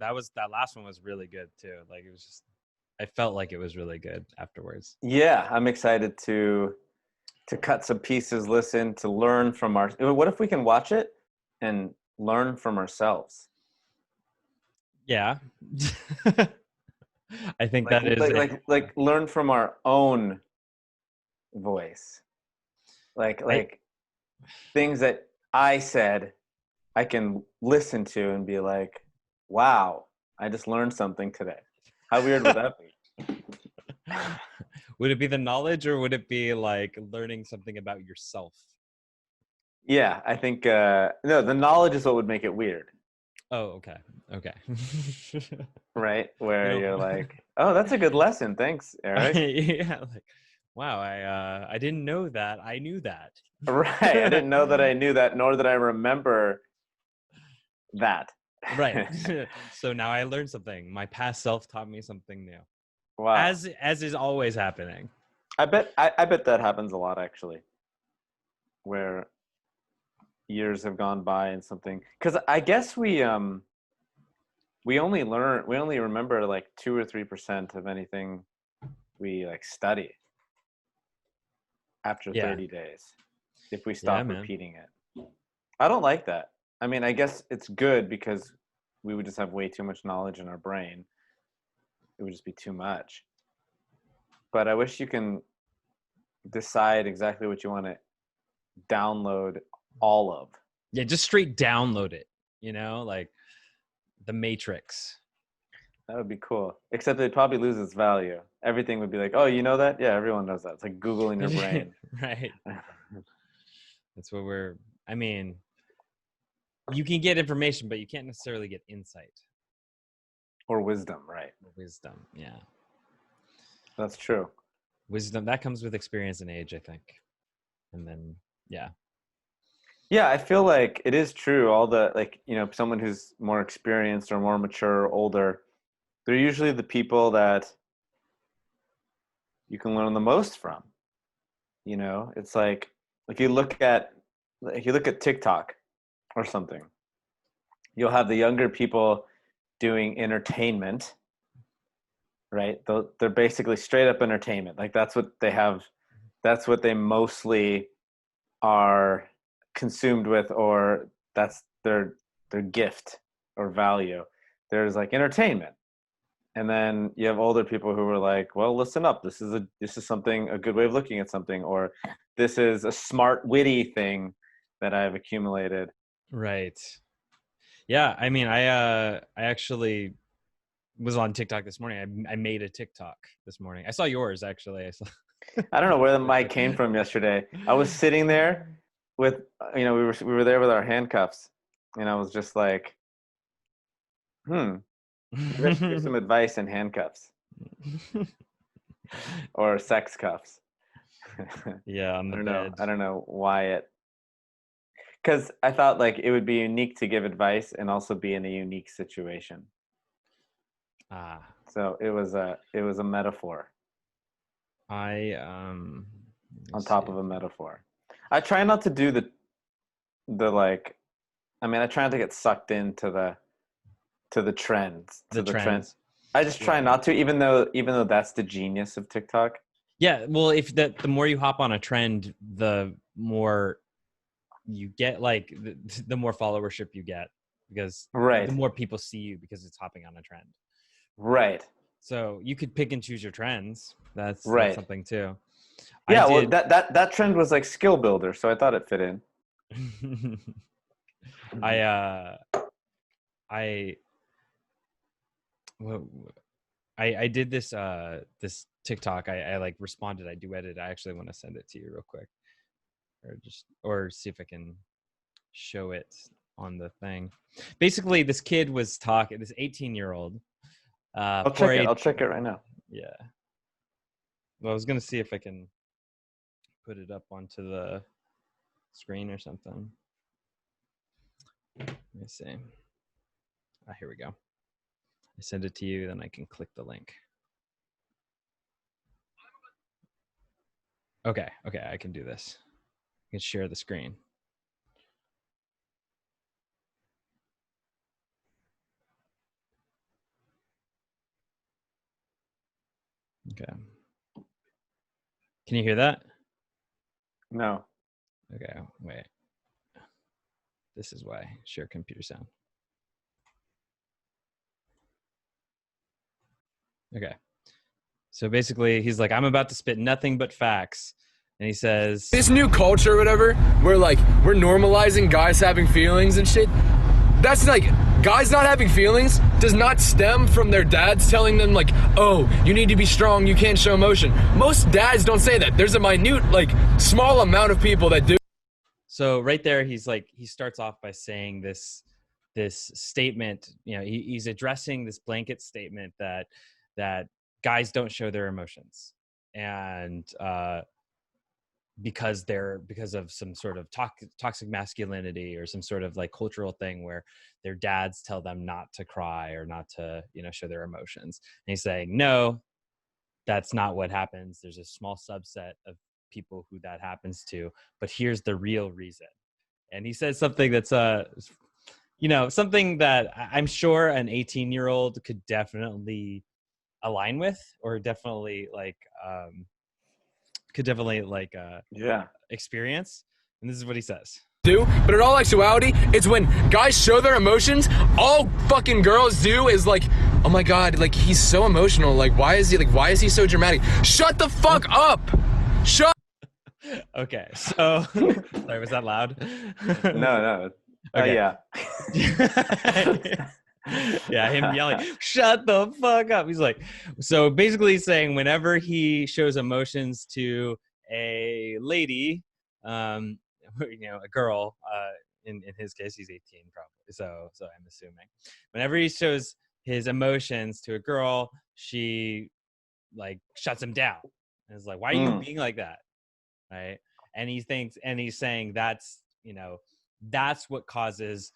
that last one was really good too. Like it was just, I felt like it was really good afterwards. Yeah, I'm excited to cut some pieces, listen, to learn from our. What if we can watch it and learn from ourselves? Yeah. I think Like that is learn from our own voice. I Like things that I said, I can listen to and be like, "Wow, I just learned something today." How weird would that be? would it be the knowledge or would it be like learning something about yourself? Yeah, I think no, the knowledge is what would make it weird, Oh, okay. Okay. right? You Where know, you're like, "Oh, that's a good lesson. Thanks, Eric." yeah, like wow, I didn't know that. I knew that. Right. I didn't know that I knew that, nor did I remember that. Right. So now I learned something. My past self taught me something new. Wow. As is always happening. I bet that happens a lot actually, where years have gone by and something. Because I guess we only remember like 2 or 3% of anything we like study after Yeah. 30 days if we Yeah, stop man. repeating it. I don't like that. I mean, I guess it's good because we would just have way too much knowledge in our brain. It would just be too much. But I wish you can decide exactly what you want to download all of. Yeah, just straight download it, like the Matrix. That would be cool. Except it'd probably lose its value. Everything would be like, oh, you know that? Yeah, everyone knows that. It's like Googling your brain. Right. That's what I mean, you can get information, but you can't necessarily get insight Or wisdom, right? or wisdom. Yeah. That's true. Wisdom that comes with experience and age, I think. And then, yeah. Yeah, I feel like it is true. All the, like, someone who's more experienced or more mature or older, they're usually the people that you can learn the most from. It's like if you look at TikTok or something, you'll have the younger people doing entertainment, right? They're basically straight up entertainment. Like that's what they have. That's what they mostly are consumed with, or that's their gift or value. There's like entertainment, and then you have older people who are like, well, listen up, this is something, a good way of looking at something, or this is a smart witty thing that I've accumulated. Right. Yeah, I mean, I actually was on TikTok this morning. I made a TikTok this morning. I saw yours actually. I saw I don't know where the mic came from yesterday. I was sitting there with, we were there with our handcuffs, and I was just like, maybe I should give some advice in handcuffs or sex cuffs. Yeah, on the bed. I don't know why because I thought like it would be unique to give advice and also be in a unique situation. Ah, So it was a metaphor let me on see. top of a metaphor. I try not to do the like. I mean, I try not to get sucked into the trends The to the trend. trends. I just try Yeah. not to, even though that's the genius of TikTok. Yeah, well, if the more you hop on a trend, the more you get, like the more followership you get, because the Right. more people see you because it's hopping on a trend. Right. So you could pick and choose your trends. That's Right. something too. I Yeah. Well, did. that trend was like skill builder, so I thought it fit in. I I well, I did this TikTok. I like responded. I duetted. I actually want to send it to you real quick, or see if I can show it on the thing. Basically, this kid was talking. This 18-year-old. I'll For check it. a I'll check it right now. Yeah. Well, I was gonna see if I can put it up onto the screen or something. Let me see. Ah, here we go. I send it to you, then I can click the link. Okay, I can do this. I can share the screen. Okay. Can you hear that? No. Okay, wait. This is why. Share computer sound. Okay. So basically, he's like, I'm about to spit nothing but facts. And he says, This new culture or whatever, where like we're normalizing guys having feelings and shit. That's like, guys not having feelings does not stem from their dads telling them like, oh, you need to be strong, you can't show emotion. Most dads don't say that. There's a minute, like, small amount of people that do. So right there, he's like, he starts off by saying this statement. You know, he's addressing this blanket statement that guys don't show their emotions, and because of some sort of toxic masculinity or some sort of like cultural thing where their dads tell them not to cry or not to, you know, show their emotions. And he's saying, no, that's not what happens. There's a small subset of people who that happens to, but here's the real reason. And he says something that's you know, something that I'm sure an 18-year-old could definitely align with, or definitely like experience. And this is what he says. But in all actuality, it's when guys show their emotions, all fucking girls do is like, oh my god, like he's so emotional, like why is he so dramatic? Shut the fuck up! Shut. Okay, so sorry, was that loud? No. Okay. Yeah. Yeah, him yelling, shut the fuck up. He's like, so basically saying whenever he shows emotions to a lady, you know, a girl, in his case, he's 18 probably. So I'm assuming whenever he shows his emotions to a girl, she like shuts him down and is like, why are you being like that? Right. And he's saying that's, you know, that's what causes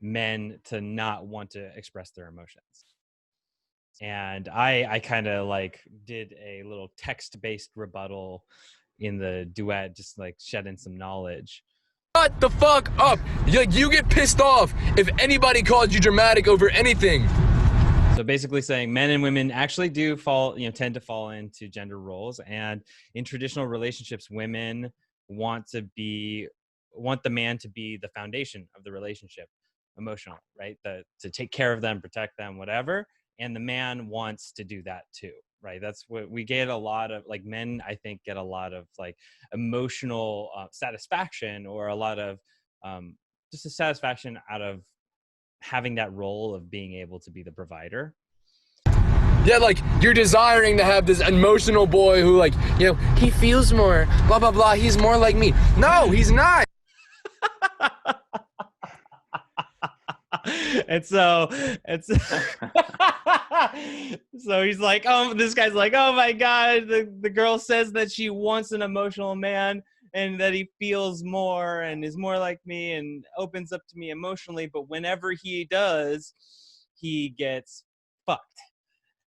men to not want to express their emotions. And I kind of like did a little text-based rebuttal in the duet, just like shedding some knowledge. Shut the fuck up! You get pissed off if anybody calls you dramatic over anything. So basically saying men and women actually do tend to fall into gender roles. And in traditional relationships, women want the man to be the foundation of the relationship emotionally, right? To take care of them, protect them, whatever. And the man wants to do that too, right? That's what we get a lot of, like men, I think, get a lot of like emotional satisfaction, or a lot of just a satisfaction out of having that role of being able to be the provider. Yeah, like you're desiring to have this emotional boy who, like, you know, he feels more, blah blah blah, he's more like me. No, he's not. and so he's like, oh, this guy's like, oh my god, the girl says that she wants an emotional man and that he feels more and is more like me and opens up to me emotionally, but whenever he does, he gets fucked.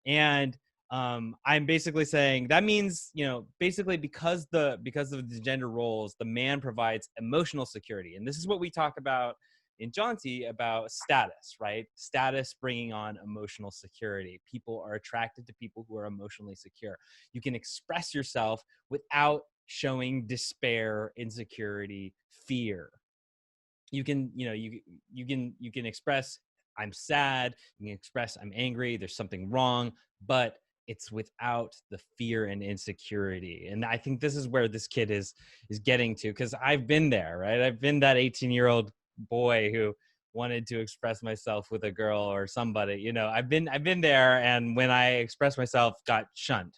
And I'm basically saying that means, you know, basically because of the gender roles, the man provides emotional security. And this is what we talk about in Jaunty about status, right? Status bringing on emotional security. People are attracted to people who are emotionally secure. You can express yourself without showing despair, insecurity, fear. You can, you know, you can express I'm sad, you can express I'm angry, there's something wrong, but it's without the fear and insecurity. And I think this is where this kid is getting to, because I've been there, right? I've been that 18-year-old boy who wanted to express myself with a girl or somebody, you know. I've been there, and when I expressed myself, got shunned.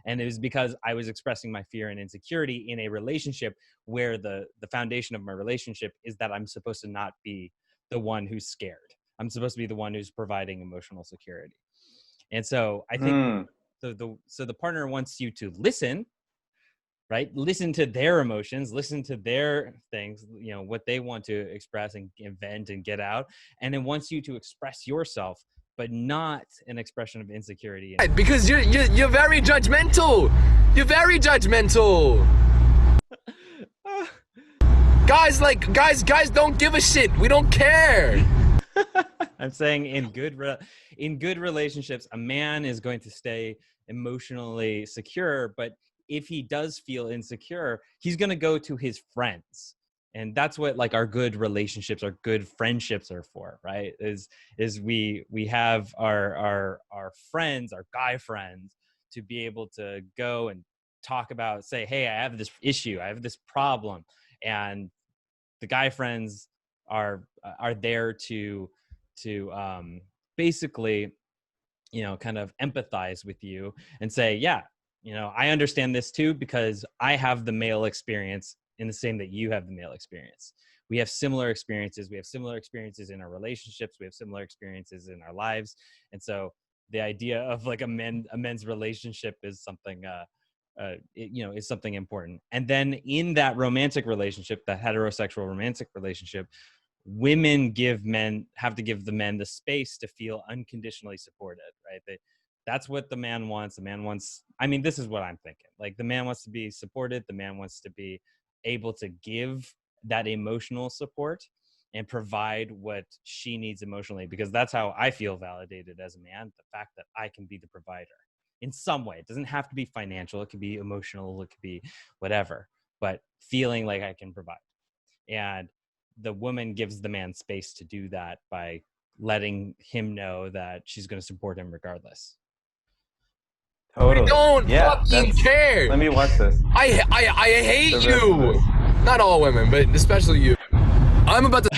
And it was because I was expressing my fear and insecurity in a relationship where the foundation of my relationship is that I'm supposed to not be the one who's scared. I'm supposed to be the one who's providing emotional security. And so I think the partner wants you to listen, right? Listen to their emotions, listen to their things, you know, what they want to express and vent and get out. And it wants you to express yourself, but not an expression of insecurity. Because you're very judgmental. You're very judgmental. Guys don't give a shit. We don't care. I'm saying in good relationships, a man is going to stay emotionally secure, but if he does feel insecure, he's going to go to his friends. And that's what like our good relationships, our good friendships are for, right? Is we have our friends, our guy friends, to be able to go and talk about, say, hey, I have this issue, I have this problem, and the guy friends are there to basically, you know, kind of empathize with you and say, yeah, you know, I understand this too, because I have the male experience in the same that you have the male experience. We have similar experiences. We have similar experiences in our relationships. We have similar experiences in our lives. And so the idea of like a men's relationship is something, you know, is something important. And then in that romantic relationship, that heterosexual romantic relationship, women have to give the men the space to feel unconditionally supported, right? That's what the man wants. The man wants, I mean, this is what I'm thinking. Like the man wants to be supported. The man wants to be able to give that emotional support and provide what she needs emotionally, because that's how I feel validated as a man. The fact that I can be the provider in some way. It doesn't have to be financial. It could be emotional. It could be whatever, but feeling like I can provide. And the woman gives the man space to do that by letting him know that she's going to support him regardless. Totally. I don't fucking that's- care. Let me watch this. I hate The rest of you. this. Not all women, but especially you. I'm about to.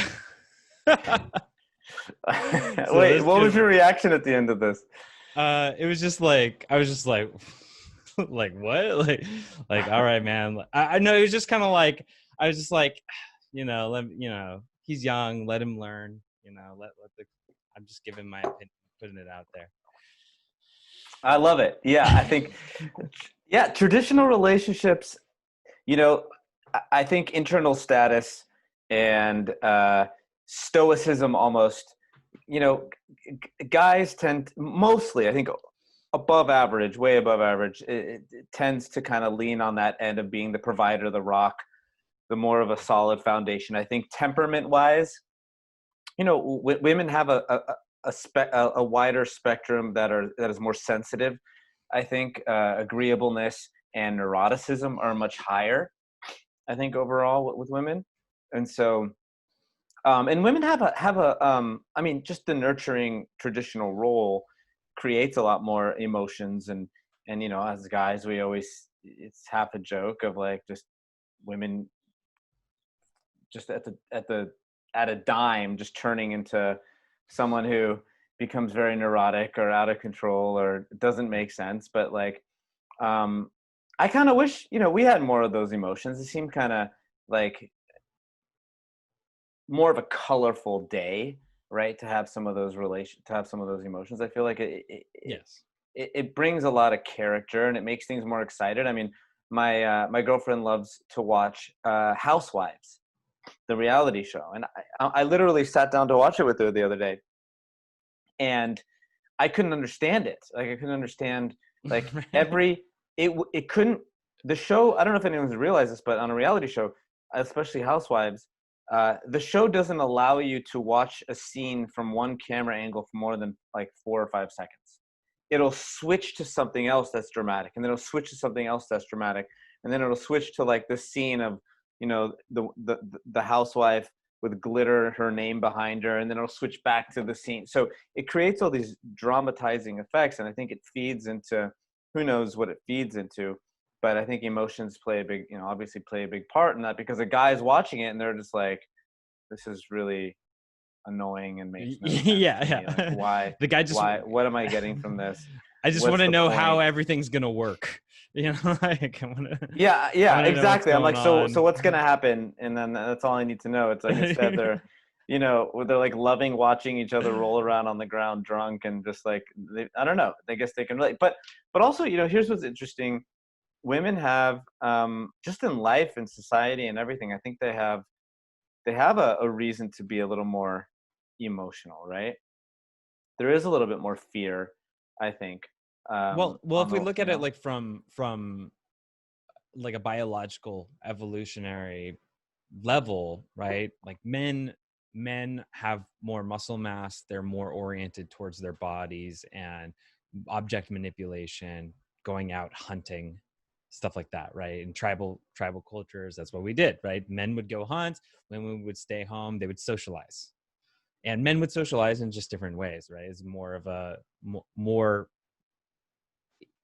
Wait, what was your reaction at the end of this? It was just like, I was just like, like what? Like, all right, man. I know it was just kind of like, I was just like, you know, he's young, let him learn, you know, I'm just giving my opinion, putting it out there. I love it. Yeah, I think, yeah, traditional relationships, you know, I think internal status and stoicism almost, you know, guys tend, mostly, I think above average, way above average, it tends to kind of lean on that end of being the provider, the rock, the more of a solid foundation. I think temperament-wise, you know, women have a wider spectrum that is more sensitive. I think agreeableness and neuroticism are much higher, I think, overall with women. And so and women have a I mean, just the nurturing traditional role creates a lot more emotions, and you know, as guys, we always, it's half a joke of like just women just at a dime just turning into someone who becomes very neurotic or out of control or doesn't make sense. But like I kind of wish, you know, we had more of those emotions. It seemed kind of like more of a colorful day, right? To have some of those emotions. I feel like Yes. it brings a lot of character and it makes things more excited. I mean, my girlfriend loves to watch Housewives, the reality show, and I literally sat down to watch it with her the other day, and I couldn't understand it. Like I couldn't understand like it couldn't, the show, I don't know if anyone's realized this, but on a reality show, especially Housewives, the show doesn't allow you to watch a scene from one camera angle for more than like 4 or 5 seconds. It'll switch to something else that's dramatic, and then it'll switch to something else that's dramatic, and then it'll switch to like this scene of, you know, the housewife with glitter, her name behind her, and then it'll switch back to the scene. So it creates all these dramatizing effects, and I think it feeds into, who knows what it feeds into, but I think emotions obviously play a big part in that, because a guy's watching it and they're just like, this is really annoying and makes no sense yeah, to me. yeah. Like, why The guy just, what am I getting from this? I just What's want to the know how point? everything's gonna work. You know, like Yeah, exactly. I'm like, so on. what's gonna happen? And then that's all I need to know. It's like, instead they're, you know, they're like loving watching each other roll around on the ground drunk, and just like, I don't know. I guess they can relate. But also, you know, here's what's interesting. Women have, just in life and society and everything, I think they have a reason to be a little more emotional, right? There is a little bit more fear, I think. Well, if we look You at it know? like from like a biological evolutionary level, right? Like men have more muscle mass, they're more oriented towards their bodies, and object manipulation, going out hunting, stuff like that, right? In tribal cultures, that's what we did, right? Men would go hunt, women would stay home, they would socialize. And men would socialize in just different ways, right? It's more of a more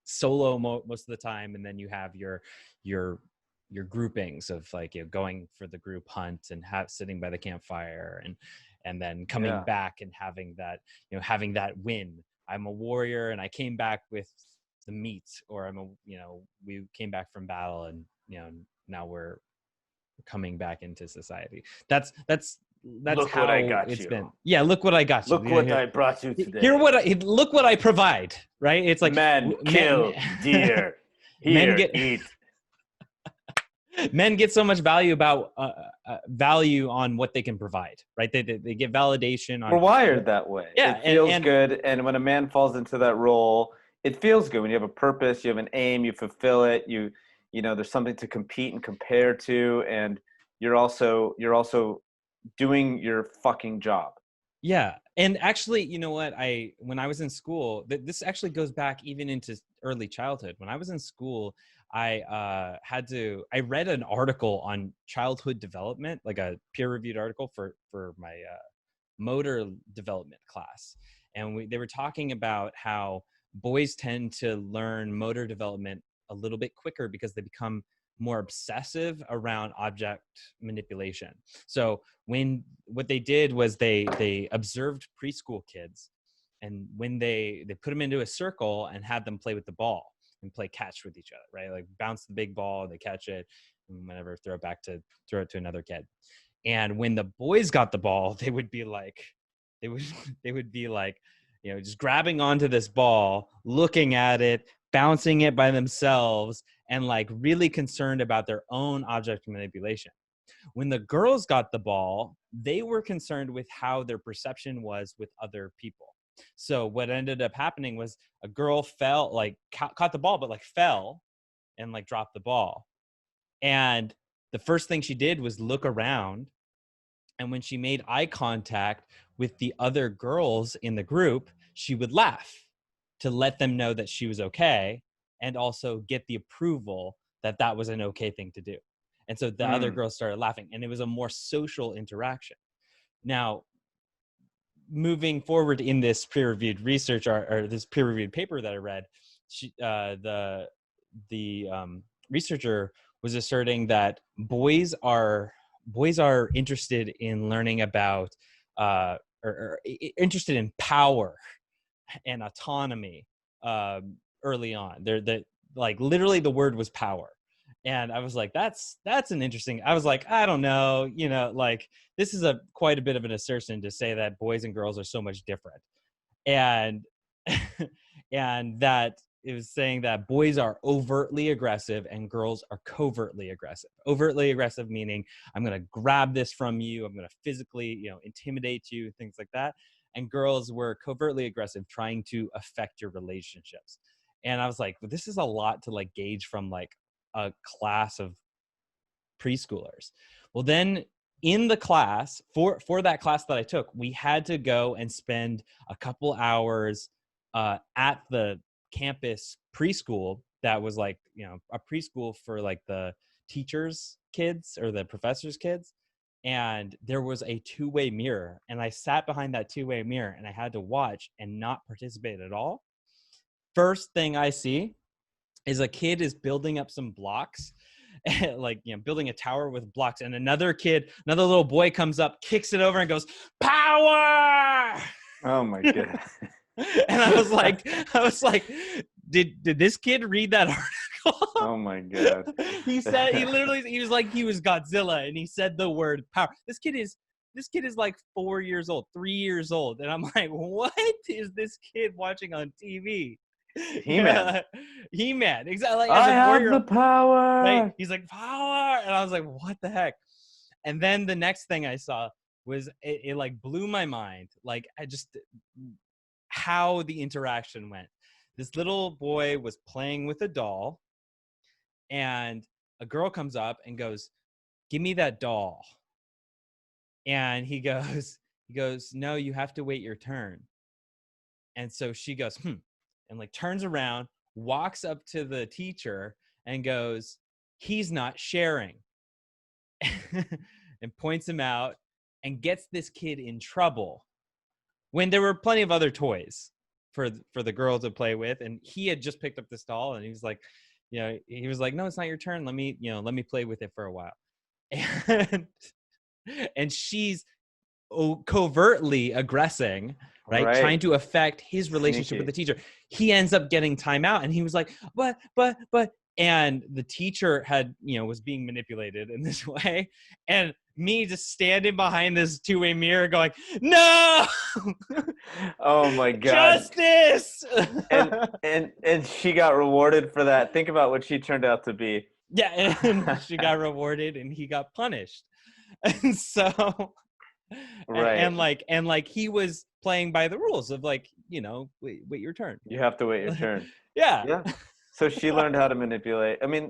solo most of the time, and then you have your groupings of like, you know, going for the group hunt and sitting by the campfire, and then coming back and having that, you know, having that win. I'm a warrior and I came back with the meat, or we came back from battle, and you know, now we're coming back into society. That's Look how what I got it's you. been. Yeah, look what I got you. Look what I brought you today. Look what I provide, right? It's like men kill deer. Here, eat. Men get so much value value on what they can provide, right? They get validation on. We're wired that way. Yeah, it feels good, and when a man falls into that role, it feels good. When you have a purpose, you have an aim, you fulfill it. You know, there's something to compete and compare to, and you're also doing your fucking job. Yeah. And actually, you know what, when I was in school, this actually goes back even into early childhood. When I was in school, I read an article on childhood development, like a peer-reviewed article for my motor development class. And they were talking about how boys tend to learn motor development a little bit quicker because they become more obsessive around object manipulation. So what they did was they observed preschool kids, and when they put them into a circle and had them play with the ball and play catch with each other, right? Like bounce the big ball, they catch it, and whenever throw it to another kid. And when the boys got the ball, they would be like, you know, just grabbing onto this ball, looking at it, bouncing it by themselves, and like really concerned about their own object manipulation. When the girls got the ball, they were concerned with how their perception was with other people. So what ended up happening was a girl fell, like caught the ball, but like fell and like dropped the ball. And the first thing she did was look around. And when she made eye contact with the other girls in the group, she would laugh to let them know that she was okay, and also get the approval that that was an okay thing to do. And so the other girls started laughing, and it was a more social interaction. Now, moving forward in this peer-reviewed research, or this peer-reviewed paper that I read, the researcher was asserting that boys are interested in learning about or interested in power and autonomy early on. They're like, literally the word was power. And I was like, that's an interesting, I was like, I don't know, you know, like this is quite a bit of an assertion to say that boys and girls are so much different. And and that it was saying that boys are overtly aggressive and girls are covertly aggressive. Overtly aggressive meaning I'm going to grab this from you, I'm going to physically, you know, intimidate you, things like that. And girls were covertly aggressive, trying to affect your relationships. And I was like, well, this is a lot to like gauge from like a class of preschoolers. Well, then in the class, for that class that I took, we had to go and spend a couple hours at the campus preschool that was like, you know, a preschool for like the teachers' kids or the professors' kids. And there was a two-way mirror, and I sat behind that two-way mirror, and I had to watch and not participate at all. First thing I see is a kid is building up some blocks, like, you know, building a tower with blocks, and another little boy comes up, kicks it over, and goes, "Power!" Oh my god! And I was like, did this kid read that article? Oh my god! He was like, he was Godzilla, and he said the word power. This kid is like 4 years old, 3 years old, and I'm like, what is this kid watching on TV? He-Man. He-Man, exactly. Like, I have the power. Right? He's like, power, and I was like, what the heck? And then the next thing I saw was it like blew my mind. Like, how the interaction went. This little boy was playing with a doll, and a girl comes up and goes, "Give me that doll." And he goes, "No, you have to wait your turn." And so she goes, and and like turns around, walks up to the teacher and goes, "He's not sharing," and points him out and gets this kid in trouble when there were plenty of other toys for the girl to play with. And he had just picked up this doll, and he was like, he was like, "No, it's not your turn. Let me play with it for a while." And she's covertly aggressing, right? Trying to affect his relationship with the teacher. He ends up getting timeout, and he was like, but, and the teacher had, was being manipulated in this way. And me just standing behind this two-way mirror going, "No!" Oh my God. Justice! and she got rewarded for that. Think about what she turned out to be. Yeah, and she got rewarded and he got punished. And so right. And like he was playing by the rules of like, wait your turn. You have to wait your turn. Yeah. So she learned how to manipulate. I mean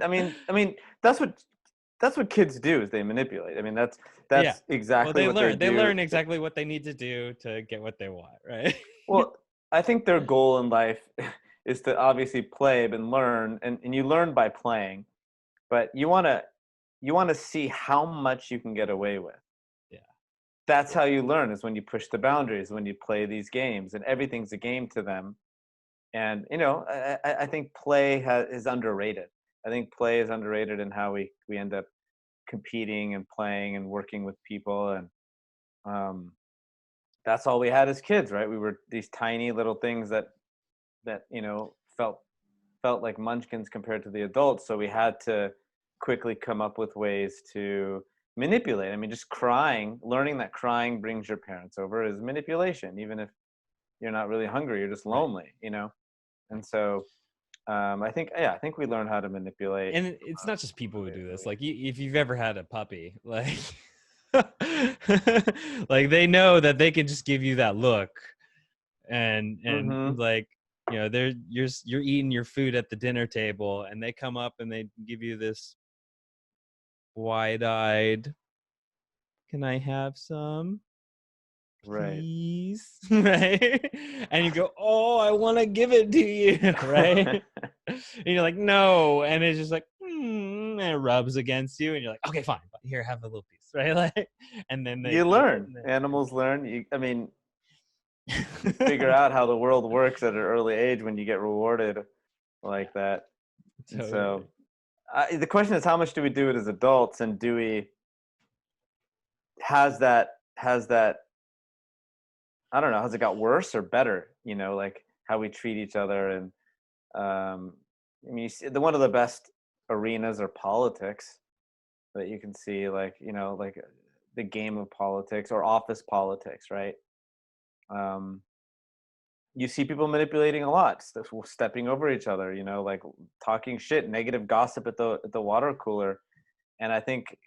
that's what kids do, is they manipulate. I mean that's exactly what they do. They learn exactly what they need to do to get what they want, right? Well, I think their goal in life is to obviously play and learn, and you learn by playing, but you want to see how much you can get away with. Yeah. That's how you learn, is when you push the boundaries, when you play these games, and everything's a game to them. And I think play is underrated. I think play is underrated in how we end up competing and playing and working with people. And that's all we had as kids, right? We were these tiny little things that felt like munchkins compared to the adults. So we had to quickly come up with ways to manipulate. I mean, just learning that crying brings your parents over is manipulation. Even if you're not really hungry, you're just lonely, And so I think we learn how to manipulate. And it's not just people who do this. Like if you've ever had a puppy, like like they know that they can just give you that look, and like you're eating your food at the dinner table, and they come up and they give you this wide-eyed, "Can I have some? Please?" Right? And you go, "Oh, I want to give it to you," right? And you're like, "No," and it's just like, and it rubs against you, and you're like, "Okay, fine, here, have a little piece," right? Like, and then you learn. Animals learn. You figure out how the world works at an early age when you get rewarded like that. Totally. So the question is, how much do we do it as adults, and do we has that I don't know, has it got worse or better? Like how we treat each other. And you see, one of the best arenas are politics that you can see, like like the game of politics or office politics, right? You see people manipulating a lot, stepping over each other, like talking shit, negative gossip at the water cooler. And I think,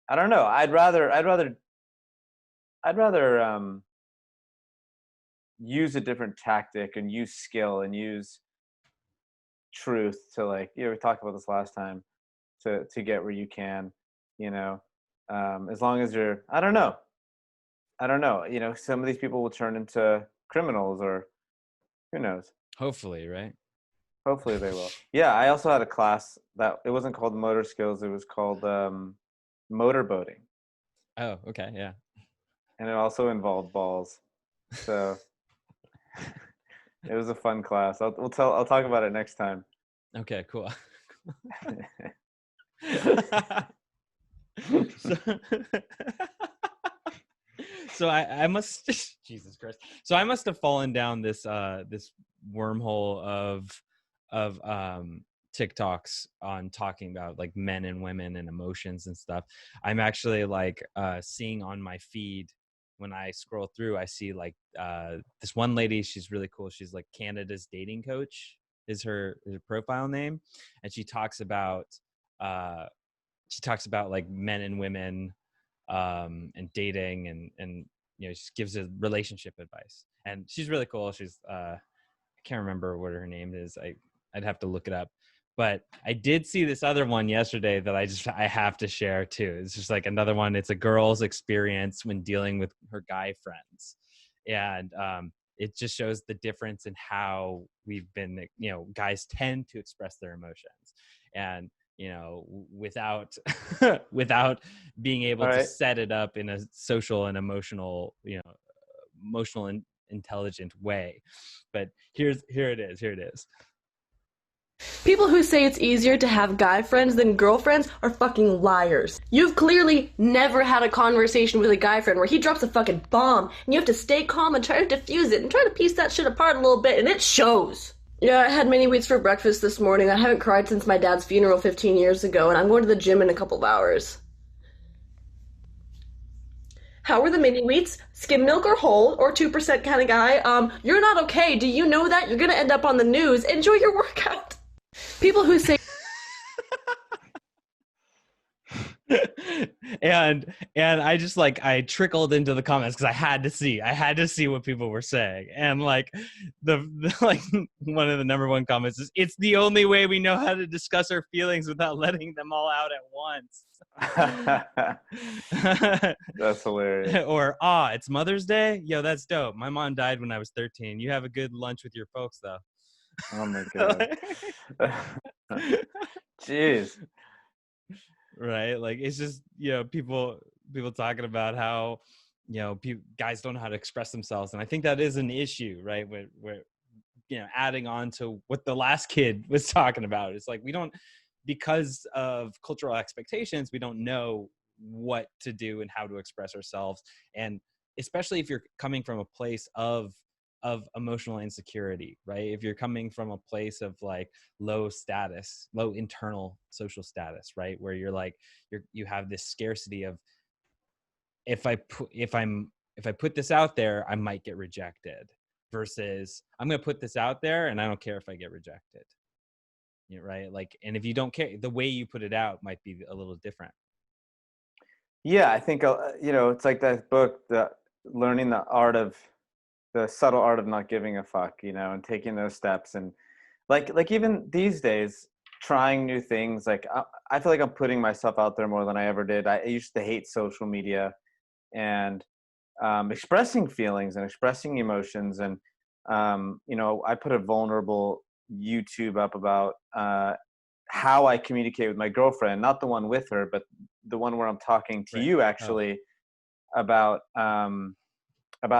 I don't know, I'd rather use a different tactic and use skill and use truth to, like, we talked about this last time, to get where you can, as long as you're, I don't know, some of these people will turn into criminals, or who knows? Hopefully, right? Hopefully they will. Yeah, I also had a class that it wasn't called motor skills, it was called motorboating. Oh, okay, yeah. And it also involved balls. So it was a fun class. I'll talk about it next time. Okay, cool. So I must, Jesus Christ. So I must have fallen down this this wormhole of TikToks on talking about like men and women and emotions and stuff. I'm actually like seeing on my feed, when I scroll through, I see like this one lady. She's really cool. She's like Canada's dating coach is her profile name, and she talks about like men and women and dating, and she gives a relationship advice, and she's really cool. She's I can't remember what her name is. I'd have to look it up. But I did see this other one yesterday that I have to share too. It's just like another one. It's a girl's experience when dealing with her guy friends. And it just shows the difference in how we've been, guys tend to express their emotions, and without without being able All to right. set it up in a social and emotional, emotional and intelligent way. But here it is. People who say it's easier to have guy friends than girlfriends are fucking liars. You've clearly never had a conversation with a guy friend where he drops a fucking bomb and you have to stay calm and try to diffuse it and try to piece that shit apart a little bit, and it shows. Yeah, I had mini wheats for breakfast this morning. I haven't cried since my dad's funeral 15 years ago, and I'm going to the gym in a couple of hours. How are the mini wheats? Skim milk or whole or 2% kind of guy? You're not okay. Do you know that? You're gonna end up on the news. Enjoy your workout. People who say and I just I trickled into the comments because I had to see what people were saying, and the like one of the number one comments is, "It's the only way we know how to discuss our feelings without letting them all out at once." That's hilarious. Or it's Mother's Day. Yo, that's dope. My mom died when I was 13. You have a good lunch with your folks though. Oh my god. Jeez. Right, it's just people talking about how guys don't know how to express themselves, and I think that is an issue, right? Where adding on to what the last kid was talking about, it's we don't, because of cultural expectations, we don't know what to do and how to express ourselves, and especially if you're coming from a place of emotional insecurity, right? If you're coming from a place of low status, low internal social status, right? Where you have this scarcity of, if I put this out there, I might get rejected, versus I'm going to put this out there and I don't care if I get rejected. Right? And if you don't care, the way you put it out might be a little different. Yeah, I think it's like that book, learning the subtle art of not giving a fuck, and taking those steps, and even these days, trying new things. I feel like I'm putting myself out there more than I ever did. I used to hate social media and expressing feelings and expressing emotions, and I put a vulnerable YouTube up about how I communicate with my girlfriend, not the one with her, but the one where I'm talking to you actually, about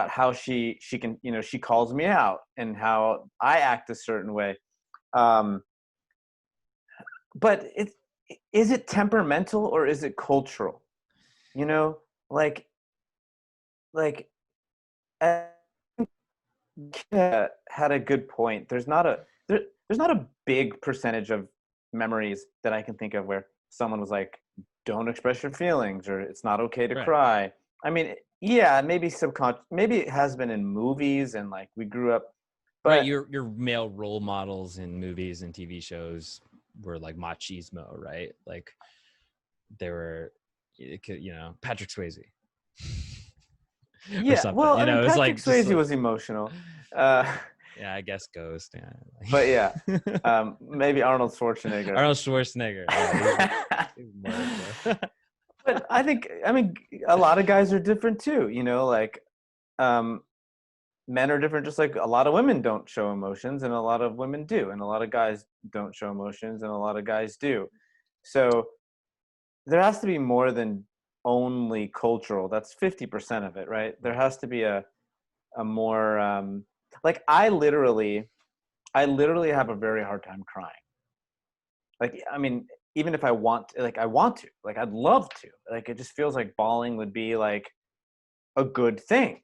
how she can, she calls me out and how I act a certain way. But is it temperamental or is it cultural? Had a good point. There's not a big percentage of memories that I can think of where someone was like, don't express your feelings, or it's not okay to cry. I mean, yeah, maybe maybe it has been in movies, and we grew up. But right, your male role models in movies and TV shows were machismo, right? They were, Patrick Swayze. Yeah, well, I mean, Patrick Swayze was emotional. Yeah, I guess Ghost. Yeah. But yeah, maybe Arnold Schwarzenegger. Yeah, But I mean, a lot of guys are different too. Men are different, just like a lot of women don't show emotions, and a lot of women do, and a lot of guys don't show emotions, and a lot of guys do. So there has to be more than only cultural. That's 50% of it, right? There has to be a more I literally have a very hard time crying. I mean, even if I want to, I'd love to. It just feels like bawling would be a good thing.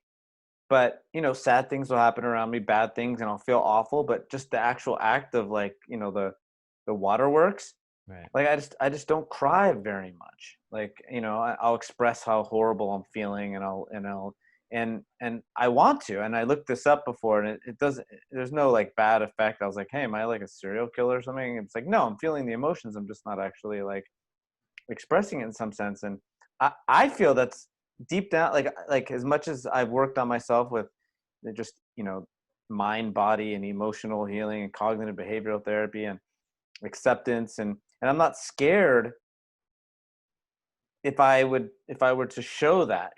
But, sad things will happen around me, bad things, and I'll feel awful. But just the actual act of the waterworks, right. I just don't cry very much. I'll express how horrible I'm feeling, and I want to. And I looked this up before, and it doesn't. There's no bad effect. I was like, hey, am I a serial killer or something? It's no, I'm feeling the emotions. I'm just not actually expressing it in some sense. And I feel that's deep down, as much as I've worked on myself with just mind, body, and emotional healing and cognitive behavioral therapy and acceptance, and I'm not scared if I were to show that,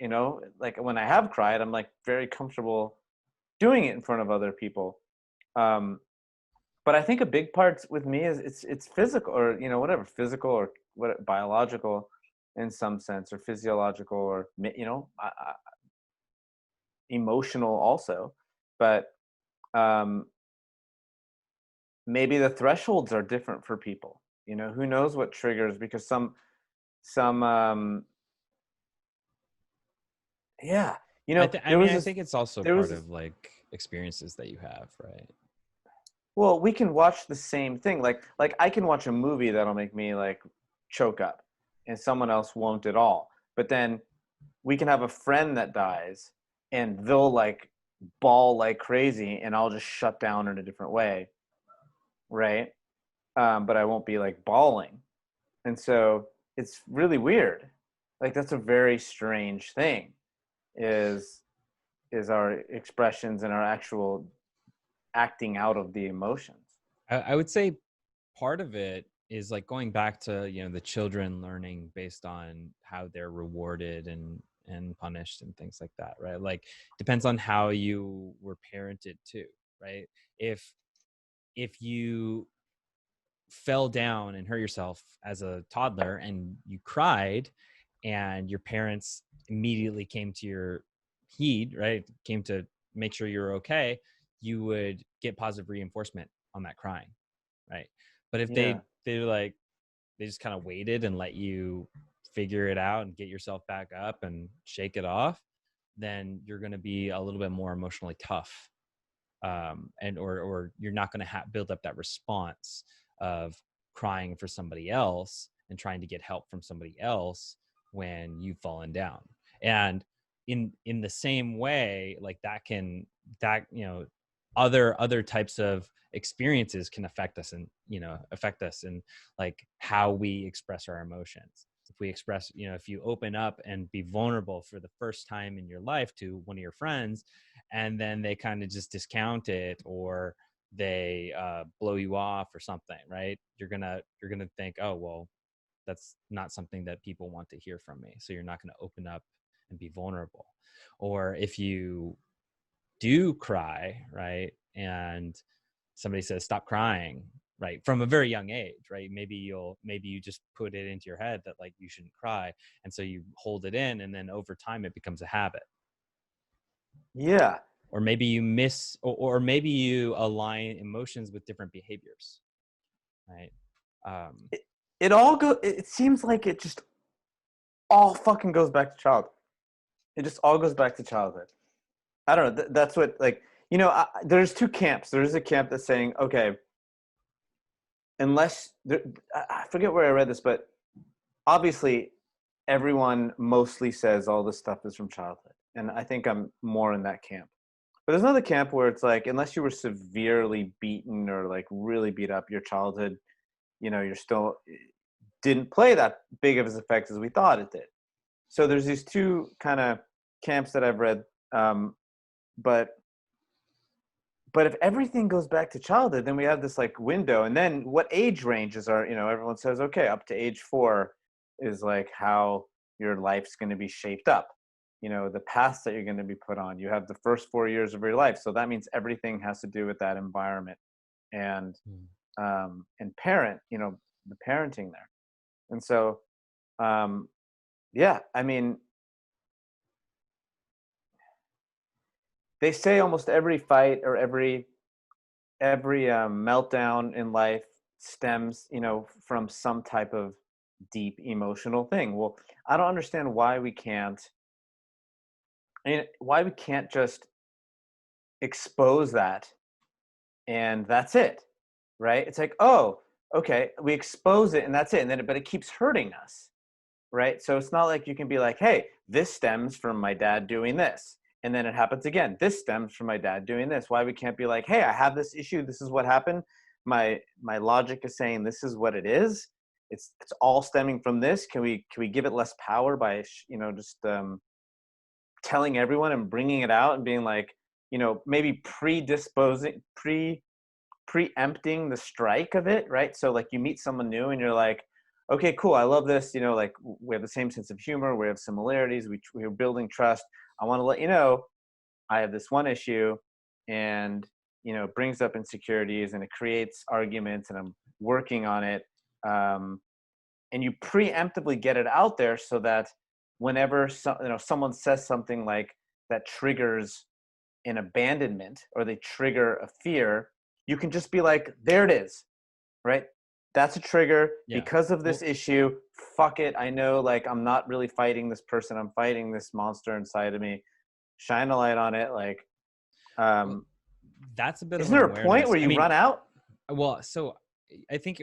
when I have cried, I'm very comfortable doing it in front of other people. But I think a big part with me is it's physical, or whatever, physical or what, biological in some sense, or physiological, or emotional also. But um, maybe the thresholds are different for people. Who knows what triggers, because some yeah, I there mean, was I this think it's also there was part this, of like experiences that you have, right? well, we can watch the same thing. Like I can watch a movie that'll make me like choke up, and someone else won't at all. But then we can have a friend that dies, and they'll like bawl like crazy, and I'll just shut down in a different way, right? But I won't be like bawling. And so it's really weird. Like that's a very strange thing, is our expressions and our actual acting out of the emotions. I would say part of it is like going back to the children learning based on how they're rewarded and punished and things like that, right? Like depends on how you were parented too, right? If you fell down and hurt yourself as a toddler and you cried and your parents immediately came to your heed, right, came to make sure you're okay, you would get positive reinforcement on that crying, right? But if Yeah. they just kind of waited and let you figure it out and get yourself back up and shake it off, then you're going to be a little bit more emotionally tough, and or you're not going to build up that response of crying for somebody else and trying to get help from somebody else when you've fallen down. And in the same way, like that other types of experiences can affect us, and affect us in like how we express our emotions. If we express, if you open up and be vulnerable for the first time in your life to one of your friends, and then they kind of just discount it, or they blow you off or something, right? You're gonna think, oh well, that's not something that people want to hear from me, so you're not going to open up and be vulnerable. Or if you do cry, right, and somebody says stop crying, right, from a very young age, right, maybe you just put it into your head that like you shouldn't cry, and so you hold it in, and then over time it becomes a habit. Yeah. Or maybe you or maybe you align emotions with different behaviors, right? It seems like it just all fucking goes back to childhood. It just all goes back to childhood. I don't know. That's what, like, there's two camps. There's a camp that's saying, okay, I forget where I read this, but obviously everyone mostly says all this stuff is from childhood. And I think I'm more in that camp. But there's another camp where it's like, unless you were severely beaten or like really beat up, your childhood, you're still didn't play that big of an effect as we thought it did. So there's these two kind of camps that I've read. But if everything goes back to childhood, then we have this like window. And then what age ranges are, everyone says, okay, up to age 4 is like how your life's going to be shaped up. The paths that you're going to be put on. You have the first 4 years of your life. So that means everything has to do with that environment and parent, the parenting there. And so, yeah, I mean, they say almost every fight or every meltdown in life stems, from some type of deep emotional thing. Well, I don't understand why we can't just expose that and that's it, right? It's like, oh, okay, we expose it and that's it, and then but it keeps hurting us, right? So it's not like you can be like, hey, this stems from my dad doing this, and then it happens again. This stems from my dad doing this. Why we can't be like, hey, I have this issue. This is what happened. My logic is saying this is what it is. It's all stemming from this. Can we give it less power by just telling everyone and bringing it out and being like, maybe preempting the strike of it, right? So like you meet someone new and you're like, okay, cool, I love this, like we have the same sense of humor, we have similarities, we're building trust. I want to let you know I have this one issue, and brings up insecurities, and it creates arguments, and I'm working on it, and you preemptively get it out there so that whenever someone says something like that triggers an abandonment, or they trigger a fear, you can just be like, there it is, right? That's a trigger because of this issue. Fuck it. I know, like, I'm not really fighting this person. I'm fighting this monster inside of me. Shine a light on it. Like, that's a bit isn't of there an a point where you run out? Well, so I think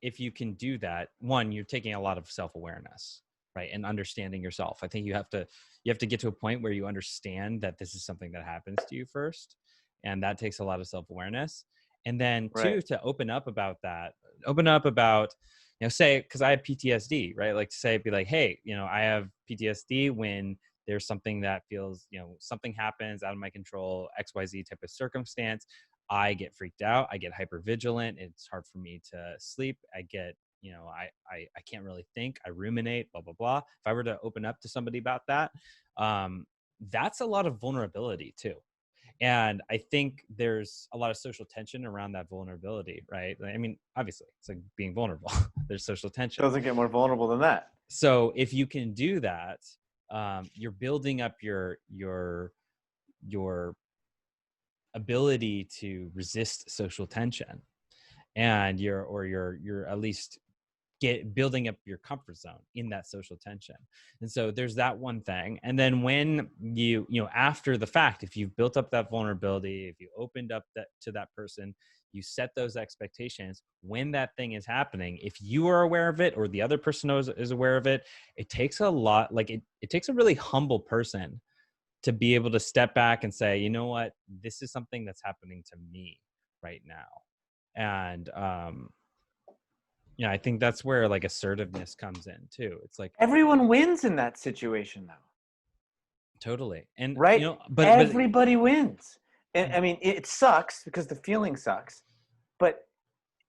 if you can do that, one, you're taking a lot of self-awareness, right? And understanding yourself. I think you have to get to a point where you understand that this is something that happens to you first. And that takes a lot of self-awareness. And then two, to open up about, say, because I have PTSD, right? Like, be like, hey, I have PTSD when there's something that feels, something happens out of my control, XYZ type of circumstance. I get freaked out. I get hypervigilant. It's hard for me to sleep. I get, I can't really think. I ruminate, blah, blah, blah. If I were to open up to somebody about that, that's a lot of vulnerability too. And I think there's a lot of social tension around that vulnerability, right? I mean, obviously, it's like being vulnerable. There's social tension. Doesn't get more vulnerable than that. So if you can do that, you're building up your ability to resist social tension, and you're at least building up your comfort zone in that social tension. And so there's that one thing. And then when you after the fact, if you've built up that vulnerability, if you opened up to that person, you set those expectations, when that thing is happening, if you are aware of it or the other person is aware of it, it takes a lot, like it takes a really humble person to be able to step back and say, you know what, this is something that's happening to me right now. And I think that's where, like, assertiveness comes in too. It's like everyone wins in that situation, though. Totally. And right, but everybody wins. And I mean, it sucks because the feeling sucks. But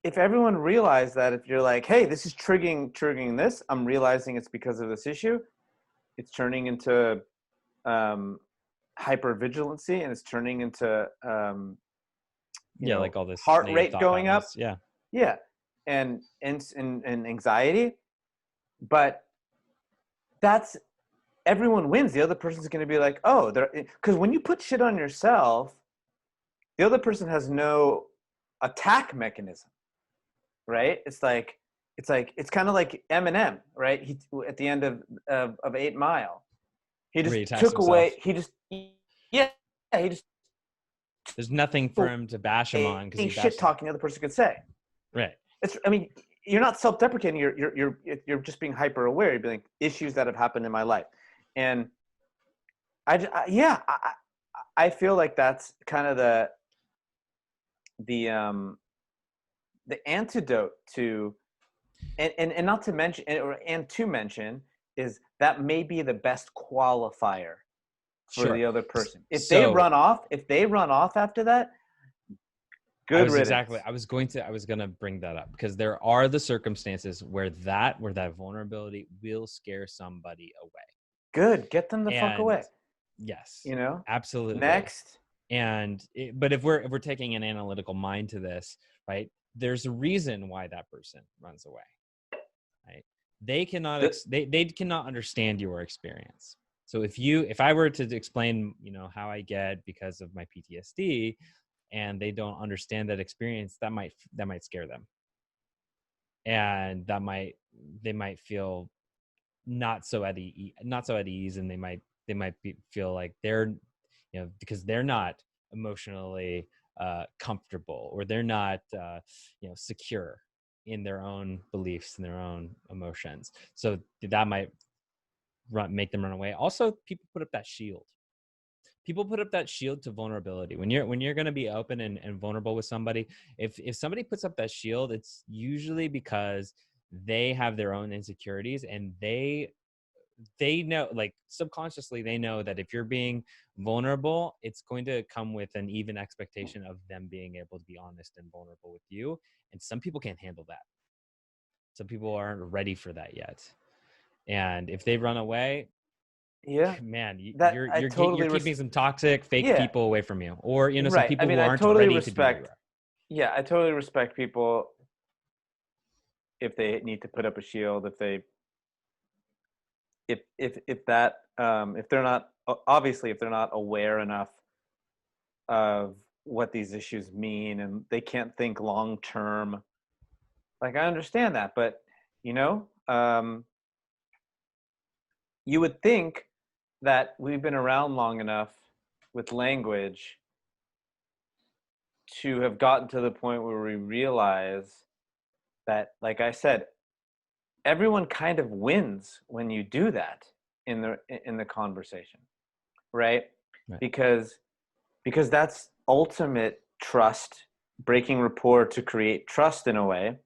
if everyone realized that, if you're like, hey, this is triggering this, I'm realizing it's because of this issue, it's turning into hypervigilancy, and it's turning into like all this heart rate going up. Yeah. And anxiety. But that's, everyone wins. The other person's going to be like, oh, because when you put shit on yourself, the other person has no attack mechanism, right? It's kind of like Eminem, right? He, at the end of 8 Mile, he just took away. He just there's nothing for him to bash him on because he's shit talking the other person could say. Right. I mean, you're not self-deprecating. You're just being hyper aware. You're being like, issues that have happened in my life, and I feel like that's kind of the antidote to, and not to mention, and to mention, is that may be the best qualifier for the other person. If they run off after that, good riddance. I was going to bring that up, because there are the circumstances where that vulnerability will scare somebody away. Good. Get them the fuck away. Yes. Absolutely. Next. But if we're taking an analytical mind to this, right, there's a reason why that person runs away, right? They cannot they cannot understand your experience. So if I were to explain, how I get because of my PTSD, and they don't understand that experience, that might scare them, and they might feel not so at ease, and they might feel like they're, because they're not emotionally comfortable, or they're not secure in their own beliefs and their own emotions. So that might make them run away. Also, people put up that shield. To vulnerability. When you're going to be open and vulnerable with somebody, if somebody puts up that shield, it's usually because they have their own insecurities, and they know, like, subconsciously, they know that if you're being vulnerable, it's going to come with an even expectation of them being able to be honest and vulnerable with you. And some people can't handle that. Some people aren't ready for that yet. And if they run away, Yeah. man, That you're I you're totally you're keeping some toxic fake Yeah. people away from you, or some Right. I people mean, who I aren't totally ready to be where you respect. are. Yeah, I totally respect people if they need to put up a shield, if that if they're not obviously if they're not aware enough of what these issues mean and they can't think long term. Like I understand that, but you know, you would think that we've been around long enough with language to have gotten to the point where we realize that, like I said, everyone kind of wins when you do that in the conversation, right? Right. Because that's ultimate trust, breaking rapport to create trust in a way,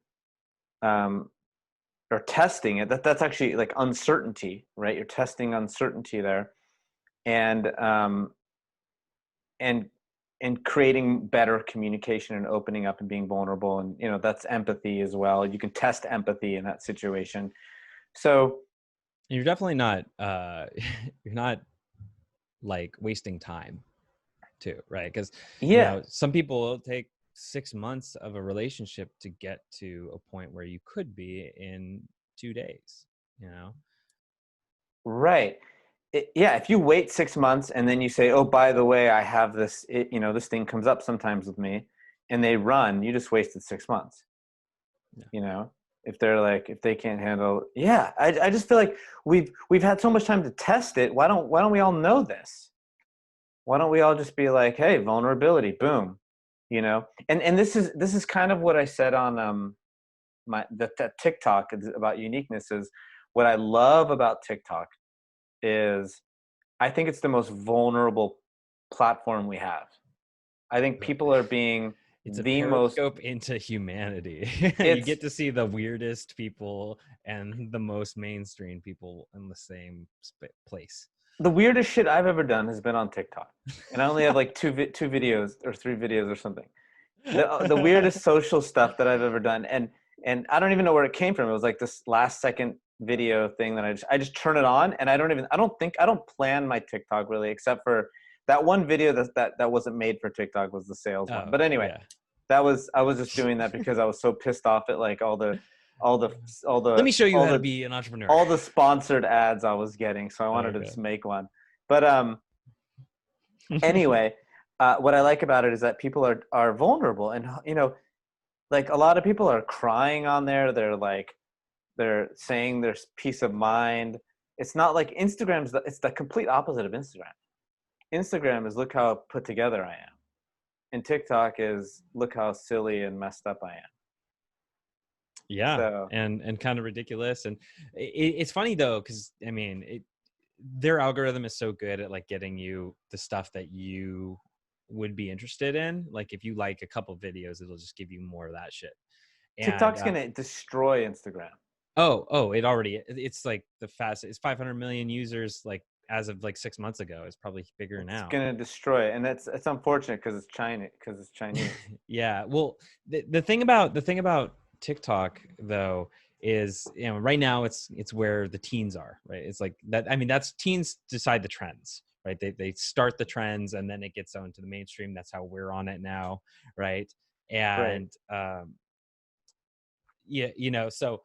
or testing it. That's actually like uncertainty, right? You're testing uncertainty there, and and and creating better communication and opening up and being vulnerable, and that's empathy as well. You can test empathy in that situation. So You're definitely not you're not like wasting time too, right? Because yeah, some people will take 6 months of a relationship to get to a point where you could be in 2 days. right. Yeah, if you wait 6 months and then you say, "Oh, by the way, I have this," this thing comes up sometimes with me, and they run, you just wasted 6 months. Yeah. If they can't handle, yeah, I just feel like we've had so much time to test it. Why don't we all know this? Why don't we all just be like, hey, vulnerability, boom, and this is kind of what I said on that TikTok about uniqueness. Is what I love about TikTok is I think it's the most vulnerable platform we have. I think people are being It's a the most periscope into humanity. You it's get to see the weirdest people and the most mainstream people in the same place. the weirdest shit I've ever done has been on TikTok, and I only have like two videos or three videos or something. The weirdest social stuff that I've ever done, and I don't even know where it came from. It was like this last second video thing that I just turn it on, and I don't plan my TikTok really, except for that one video that wasn't made for TikTok was the sales one. But anyway, yeah. I was just doing that because I was so pissed off at like all the Let me show you how to be an entrepreneur. all the sponsored ads I was getting, so I wanted to just make one. But anyway, what I like about it is that people are vulnerable, and like a lot of people are crying on there. They're saying there's peace of mind. It's not like it's the complete opposite of Instagram. Instagram is look how put together I am, and TikTok is look how silly and messed up I am. Yeah, So, and kind of ridiculous. And it's funny though, because I mean, their algorithm is so good at like getting you the stuff that you would be interested in. Like if you like a couple videos, it'll just give you more of that shit. TikTok's gonna destroy Instagram. It's like it's 500 million users like as of like 6 months ago. It's probably bigger now. It's gonna destroy it, and it's unfortunate because it's Chinese. Yeah, well, the thing about TikTok though is right now it's where the teens are, right? It's like that. I mean, that's teens decide the trends, right? They start the trends and then it gets out into the mainstream. That's how we're on it now, right? And yeah, so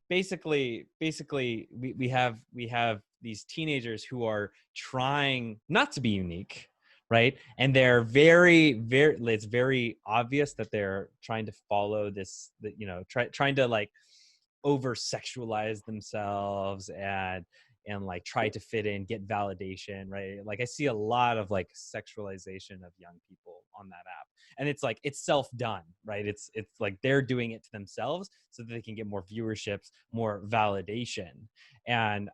basically we have these teenagers who are trying not to be unique, right? And they're very it's very obvious that they're trying to follow this, that trying to like over sexualize themselves and like try to fit in, get validation, right? Like I see a lot of like sexualization of young people on that app, and it's like it's self-done, right? It's like they're doing it to themselves so that they can get more viewerships, more validation, and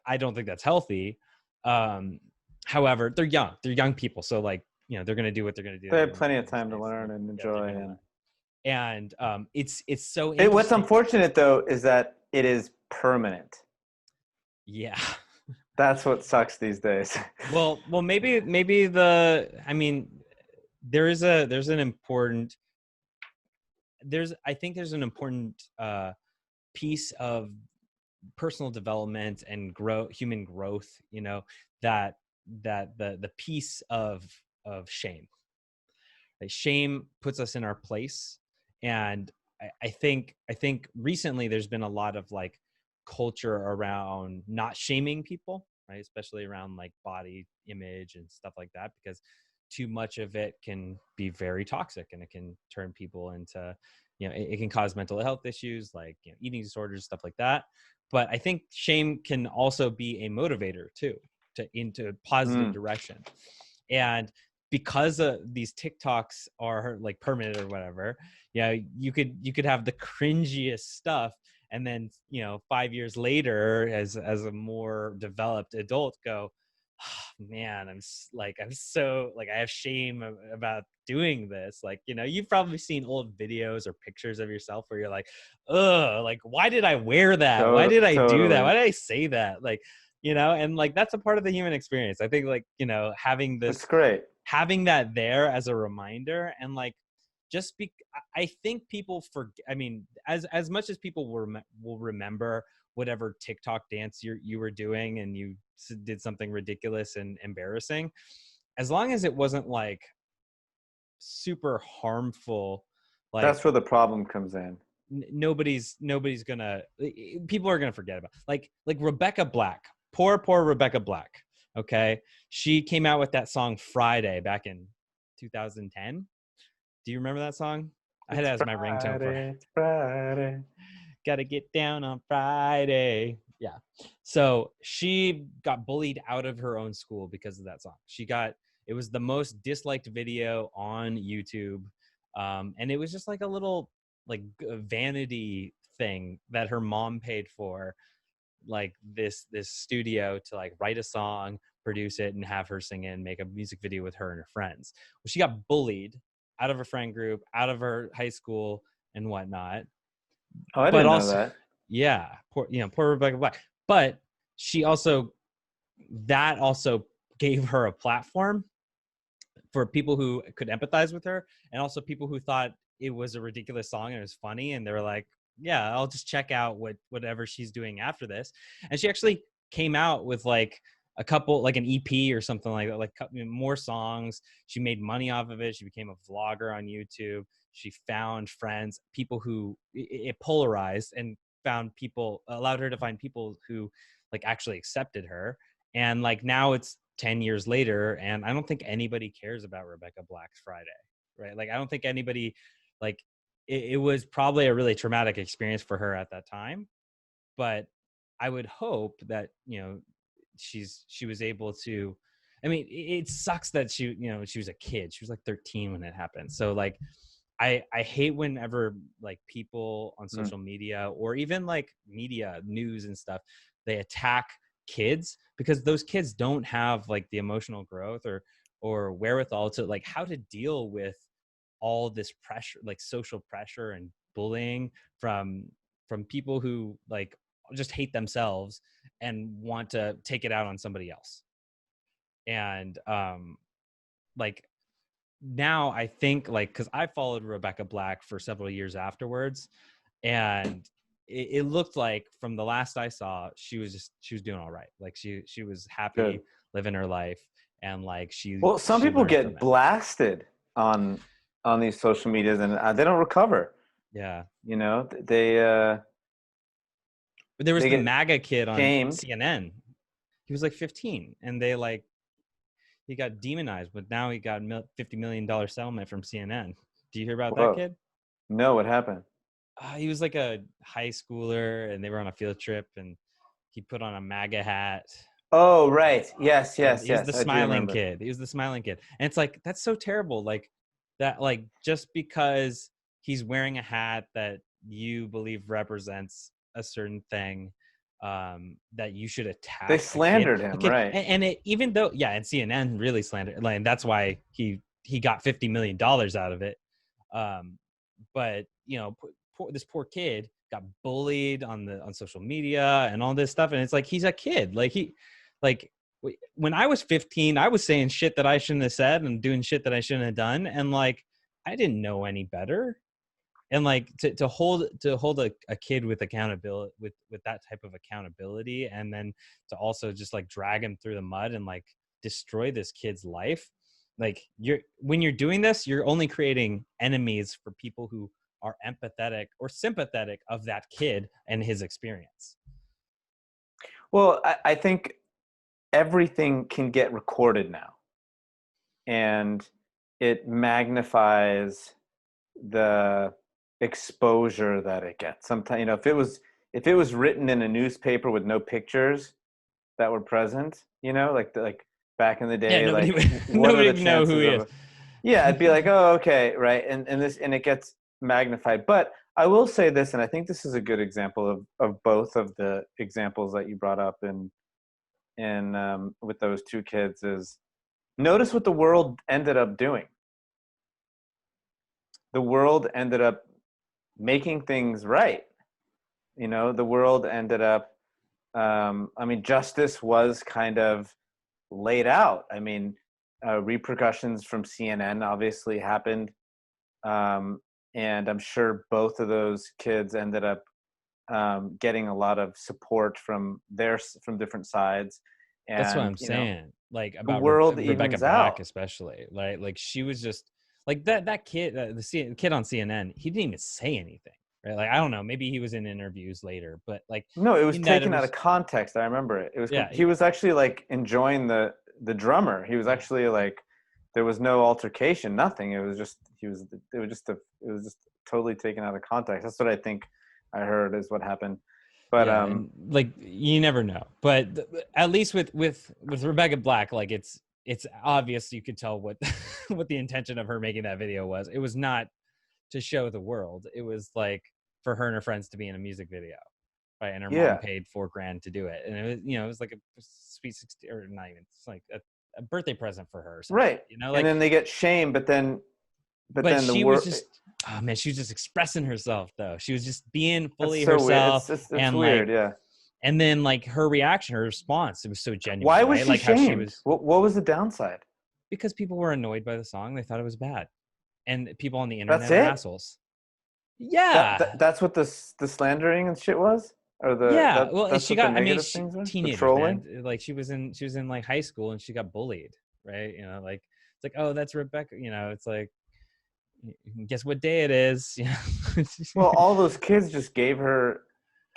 I don't think that's healthy. However, they're young people, so like they're gonna do what they're gonna do. They have plenty of time to learn and enjoy. And it's so interesting. What's interesting. unfortunate though is that it is permanent. Yeah. That's what sucks these days. Well, maybe I mean, there's an important piece of personal development and human growth, you know, that the piece of shame. Like, shame puts us in our place. And I think recently there's been a lot of like culture around not shaming people, right? Especially around like body image and stuff like that, because too much of it can be very toxic, and it can turn people into, you know, it can cause mental health issues like, you know, eating disorders, stuff like that. But I think shame can also be a motivator too, into a positive direction. And because these TikToks are like permanent or whatever, yeah, you could have the cringiest stuff, and then, you know, 5 years later, as a more developed adult, go, oh, man, I'm so like, I have shame about doing this. Like, you know, you've probably seen old videos or pictures of yourself where you're like, ugh, like, why did I wear that? Why did I do that? Why did I say that? Like, you know, and like, that's a part of the human experience. I think, like, you know, having That's great. having that there as a reminder, and like, I think people forget. I mean, as much as people will remember whatever TikTok dance you were doing, and you did something ridiculous and embarrassing, as long as it wasn't like super harmful, like, That's where the problem comes in. nobody's gonna, people are gonna forget about, like Rebecca Black, poor Rebecca Black. Okay, she came out with that song Friday back in 2010. Do you remember that song? I had it as my ringtone for It's Friday. Gotta get down on Friday. Yeah. So she got bullied out of her own school because of that song. It was the most disliked video on YouTube. And it was just like a little like vanity thing that her mom paid for, like this studio to like write a song, produce it, and have her sing it and make a music video with her and her friends. Well, she got bullied out of her friend group, out of her high school and whatnot. Oh, I But didn't know also, that. yeah, poor Rebecca Black. But she also, that also gave her a platform for people who could empathize with her, and also people who thought it was a ridiculous song and it was funny, and they were like, yeah, I'll just check out whatever she's doing after this. And she actually came out with like a couple, like an EP or something like that, like more songs. She made money off of it. She became a vlogger on YouTube. She found friends, people who it polarized, and allowed her to find people who like actually accepted her. And like, now it's 10 years later, and I don't think anybody cares about Rebecca Black's Friday, right? Like, I don't think anybody, like, it was probably a really traumatic experience for her at that time, but I would hope that, you know, she was able to, I mean, it sucks that she was a kid. She was like 13 when it happened. So like, I hate whenever like people on social media, or even like media news and stuff, they attack kids, because those kids don't have like the emotional growth or wherewithal to like how to deal with all this pressure, like social pressure and bullying from people who like just hate themselves and want to take it out on somebody else. And like, now I think, like, because I followed Rebecca Black for several years afterwards, and it looked like from the last I saw, she was doing all right. Like, she was happy. Good. Living her life, and like Well, some people learned from get it. blasted on these social medias, and they don't recover. Yeah. You know, they But there was they the get MAGA kid on shamed. CNN. He was like 15, and he got demonized, but now he got $50 million settlement from CNN. Do you hear about that kid? No, what happened? He was like a high schooler, and they were on a field trip, and he put on a MAGA hat. Oh, right. Yes. He was the I do smiling remember. kid. He was the smiling kid. And it's like, that's so terrible. Like that, like, just because he's wearing a hat that you believe represents a certain thing, that you should attack. They slandered him, right? And it, even though, yeah, and CNN really slandered, like, and that's why he got $50 million out of it. But you know, this poor kid got bullied on social media and all this stuff, and it's like, he's a kid. Like when I was 15, I was saying shit that I shouldn't have said and doing shit that I shouldn't have done, and like, I didn't know any better. and like to hold a kid with accountability, with that type of accountability, and then to also just like drag him through the mud and like destroy this kid's life. Like when you're doing this, you're only creating enemies for people who are empathetic or sympathetic of that kid and his experience. Well, I think everything can get recorded now, and it magnifies the exposure that it gets. Sometimes, you know, if it was written in a newspaper with no pictures that were present, you know, like back in the day, nobody like would, what are nobody the would know who he chances is. of yeah, I'd be like, oh, okay, right, and it gets magnified. But I will say this, and I think this is a good example of both of the examples that you brought up in with those two kids, is notice what the world ended up doing. The world ended up making things right. You know, the world ended up, I mean, justice was kind of laid out. I mean, repercussions from CNN obviously happened. And I'm sure both of those kids ended up getting a lot of support from different sides. And, That's what I'm you know, saying. Like the about world Rebecca evens Black, out. especially. Like she was just like that kid, kid on CNN. He didn't even say anything, right? Like I don't know. Maybe he was in interviews later, but like No, it was in that taken out of context. I remember it. It was yeah. he was actually like enjoying the drummer. He was actually like, there was no altercation, nothing. It was just it was just totally taken out of context. That's what I think I heard is what happened. But yeah, and like you never know. But at least with Rebecca Black, like it's obvious, you could tell what what the intention of her making that video was. It was not to show the world. It was like for her and her friends to be in a music video, right? And her mom yeah, paid $4,000 to do it, and it was, you know, it was like a sweet 60, or not even. It's like a birthday present for her, or something, right. you know, And like. then they get shamed, but then the She was word, just, oh man, she was just expressing herself though. She was just being that's fully so weird. herself, It's and weird, like, yeah. and then like her reaction, her response, it was so Why genuine, was right? she Like how she shamed? was, What was the downside? because people were annoyed by the song. They thought it was bad, and people on the That's internet are it? assholes. Yeah, That's what the slandering and shit was, or yeah. Well, that's she what the got. I mean, negative things are. The teenagers, trolling. man. Like she was in like high school, and she got bullied, right? You know, like it's like, oh, that's Rebecca. You know, it's like, guess what day it is? You know? Well, all those kids just gave her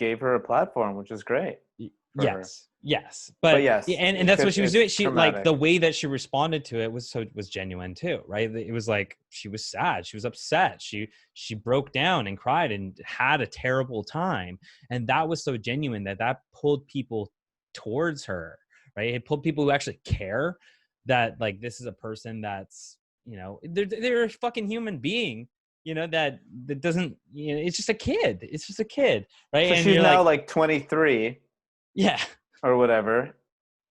a platform, which is great for her. Yes, But but yes, and that's what she was it's doing. She, like, traumatic. the way that she responded to it was genuine too, right? It was like she was sad, she was upset, she broke down and cried and had a terrible time, and that was so genuine that pulled people towards her, right? It pulled people who actually care, that like this is a person that's, you know, they're a fucking human being, you know, that doesn't, you know, it's just a kid, right? So And she's you're now like, like 23 yeah. or whatever,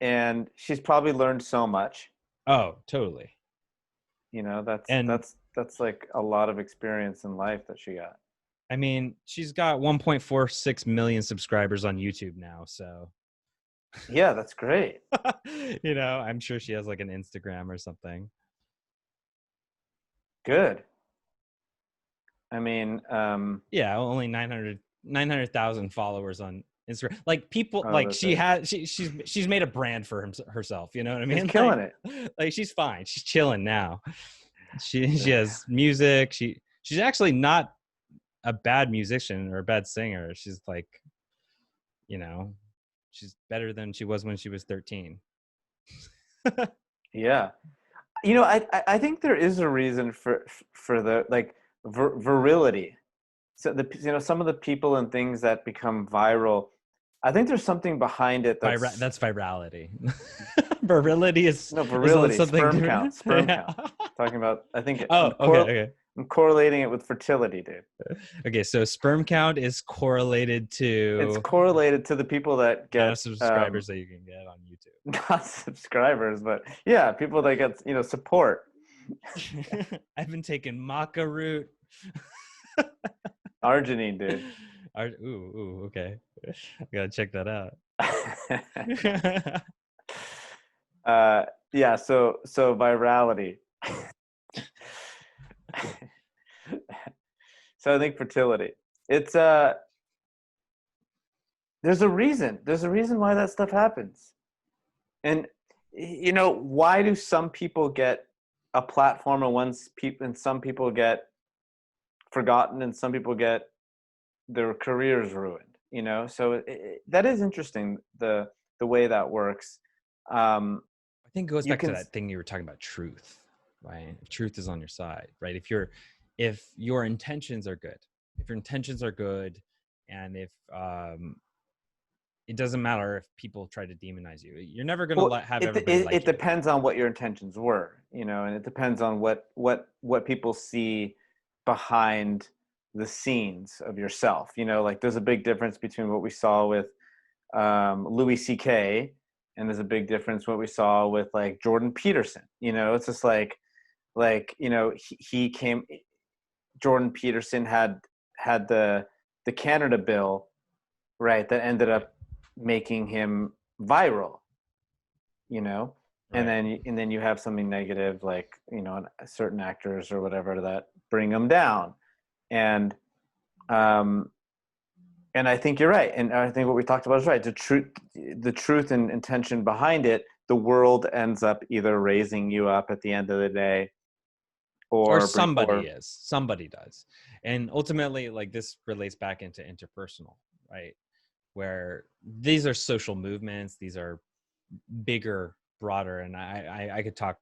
and she's probably learned so much. Oh, totally. You know, And that's like a lot of experience in life that she got. I mean, she's got 1.46 million subscribers on YouTube now, so Yeah, that's great. you know, I'm sure she has like an Instagram or something. Good. I mean, Yeah, only 900,000 followers on Instagram. Like people, oh, like that's she it. has, she's made a brand for herself. You know what I She's mean? killing Like, it. like she's fine. She's chilling now. She has music. She's actually not a bad musician or a bad singer. She's like, you know, she's better than she was when she was 13. Yeah. You know, I think there is a reason for the like virility. So you know, some of the people and things that become viral, I think there's something behind it that's That's virality. Virility no is virility, something sperm different. count, sperm Yeah. count. Talking about, I think Oh, okay. I'm correlating it with fertility, dude. Okay, so sperm count is correlated It's to correlated to the people that amount of get subscribers that you can get on not subscribers, but yeah, people that get, you know, support. YouTube. I've been taking maca root. Arginine, dude. Okay. I gotta check that out. Yeah, so virality. So I think fertility. It's there's a reason. There's a reason why that stuff happens. And why do some people get a platform and some people get forgotten and some people get their careers ruined? So that is interesting, the way that works. I think it goes back to can- that thing you were talking about, truth, right? If truth is on your side, right? If your intentions are good, and if it doesn't matter if people try to demonize you, you're never going to have everybody like you. It depends on what your intentions were, and it depends on what people see behind the scenes of yourself. Like there's a big difference between what we saw with Louis C.K. and there's a big difference what we saw with like Jordan Peterson. It's just like he came. Jordan Peterson had the Canada bill, right, that ended up making him viral. And then you have something negative like certain actors or whatever that bring them down, and I think you're right, and I think what we talked about is right. The truth and intention behind it, the world ends up either raising you up at the end of the day, or somebody does, and ultimately, like, this relates back into interpersonal, right? Where these are social movements, these are bigger, broader, and I could talk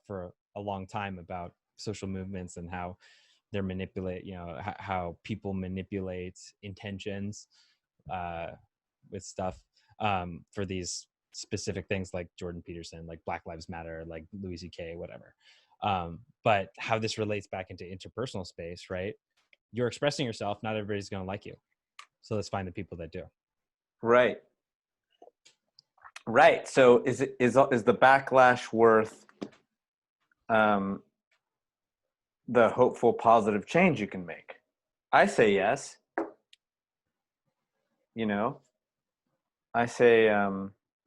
for a long time about social movements and how they're how people manipulate intentions with stuff for these specific things, like Jordan Peterson, like Black Lives Matter, like Louis C.K., whatever. But how this relates back into interpersonal space, right? You're expressing yourself, not everybody's going to like you. So let's find the people that do. Right. So is the backlash worth the hopeful positive change you can make? I say yes. I say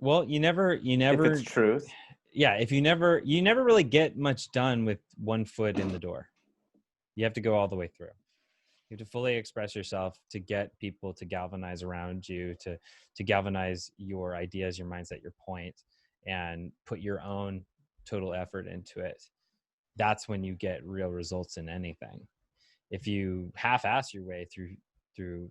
well, you never if it's truth. Yeah, if you never really get much done with one foot in the door. You have to go all the way through. You have to fully express yourself to get people to galvanize around you, to galvanize your ideas, your mindset, your point, and put your own total effort into it. That's when you get real results in anything. If you half-ass your way through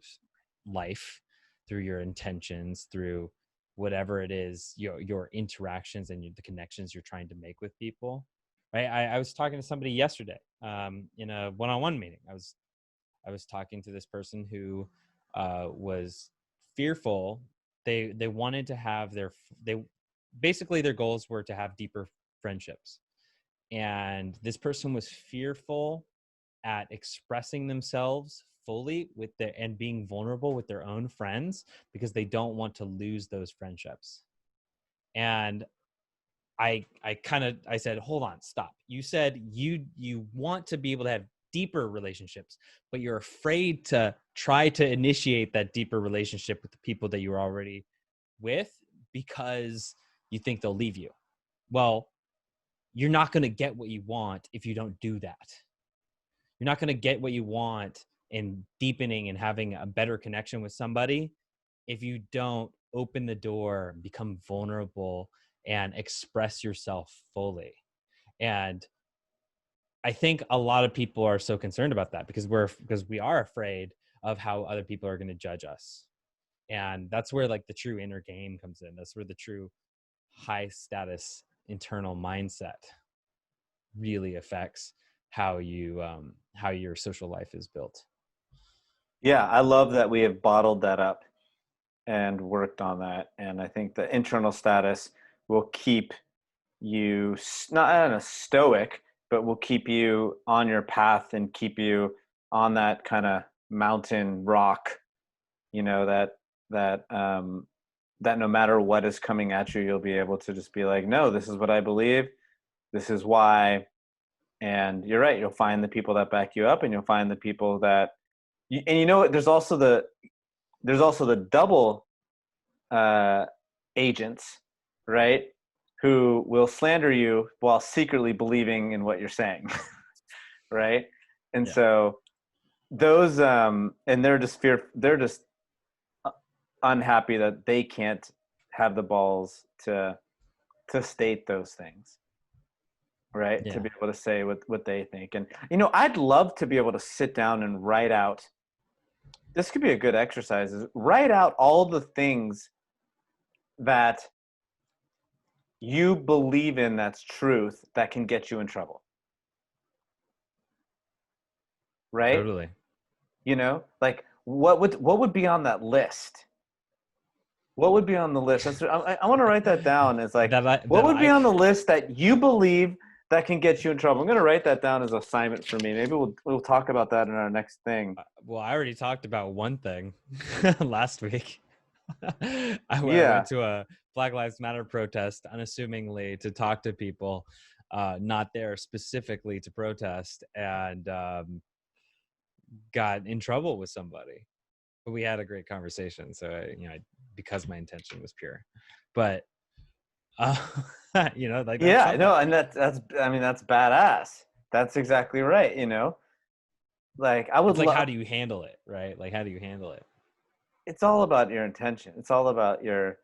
life, through your intentions, through whatever it is, your interactions and the connections you're trying to make with people, right? I was talking to somebody yesterday in a one-on-one meeting. I was talking to this person who was fearful. They wanted to have basically their goals were to have deeper friendships. And this person was fearful at expressing themselves fully and being vulnerable with their own friends because they don't want to lose those friendships. And I said, hold on, stop. You said you want to be able to have deeper relationships, but you're afraid to try to initiate that deeper relationship with the people that you're already with because you think they'll leave you. Well, you're not going to get what you want if you don't do that. You're not going to get what you want in deepening and having a better connection with somebody if you don't open the door, become vulnerable, and express yourself fully. And I think a lot of people are so concerned about that because we are afraid of how other people are going to judge us. And that's where like the true inner game comes in. That's where the true high status internal mindset really affects how your social life is built. Yeah, I love that we have bottled that up and worked on that. And I think the internal status will keep you not stoic, but will keep you on your path and keep you on that kind of mountain rock, that no matter what is coming at you, you'll be able to just be like, no, this is what I believe. This is why. And you're right. You'll find the people that back you up, and you'll find the people that, there's also the double agents, right? Who will slander you while secretly believing in what you're saying, right? And so those and they're just unhappy that they can't have the balls to state those things, right? To Yeah. be able to say what they think. And I'd love to be able to sit down and write out, this could be a good exercise, is write out all the things that you believe in that's truth that can get you in trouble, right? Totally. Like what would be on that list? What would be on the list? I want to write that down. It's like, what would be on the list that you believe that can get you in trouble? I'm going to write that down as an assignment for me. Maybe we'll talk about that in our next thing. Well, I already talked about one thing last week. I Yeah. went to a Black Lives Matter protest unassumingly to talk to people, not there specifically to protest, and got in trouble with somebody. But we had a great conversation, so because my intention was pure. But like that's Yeah, no, something. and that's badass. That's exactly right. Like I would It's like, love. how do you handle it, right? Like, how do you handle it? It's all about your intention. It's all about your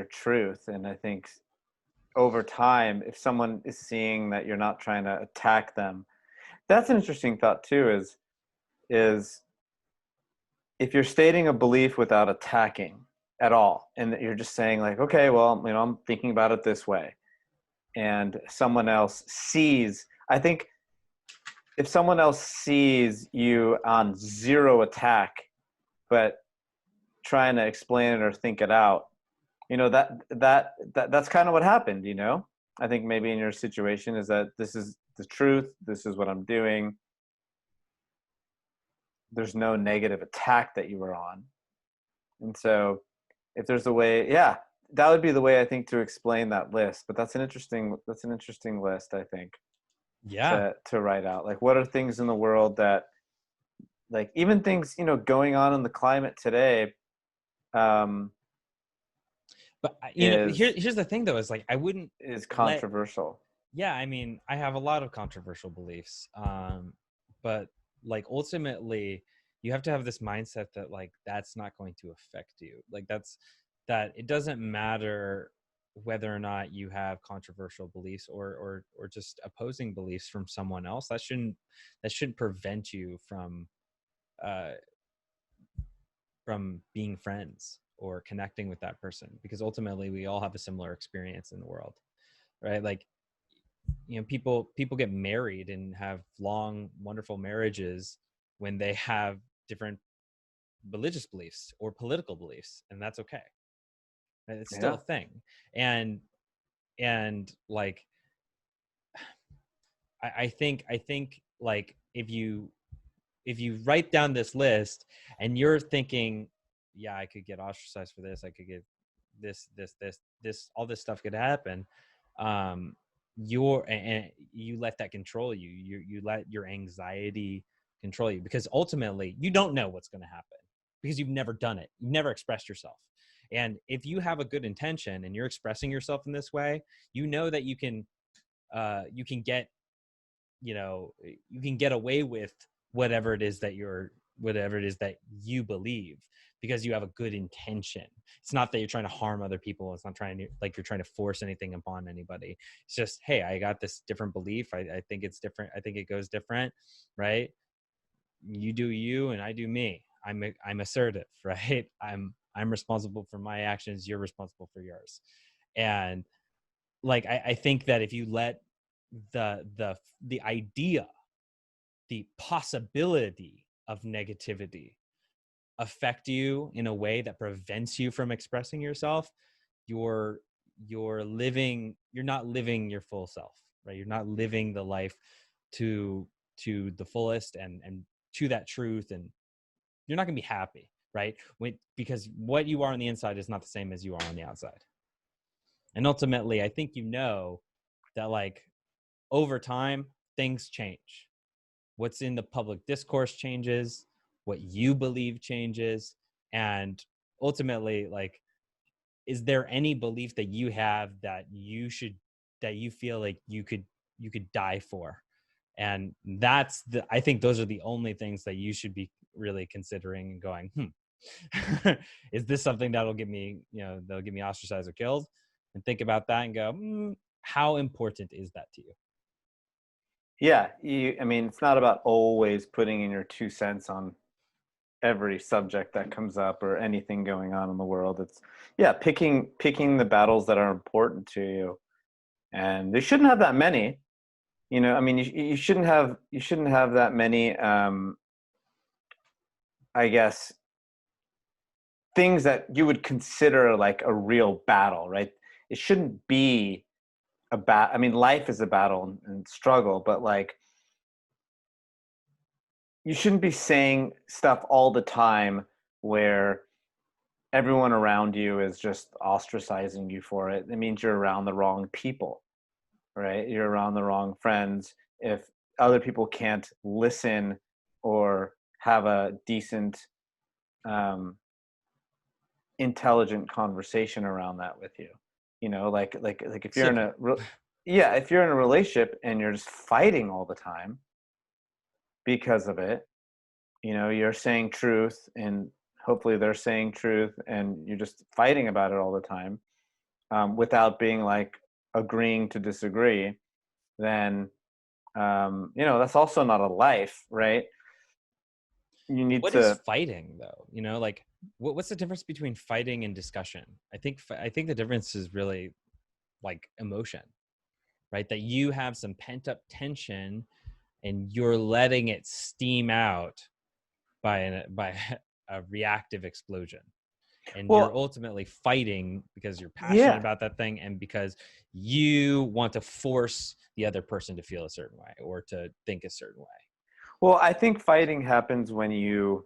truth. And I think over time, if someone is seeing that you're not trying to attack them, that's an interesting thought too. Is if you're stating a belief without attacking at all, and that you're just saying like, okay, well, I'm thinking about it this way, and someone else sees, I think if someone else sees you on zero attack, but trying to explain it or think it out, that's kind of what happened. I think maybe in your situation is that this is the truth, this is what I'm doing, there's no negative attack that you were on. And so if there's a way, yeah, that would be the way I think to explain that list. But that's an interesting list, I think. Yeah. To write out, like, what are things in the world that, like, even things going on in the climate today, But is here's the thing though, is like, I wouldn't controversial. Yeah, I mean, I have a lot of controversial beliefs, but like, ultimately you have to have this mindset that like that's not going to affect you. Like, that it doesn't matter whether or not you have controversial beliefs or just opposing beliefs from someone else. That shouldn't prevent you uh from being friends or connecting with that person, because ultimately we all have a similar experience in the world, right? Like, people get married and have long, wonderful marriages when they have different religious beliefs or political beliefs, and that's okay. It's still a thing. And like, I think like, if you write down this list and you're thinking, yeah, I could get ostracized for this, I could get this, all this stuff could happen, and you let that control you. You let your anxiety control you, because ultimately you don't know what's going to happen, because you've never done it. You've never expressed yourself. And if you have a good intention and you're expressing yourself in this way, that you can get, you can get away with whatever it is that you believe, because you have a good intention. It's not that you're trying to harm other people. It's not like you're trying to force anything upon anybody. It's just, hey, I got this different belief. I think it's different. I think it goes different, right? You do you and I do me. I'm assertive, right? I'm responsible for my actions. You're responsible for yours. And like, I think that if you let the idea, the possibility of negativity affect you in a way that prevents you from expressing yourself, you're not living your full self, right? You're not living the life to the fullest and to that truth, and you're not going to be happy, right? Because what you are on the inside is not the same as you are on the outside. And ultimately, I think that, like, over time, things change. What's in the public discourse changes, what you believe changes, and ultimately, like, is there any belief that you have that you feel like you could die for? And I think those are the only things that you should be really considering and going, is this something that'll get me, that'll get me ostracized or killed? And think about that and go, how important is that to you? Yeah, I mean, it's not about always putting in your 2 cents on every subject that comes up or anything going on in the world. It's picking the battles that are important to you, and they shouldn't have that many. I mean, you shouldn't have that many. I guess things that you would consider like a real battle, right? It shouldn't be I mean, life is a battle and struggle, but like, you shouldn't be saying stuff all the time where everyone around you is just ostracizing you for it. It means you're around the wrong people, right? You're around the wrong friends. If other people can't listen or have a decent, intelligent conversation around that with you, like if you're if you're in a relationship and you're just fighting all the time because of it, you're saying truth and hopefully they're saying truth, and you're just fighting about it all the time, without being like agreeing to disagree, then that's also not a life, right? You need What to. is fighting though? Like what's the difference between fighting and discussion? I think the difference is really like emotion, right? That you have some pent up tension and you're letting it steam out by a reactive explosion. And you're ultimately fighting because you're passionate about that thing and because you want to force the other person to feel a certain way or to think a certain way. Well, I think fighting happens when you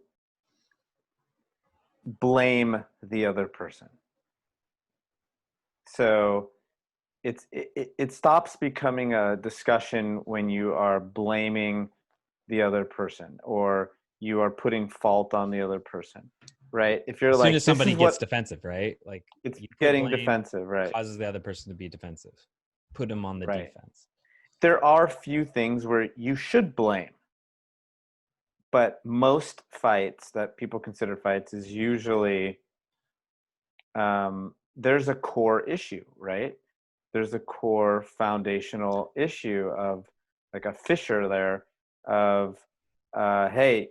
blame the other person. So it stops becoming a discussion when you are blaming the other person or you are putting fault on the other person, right? If you're as soon like, as somebody gets defensive, right? Like it's getting defensive, right? Causes the other person to be defensive. Put them on the defense. There are few things where you should blame, but most fights that people consider fights is usually there's a core issue, right? There's a core foundational issue of like a fissure there of hey,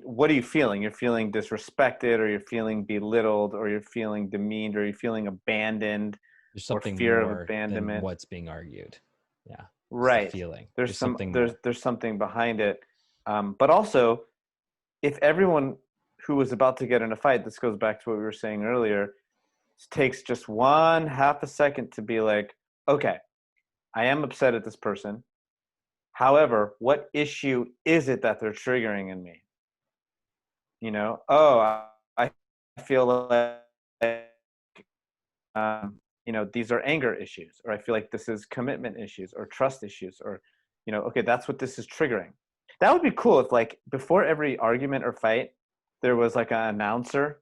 what are you feeling? You're feeling disrespected, or you're feeling belittled, or you're feeling demeaned, or you're feeling abandoned. There's something or fear more of abandonment. than what's being argued. Yeah. Right. Feeling. There's something behind it. But also, if everyone who was about to get in a fight, this goes back to what we were saying earlier, takes just one half a second to be like, okay, I am upset at this person. However, what issue is it that they're triggering in me? I feel like, these are anger issues, or I feel like this is commitment issues or trust issues, or, okay, that's what this is triggering. That would be cool if like before every argument or fight, there was like an announcer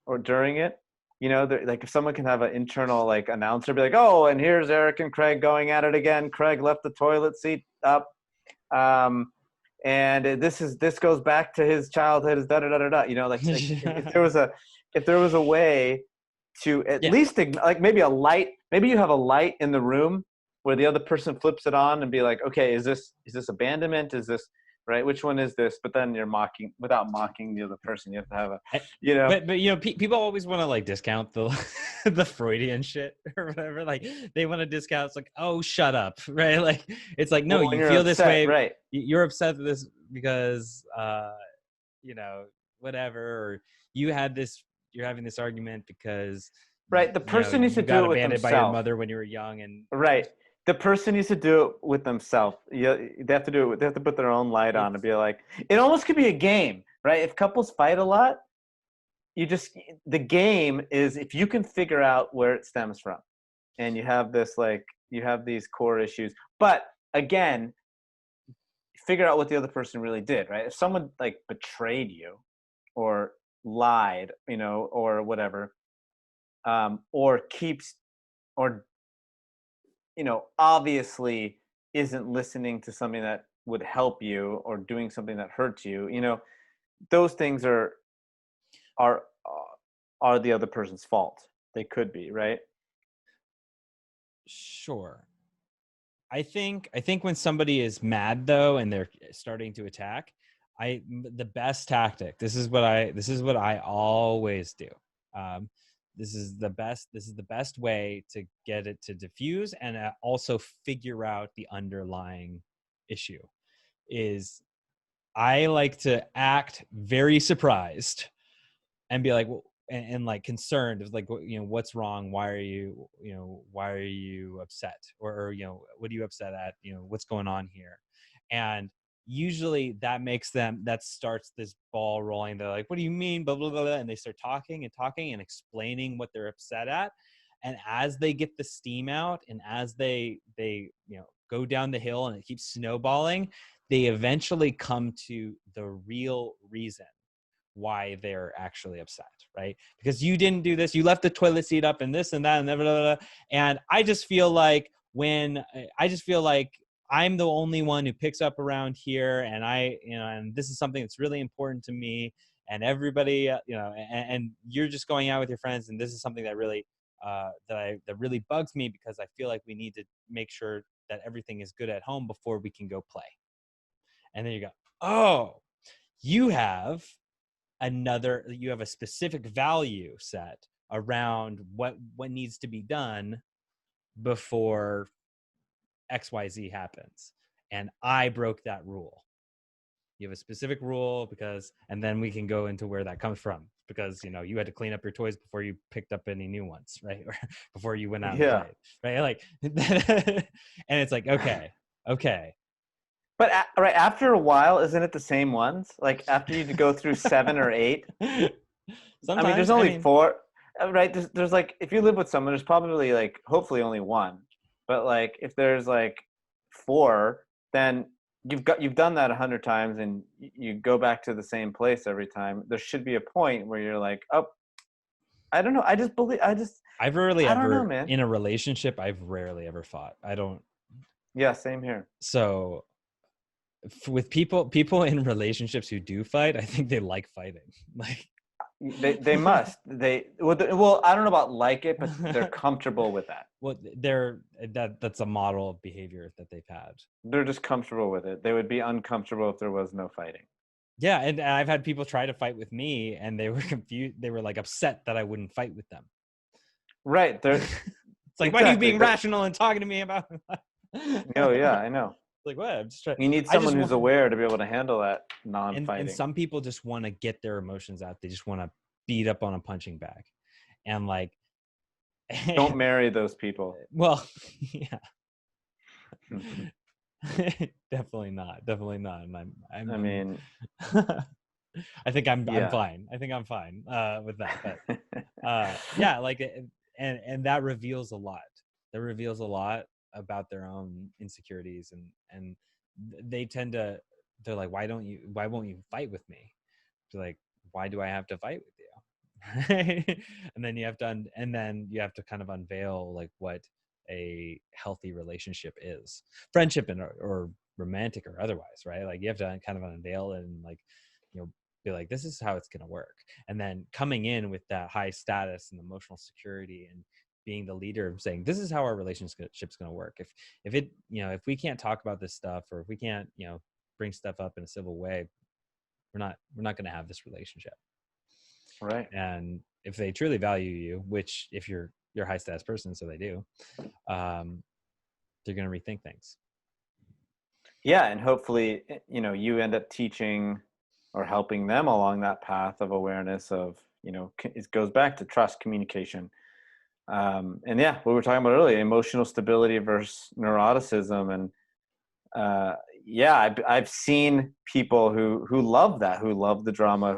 or during it, like if someone can have an internal like announcer be like, oh, and here's Eric and Craig going at it again. Craig left the toilet seat up. And this goes back to his childhood, is da da da da da. Like if there was a way to at least like maybe you have a light in the room where the other person flips it on and be like, okay, is this abandonment? Is this right? Which one is this? But then you're without mocking the other person. You have to have But people always want to like discount the the Freudian shit or whatever. Like they want to discount. It's like, oh, shut up, right? Like it's like, no, you feel upset, this way, right? You're upset with this because whatever, or you're having this argument because right. The person needs to do it with themselves. By your mother when you were young, and right. The person needs to do it with themselves. They have to do it. They have to put their own light on and be like, it almost could be a game, right? If couples fight a lot, the game is if you can figure out where it stems from, and you have these core issues. But again, figure out what the other person really did, right? If someone like betrayed you, or lied, or whatever, or obviously isn't listening to something that would help you or doing something that hurts you, you know, those things are the other person's fault. They could be, right? Sure. I think when somebody is mad though and they're starting to attack, the best tactic. This is what I always do. This is the best way to get it to diffuse and also figure out the underlying issue. Is I like to act very surprised and be like, well, and like concerned of like, you know, what's wrong? Why are you upset? Or, you know, what are you upset at? You know, what's going on here? And usually that starts this ball rolling. They're like, what do you mean? Blah, blah, blah, blah. And they start talking and explaining what they're upset at. And as they get the steam out and as they, you know, go down the hill and it keeps snowballing, they eventually come to the real reason why they're actually upset, right? Because you didn't do this, you left the toilet seat up and this and that and blah, blah, blah. And I just feel like I'm the only one who picks up around here, and and this is something that's really important to me, and everybody, and you're just going out with your friends, and this is something that really that really bugs me, because I feel like we need to make sure that everything is good at home before we can go play. And then you go, oh, you have a specific value set around what needs to be done before XYZ happens. And I broke that rule. You have a specific rule and then we can go into where that comes from, because, you know, you had to clean up your toys before you picked up any new ones, right? Or before you went out and played, right? Like, and it's like, okay. But right after a while, isn't it the same ones? Like after you go through 7 or 8. Sometimes, I mean, there's only 4, right? There's like, if you live with someone, there's probably like hopefully only 1. But like if there's like 4, then you've done that 100 times and you go back to the same place every time. There should be a point where you're like, oh, I don't know. I've rarely I ever, don't know, man. in a relationship, I've rarely ever fought. I don't. Yeah, same here. So with people in relationships who do fight, I think they like fighting. Like they must. Well, I don't know about like it, but they're comfortable with that. Well, that's a model of behavior that they've had. They're just comfortable with it. They would be uncomfortable if there was no fighting. Yeah, and I've had people try to fight with me, and they were confused. They were like upset that I wouldn't fight with them. Right. It's like, exactly. Why are you being rational and talking to me about? No, yeah, I know. Like, what? I'm just trying. You need someone who's aware to be able to handle that non-fighting. And some people just want to get their emotions out. They just want to beat up on a punching bag, and like. Don't marry those people. Well, yeah. Definitely not. And I mean, I think I'm fine. I think I'm fine with that. But yeah, like, and that reveals a lot. That reveals a lot about their own insecurities, and they tend to. They're like, why won't you fight with me? They're like, why do I have to fight with you? and then you have to kind of unveil like what a healthy relationship is, friendship or romantic or otherwise, right? Like you have to kind of unveil it and like, you know, be like, this is how it's going to work. And then coming in with that high status and emotional security and being the leader of saying, this is how our relationship's going to work. If it, you know, if we can't talk about this stuff, or if we can't, you know, bring stuff up in a civil way, we're not going to have this relationship. Right. And if they truly value you, which if you're a high status person, so they do, they're going to rethink things. Yeah. And hopefully, you know, you end up teaching or helping them along that path of awareness of, you know, it goes back to trust, communication. And yeah, what we were talking about earlier, emotional stability versus neuroticism. And yeah, I've seen people who love that, who love the drama,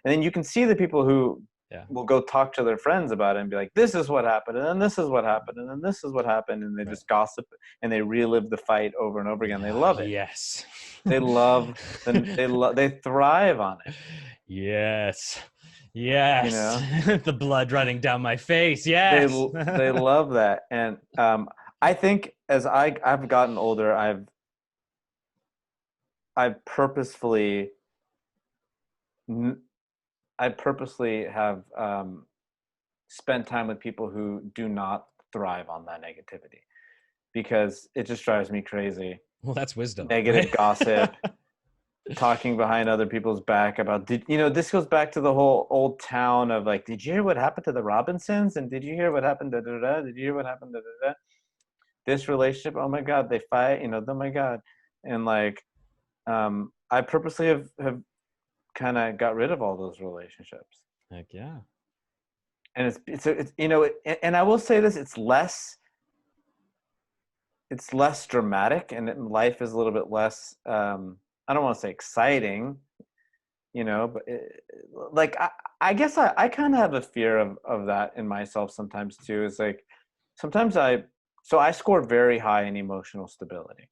and then you can see the people who will go talk to their friends about it and be like, this is what happened, and then this is what happened, and then this is what happened, and they just gossip and they relive the fight over and over again. They love it. Yes. They love they thrive on it. Yes. You know? The blood running down my face. Yes. They love that. And I think as I've gotten older, I purposefully have spent time with people who do not thrive on that negativity, because it just drives me crazy. Well, that's wisdom. Negative right? gossip, talking behind other people's back about, this goes back to the whole old town of like, did you hear what happened to the Robinsons? And did you hear what happened to did you hear what happened to this relationship? Oh my God, they fight, oh my God. And like, I purposely have kind of got rid of all those relationships. Heck yeah. And it's and I will say this, it's less dramatic, and life is a little bit less, I don't want to say exciting, but like, I guess I kind of have a fear of that in myself sometimes too. Is like, sometimes I score very high in emotional stability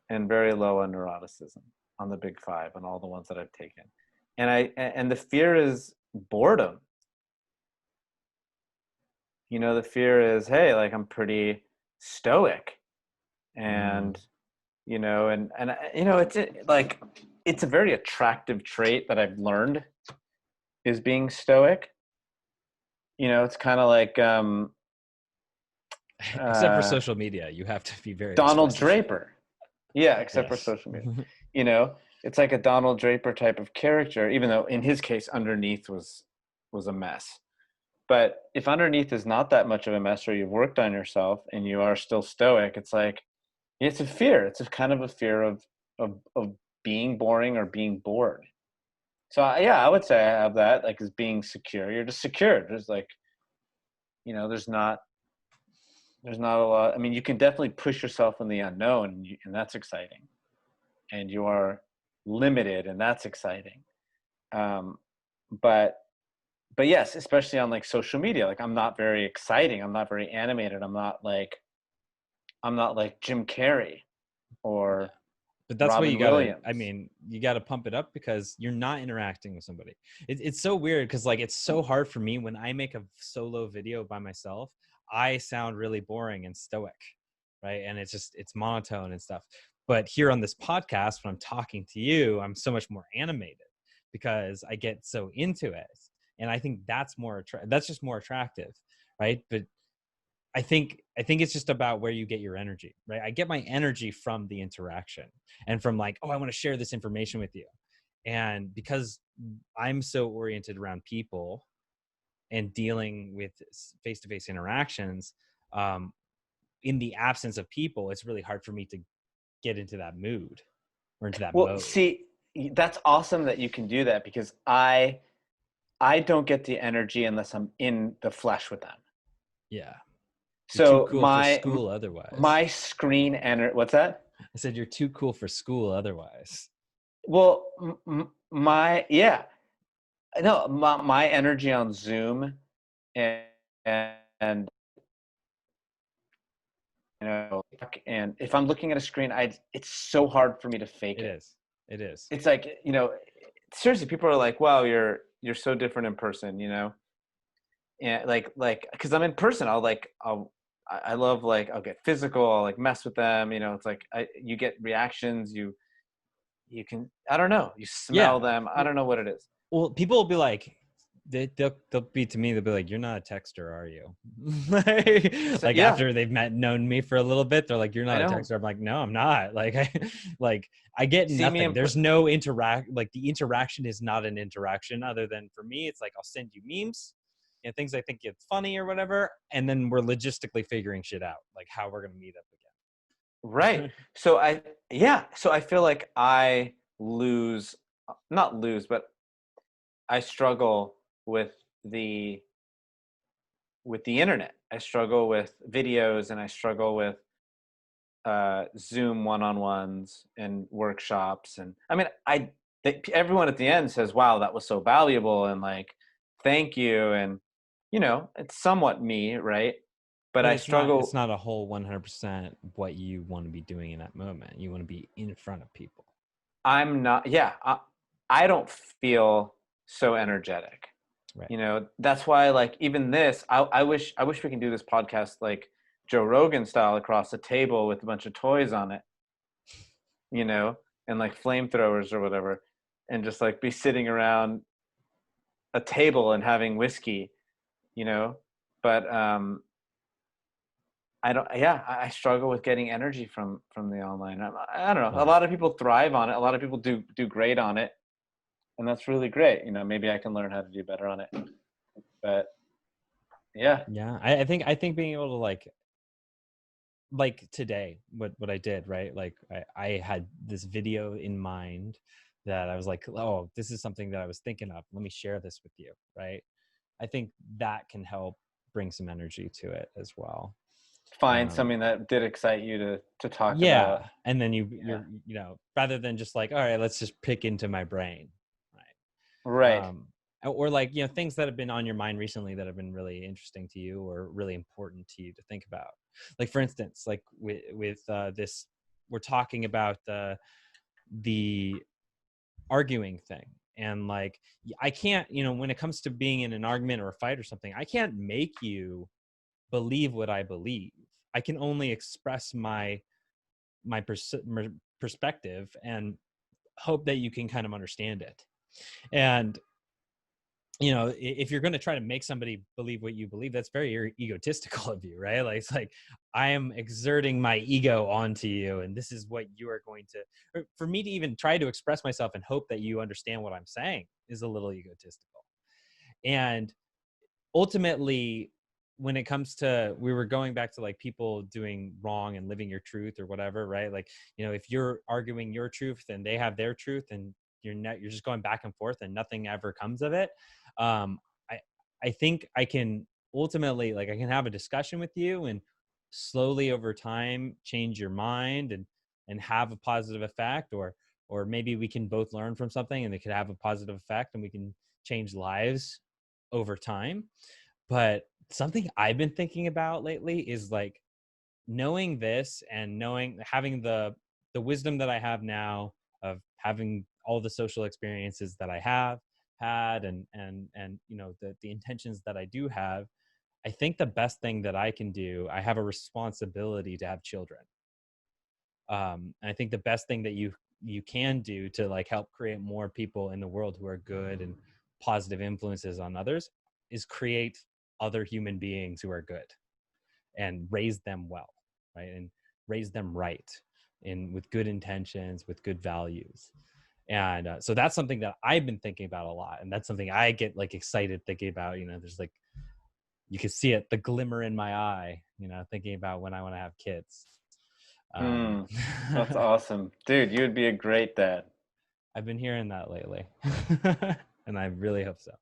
and very low on neuroticism on the big 5, on all the ones that I've taken. And the fear is boredom. The fear is, hey, like, I'm pretty stoic, and it's like, it's a very attractive trait that I've learned, is being stoic. It's kind of like Except for social media, you have to be very Donald expressive. Draper. Yeah, except for social media. It's like a Donald Draper type of character, even though in his case underneath was a mess. But if underneath is not that much of a mess, or you've worked on yourself and you are still stoic, it's like, it's a fear. It's a kind of a fear of being boring or being bored. So I would say I have that, like, as being secure. You're just secure. There's like, there's not a lot. I mean, you can definitely push yourself in the unknown, and that's exciting. And you are limited, and that's exciting. But yes, especially on like social media, like, I'm not very exciting. I'm not very animated. I'm not like Jim Carrey or But that's Robin what you gotta, Williams. I mean, you gotta pump it up, because you're not interacting with somebody. It's so weird, because like, it's so hard for me when I make a solo video by myself. I sound really boring and stoic, right? And it's monotone and stuff. But here on this podcast, when I'm talking to you, I'm so much more animated, because I get so into it. And I think that's just more attractive, right? But I think it's just about where you get your energy, right? I get my energy from the interaction, and from like, oh, I want to share this information with you. And because I'm so oriented around people and dealing with face-to-face interactions, in the absence of people, it's really hard for me to get into that mood or into that mode. See, that's awesome that you can do that, because I don't get the energy unless I'm in the flesh with them. Yeah. So you're too cool for school otherwise. My screen energy. What's that? I said you're too cool for school otherwise. Well, my energy on Zoom and and if I'm looking at a screen, it's so hard for me to fake it. It is. It's like, seriously, people are like, wow, you're so different in person, and like, because I'm in person, I love, like, I'll get physical, I'll like mess with them, it's like, you get reactions, you can, I don't know, you smell them, I don't know what it is. Well, people will be like, they'll be to me, they'll be like, you're not a texter, are you? After they've known me for a little bit, they're like, you're not a texter. I'm like, no, I'm not. I get nothing. There's no like, the interaction is not an interaction, other than for me, it's like, I'll send you memes and things I think it's funny or whatever, and then we're logistically figuring shit out, like how we're gonna meet up again. Right. So I feel like I I struggle with the internet. I struggle with videos, and I struggle with Zoom one-on-ones and workshops. And I mean, everyone at the end says, wow, that was so valuable, and like, thank you. And it's somewhat me, right? But I struggle. It's not a whole 100% what you want to be doing in that moment. You want to be in front of people. I'm not. Yeah, I don't feel so energetic. Right. That's why, like, even this, I wish we can do this podcast like Joe Rogan style, across the table with a bunch of toys on it. And and like flamethrowers or whatever, and just like be sitting around a table and having whiskey, you know. But I don't. Yeah, I struggle with getting energy from the online. I don't know. A lot of people thrive on it. A lot of people do great on it, and that's really great. You know, maybe I can learn how to do better on it. But yeah, I think being able to like today, what I did, right? Like I had this video in mind that I was like, oh, this is something that I was thinking of. Let me share this with you, right? I think that can help bring some energy to it as well. find something that did excite you to talk about. Yeah, and then you're rather than just like, all right, let's just pick into my brain, Right. Or like, things that have been on your mind recently that have been really interesting to you or really important to you to think about. Like, for instance, like with this, we're talking about the arguing thing. And like, I can't, when it comes to being in an argument or a fight or something, I can't make you believe what I believe. I can only express my perspective and hope that you can kind of understand it. And if you're going to try to make somebody believe what you believe, that's very egotistical of you, right? Like, it's like, I am exerting my ego onto you, and this is what you are going to, for me to even try to express myself and hope that you understand what I'm saying is a little egotistical. And ultimately, when it comes to, we were going back to like people doing wrong and living your truth or whatever, right? Like, if you're arguing your truth and they have their truth and you're just going back and forth and nothing ever comes of it. I think I can ultimately, like, I can have a discussion with you and slowly over time change your mind and have a positive effect, or maybe we can both learn from something and it could have a positive effect and we can change lives over time. But something I've been thinking about lately is like knowing this and having the wisdom that I have now of having all the social experiences that I have had and the intentions that I do have. I think the best thing that I can do, I have a responsibility to have children. And I think the best thing that you can do to like help create more people in the world who are good and positive influences on others is create other human beings who are good and raise them well, right? And raise them right and with good intentions, with good values. And so that's something that I've been thinking about a lot. And that's something I get like excited thinking about, there's like, you can see it, the glimmer in my eye, thinking about when I want to have kids. That's awesome. Dude, you would be a great dad. I've been hearing that lately. And I really hope so.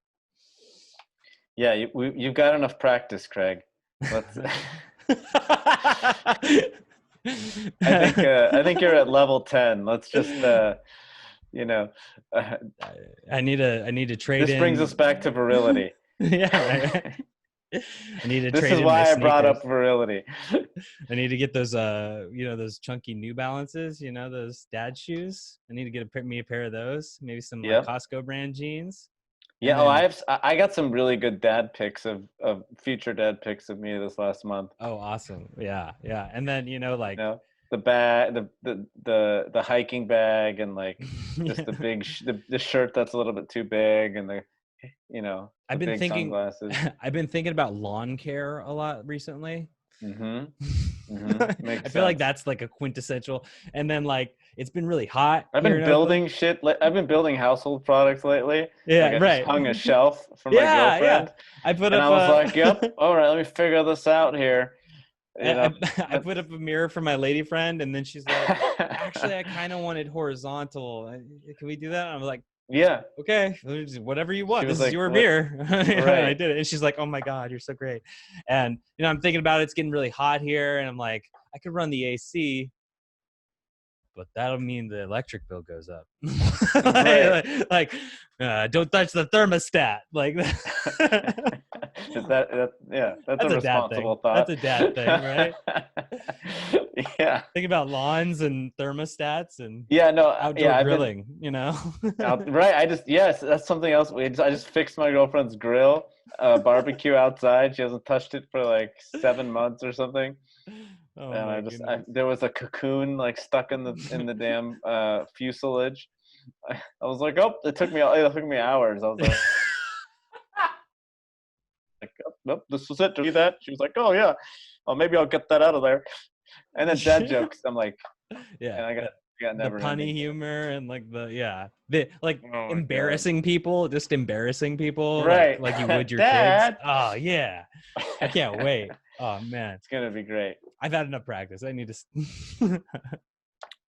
Yeah, you've got enough practice, Craig. Let's I think you're at level 10. Let's just I need to trade this in. brings us back to virility. Yeah. I need to this trade is in why my I brought sneakers. up virility. I need to get those those chunky New Balances, those dad shoes. I need to get me a pair of those, maybe some like Costco brand jeans. Yeah, I got some really good dad pics of future dad pics of me this last month. Oh, awesome. Yeah. And then the bag, the hiking bag, and like just the big the shirt that's a little bit too big, and the I've been big thinking sunglasses. I've been thinking about lawn care a lot recently. I feel like that's like a quintessential. And then like it's been really hot. I've been building shit. I've been building household products lately. Yeah, like I right. just hung a shelf for my girlfriend. I put and up. I was like, "Yep, all right, let me figure this out here." I put up a mirror for my lady friend, and then she's like, "Actually, I kind of wanted horizontal. Can we do that?" And I was like, "Yeah, okay, whatever you want. This is your mirror." Right. I did it, and she's like, "Oh my god, you're so great." And I'm thinking about it. It's getting really hot here, and I'm like, I could run the AC, but that'll mean the electric bill goes up. Don't touch the thermostat. Like that's a responsible thought. That's a dad thing, right? Yeah. Think about lawns and thermostats and outdoor grilling. Right. That's something else. I just fixed my girlfriend's grill, barbecue outside. She hasn't touched it for like 7 months or something. Oh and my goodness. there was a cocoon like stuck in the damn fuselage. I was like, oh, it took me hours. I was like, oh, nope, this was it. Do you see that? She was like, oh yeah, oh maybe I'll get that out of there. And then dad jokes. I'm like, Yeah. and I got The never punny ending. humor and like the like Oh my God. embarrassing people, just embarrassing people, Right. like you would your Dad. kids. Oh yeah, I can't wait. Oh man, It's gonna be great. I've had enough practice. I need to.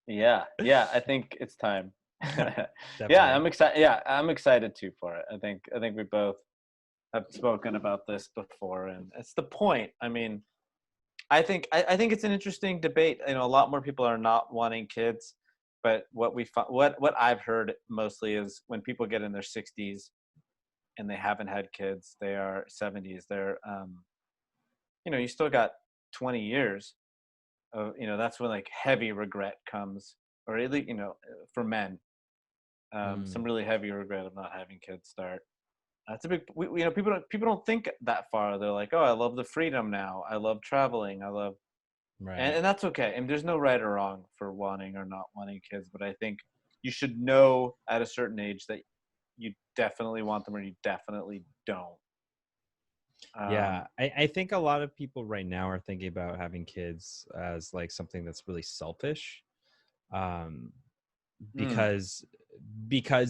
Yeah, I think it's time. Yeah, Definitely. I'm excited. Yeah, I'm excited too for it. I think we both have spoken about this before, and it's the point. I mean, I think it's an interesting debate. You know, a lot more people are not wanting kids, but what I've heard mostly is when people get in their 60s and they haven't had kids, they are 70s. They're you know, you still got 20 years. You know, that's when like heavy regret comes, or at least, you know, for men, some really heavy regret of not having kids start. That's a big, you know, people don't think that far. They're like, oh, I love the freedom now. I love traveling. I love, Right. and that's okay. And there's no right or wrong for wanting or not wanting kids. But I think you should know at a certain age that you definitely want them or you definitely don't. Yeah, I think a lot of people right now are thinking about having kids as like something that's really selfish, because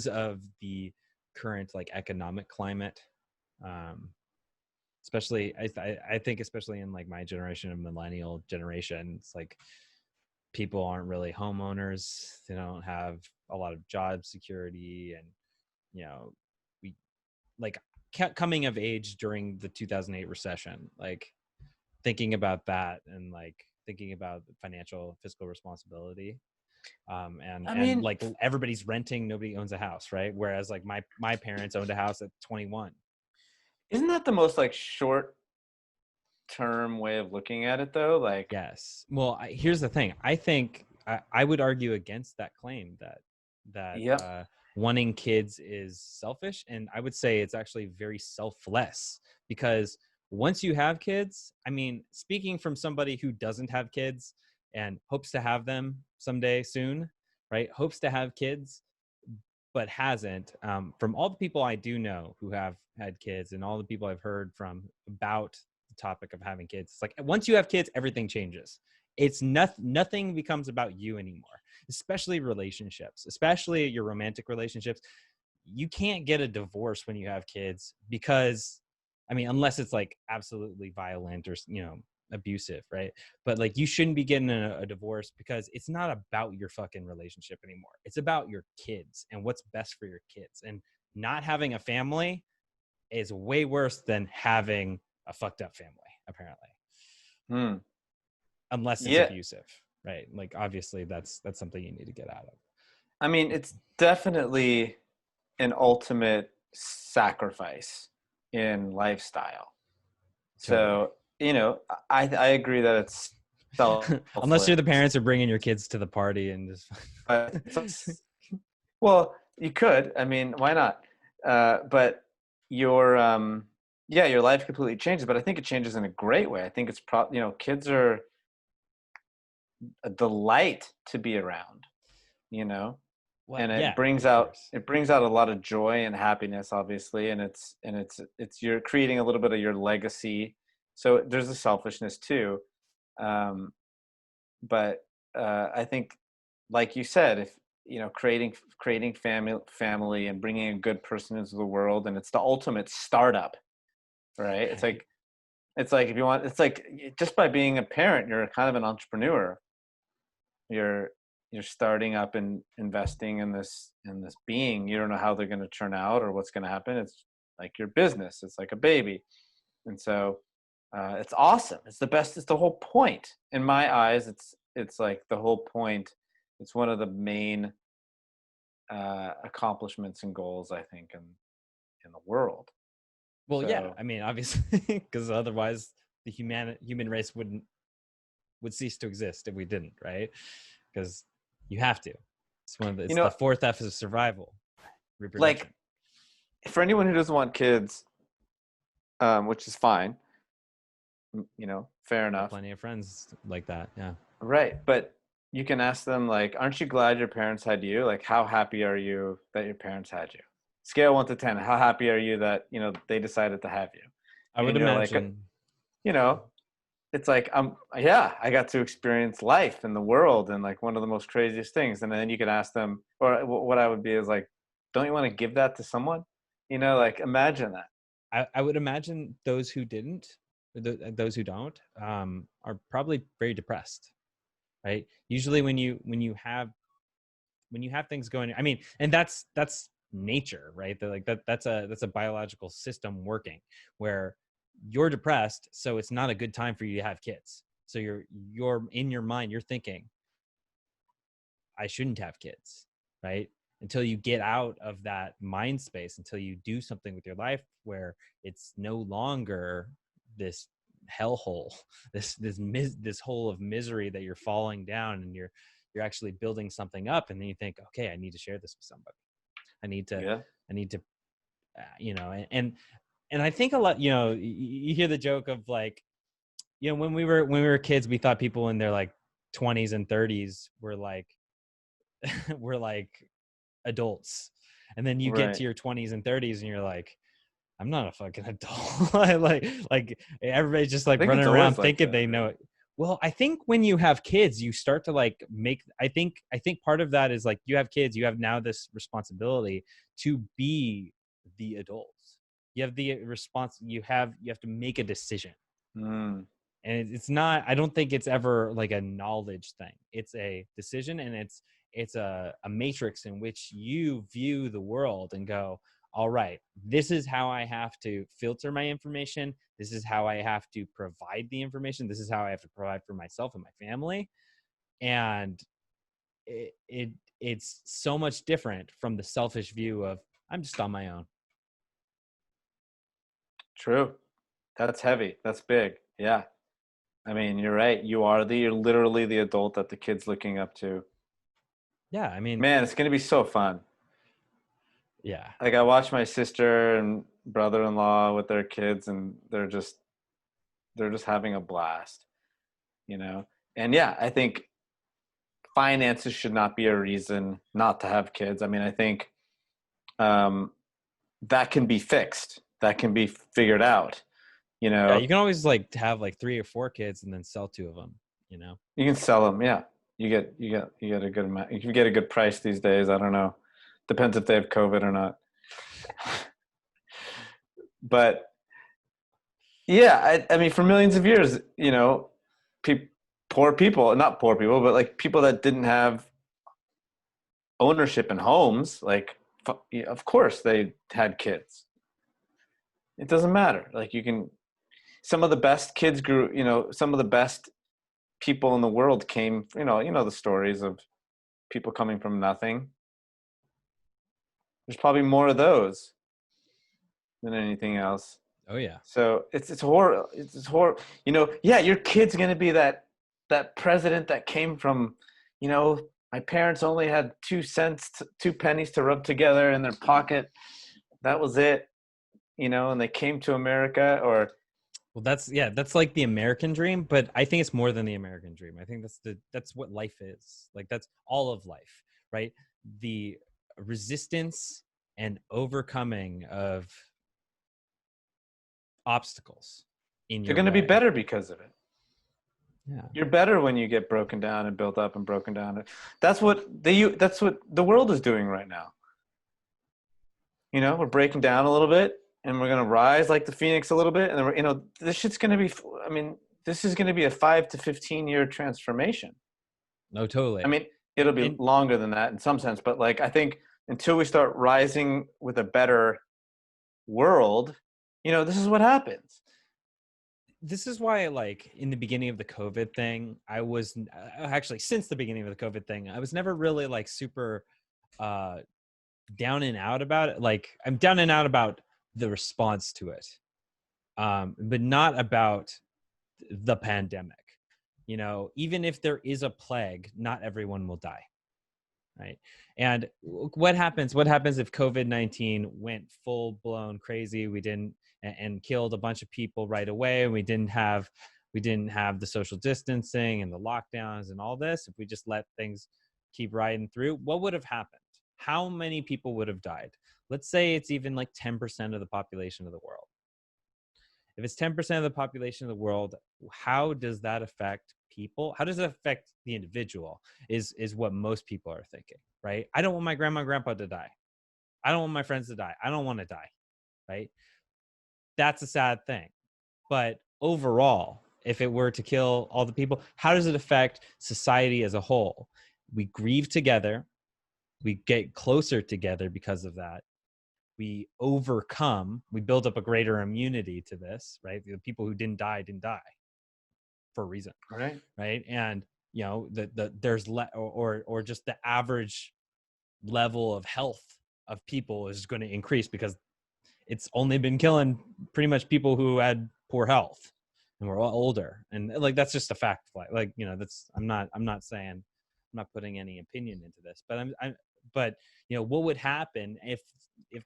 of the current like economic climate, especially I think especially in like my generation of millennial generation, it's like people aren't really homeowners. They don't have a lot of job security, and you know, we like coming of age during the 2008 recession, like thinking about that and like thinking about financial fiscal responsibility, and I mean, like everybody's renting, nobody owns a house, right? Whereas like my parents owned a house at 21. isn't that the most like short term way of looking at it though? Like, Yes. Well, here's the thing. I think I would argue against that claim that yep. wanting kids is selfish, and I would say it's actually very selfless, because once you have kids, I mean, speaking from somebody who doesn't have kids and hopes to have them someday soon, right? Hopes to have kids, but hasn't. From all the people I do know who have had kids and all the people I've heard from about the topic of having kids, it's like once you have kids, everything changes. It's nothing becomes about you anymore, especially relationships, especially your romantic relationships. You can't get a divorce when you have kids, because I mean, unless it's like absolutely violent or, you know, abusive, right? But like you shouldn't be getting a divorce, because it's not about your fucking relationship anymore. It's about your kids and what's best for your kids. And not having a family is way worse than having a fucked up family, apparently. Unless it's abusive, right? Like obviously that's something you need to get out of. I mean, it's definitely an ultimate sacrifice in lifestyle. Totally. So, you know, I agree that it's Unless you're the parents are bringing your kids to the party and just well, you could. I mean, why not? But your your life completely changes, but I think it changes in a great way. I think it's you know, kids are a delight to be around, you know. well, And yeah, it brings out a lot of joy and happiness, obviously, and it's you're creating a little bit of your legacy. So there's a selfishness too, but I think, like you said, if you know, creating family and bringing a good person into the world, and it's the ultimate startup, right? It's like if you want, it's like just by being a parent, you're kind of an entrepreneur. You're starting up and investing in this being. You don't know how they're going to turn out or what's going to happen. It's like your business. It's like a baby, and so it's awesome. It's the best. It's the whole point in my eyes. It's like the whole point. It's one of the main accomplishments and goals, I think, in the world. Well, So, yeah, I mean, obviously, because otherwise the human race would cease to exist if we didn't, right? Because you have to. It's one of the, it's the fourth F of survival, reproduction. Like, for anyone who doesn't want kids, which is fine, fair I have enough. plenty of friends like that. Yeah. Right. But you can ask them, like, aren't you glad your parents had you? Like, how happy are you that your parents had you? Scale 1 to 10. How happy are you that, they decided to have you? I would And you're like, imagine. you know, it's like, yeah, I got to experience life and the world and like one of the most craziest things. And then you can ask them, or what I would be is like, don't you want to give that to someone? Like, imagine that. I would imagine those who didn't, those who don't, are probably very depressed, right? Usually when you have things going, I mean, and that's nature, right? That's a biological system working where you're depressed, so it's not a good time for you to have kids. So you're in your mind, you're thinking, I shouldn't have kids, right? Until you get out of that mind space, until you do something with your life where it's no longer this hellhole, this hole of misery that you're falling down, and you're actually building something up, and then you think, okay, I need to share this with somebody. I need to, Yeah. and I think a lot, you hear the joke of like, when we were kids, we thought people in their like 20s and 30s were like we're like adults, and then you get Right. to your 20s and 30s and you're like, I'm not a fucking adult. like everybody's just I like think running it's around always like thinking that. they know it. Well, I think when you have kids, you start to like I think part of that is like, you have kids, you have now this responsibility to be the adults. You have the response, you have to make a decision. Mm, And it's not, I don't think it's ever like a knowledge thing. It's a decision, and it's a matrix in which you view the world and go, all right, this is how I have to filter my information, this is how I have to provide the information, this is how I have to provide for myself and my family. And it's so much different from the selfish view of, I'm just on my own. true. That's heavy. That's big. Yeah. I mean, you're right. You're literally the adult that the kid's looking up to. Yeah, I mean, Man, it's going to be so fun. yeah. Like, I watch my sister and brother-in-law with their kids, and they're just having a blast, you know? And yeah, I think finances should not be a reason not to have kids. I mean, I think um, that can be fixed. That can be figured out. Yeah, you can always like have like 3 or 4 kids and then sell 2 of them, You can sell them. Yeah, you get a good amount. You can get a good price these days. I don't know. Depends if they have COVID or not. But yeah, I mean, for millions of years, pe- poor people, not poor people, but like people that didn't have ownership in homes, like, of course they had kids. It doesn't matter. Like, some of the best kids grew, some of the best people in the world came, the stories of people coming from nothing. There's probably more of those than anything else. Oh yeah. So it's horrible. It's horrible. Yeah, your kid's gonna be that president that came from, my parents only had 2 cents, 2 pennies to rub together in their pocket. That was it. And they came to America, or Well, that's like the American dream, but I think it's more than the American dream. I think that's what life is. Like, that's all of life, right? The resistance and overcoming of obstacles in you're your gonna be way. better because of it. Yeah. You're better when you get broken down and built up and broken down. That's what the world is doing right now. We're breaking down a little bit, and we're gonna rise like the phoenix a little bit, and then this shit's gonna be. I mean, this is gonna be a 5 to 15 year transformation. No, totally. I mean, it'll be And longer than that in some sense, but like, I think until we start rising with a better world, this is what happens. this is why, like, in the beginning of the COVID thing, I was actually, since the beginning of the COVID thing, I was never really like super uh down and out about it. Like, I'm down and out about the response to it, but not about the pandemic. Even if there is a plague, not everyone will die. right? And what happens if COVID-19 went full blown crazy? We didn't and killed a bunch of people right away, and we didn't have the social distancing and the lockdowns and all this. If we just let things keep riding through, what would have happened? How many people would have died? Let's say it's even like 10% of the population of the world. If it's 10% of the population of the world, how does that affect people? How does it affect the individual is what most people are thinking, right? I don't want my grandma and grandpa to die. I don't want my friends to die. I don't want to die, right? That's a sad thing. But overall, if it were to kill all the people, how does it affect society as a whole? We grieve together. We get closer together because of that. We overcome, we build up a greater immunity to this, right? The people who didn't die for a reason, right? And you know, there's or just the average level of health of people is going to increase because it's only been killing pretty much people who had poor health and were older, and like that's just a fact. Like you know, that's I'm not saying, I'm not putting any opinion into this, but but you know, what would happen if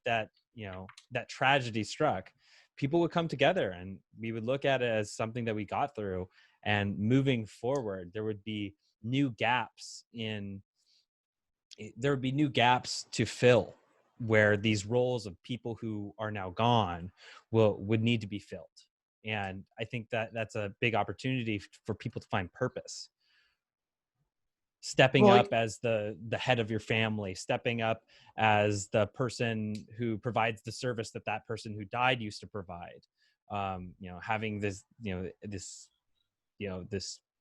that, you know, that tragedy struck? People would come together and we would look at it as something that we got through, and moving forward there would be new gaps to fill, where these roles of people who are now gone would need to be filled. And I think that that's a big opportunity for people to find purpose. Stepping up as the head of your family, stepping up as the person who provides the service that that person who died used to provide. You know, having this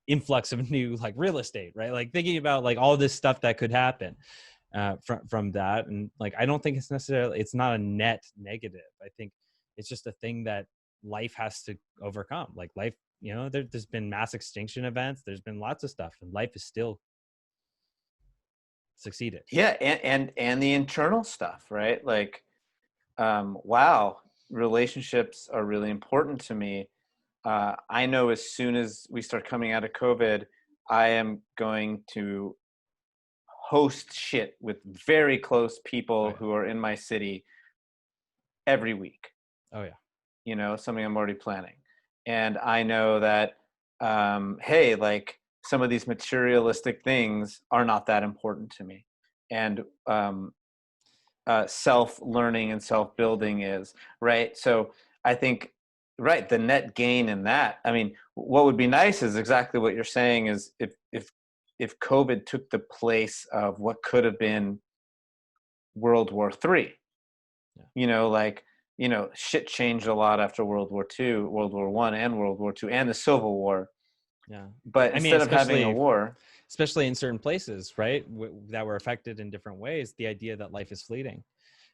influx of new like real estate, right? Like thinking about like all this stuff that could happen from that. And like, I don't think it's not a net negative. I think it's just a thing that life has to overcome. Like life, you know, there's been mass extinction events. There's been lots of stuff, and life is still succeeded. Yeah, and the internal stuff, right? Like, wow, relationships are really important to me. I know as soon as we start coming out of COVID, I am going to host shit with very close people who are in my city every week. Oh yeah. You know, something I'm already planning. And I know that, hey, like some of these materialistic things are not that important to me. And self-learning and self-building is, right? So I think, right, the net gain in that, I mean, what would be nice is exactly what you're saying, is if COVID took the place of what could have been World War III. You know, like, you know, shit changed a lot after World War II, World War I and World War II and the Civil War. Yeah. But instead of having a war, especially in certain places, right, that were affected in different ways, the idea that life is fleeting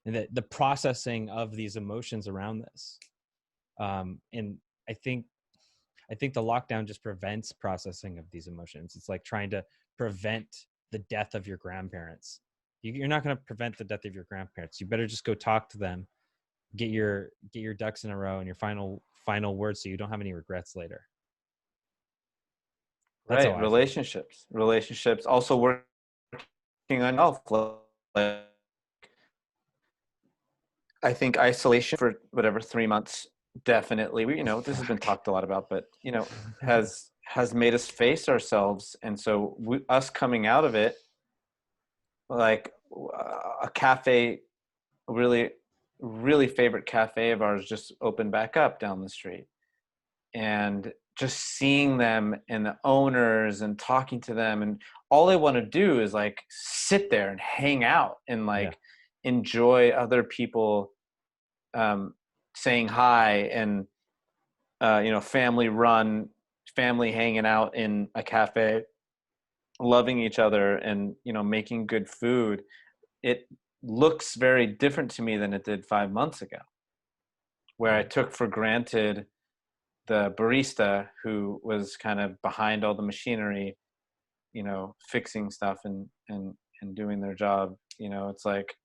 and that the processing of these emotions around this. And I think the lockdown just prevents processing of these emotions. It's like trying to prevent the death of your grandparents. You're not going to prevent the death of your grandparents. You better just go talk to them, get your ducks in a row and your final words, so you don't have any regrets later. That's right? Relationships also working on health. Like, I think isolation for whatever 3 months, definitely. You know, this has been talked a lot about, but you know, has made us face ourselves, and so us coming out of it, like a cafe, really favorite cafe of ours just opened back up down the street, and just seeing them and the owners and talking to them, and all they want to do is like sit there and hang out and like enjoy other people saying hi, and you know, family hanging out in a cafe, loving each other, and you know, making good food. It looks very different to me than it did 5 months ago, where I took for granted the barista who was kind of behind all the machinery, you know, fixing stuff and doing their job. You know, it's like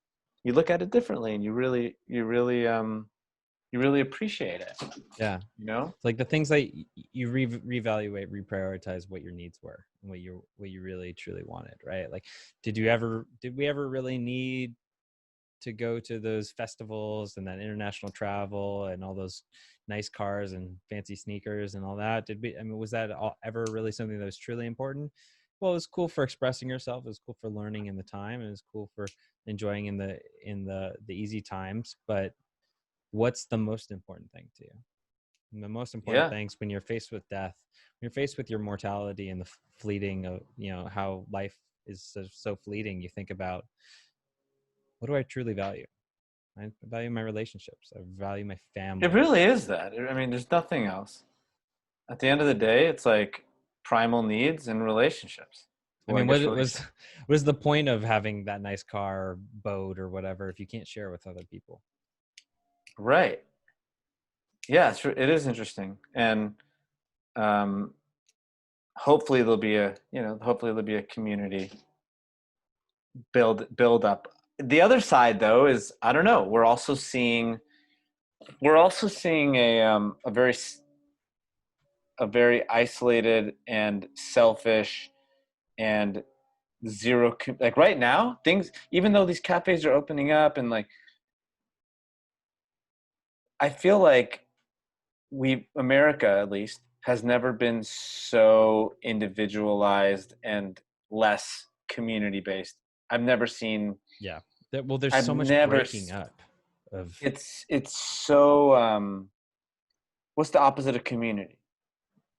you look at it differently, and you really you really appreciate it. Yeah. You know? It's like the things that you reevaluate, reprioritize what your needs were and what you really truly wanted, right? Like, did we ever really need to go to those festivals and that international travel and all those nice cars and fancy sneakers and all that? Was that ever really something that was truly important? Well, it was cool for expressing yourself. It was cool for learning in the time, and it was cool for enjoying in the easy times. But what's the most important thing to you? And the most important Yeah. things when you're faced with death, when you're faced with your mortality and the fleeting of, how life is so fleeting, you think about, what do I truly value? I value my relationships. I value my family. It really is that. I mean, there's nothing else. At the end of the day, it's like primal needs and relationships. I Well, mean, guess was the point of having that nice car or boat or whatever if you can't share with other people? right. Yeah, it is interesting. And um, hopefully there'll be a community build up. The other side though is, I don't know, we're also seeing a very isolated and selfish and like right now, things, even though these cafes are opening up, and like I feel like America at least has never been so individualized and less community based. I've never seen. Yeah. There's I've so much never. breaking up of. It's so. What's the opposite of community?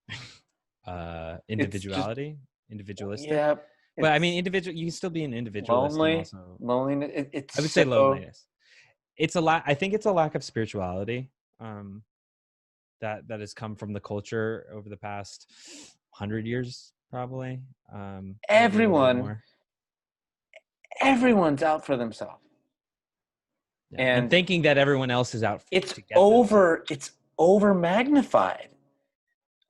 It's just, Individuality, individualistic. yeah. But I mean, It's you can still be an individualist and also, loneliness. I would say loneliness. It's I think it's a lack of spirituality that has come from the culture over the past 100 years, probably. Maybe a little more. Everyone's out for themselves. Yeah. And thinking that everyone else is out. It's over magnified.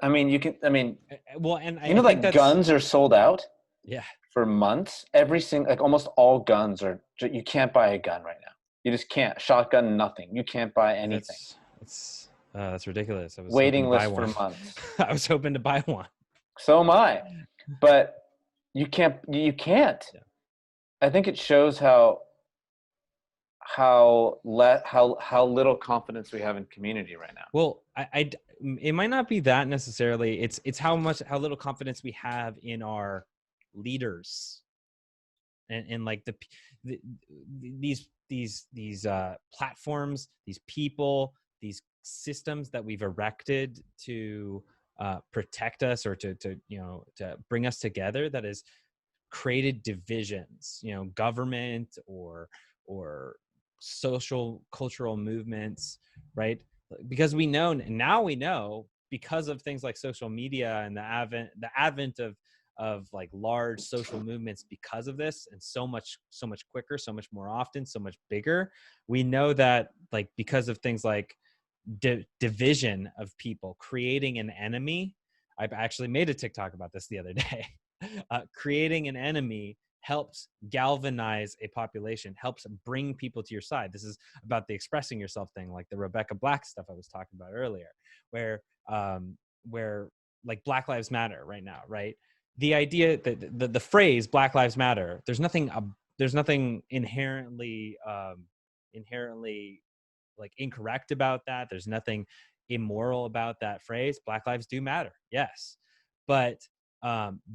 I mean, well, and I think that guns are sold out. Yeah. For months, like almost all guns are. You can't buy a gun right now. You just can't. Shotgun, nothing. You can't buy anything. That's ridiculous. I was waiting list for months. I was hoping to buy one. So am I, but you can't. Yeah. I think it shows how little confidence we have in community right now. Well, it might not be that necessarily. It's how little confidence we have in our leaders, and like these platforms, these people, these systems that we've erected to protect us or to bring us together, that has created divisions, government or social cultural movements, right? Because we know because of things like social media and the advent of like large social movements, because of this, and so much quicker, so much more often, so much bigger, we know that, like, because of things like division of people, creating an enemy. I actually made a TikTok about this the other day. Creating an enemy helps galvanize a population, helps bring people to your side. This is about the expressing yourself thing, like the Rebecca Black stuff I was talking about earlier, where like Black Lives Matter right now, right? The idea that the phrase Black Lives Matter, there's nothing inherently like incorrect about that. There's nothing immoral about that phrase. Black lives do matter, yes, but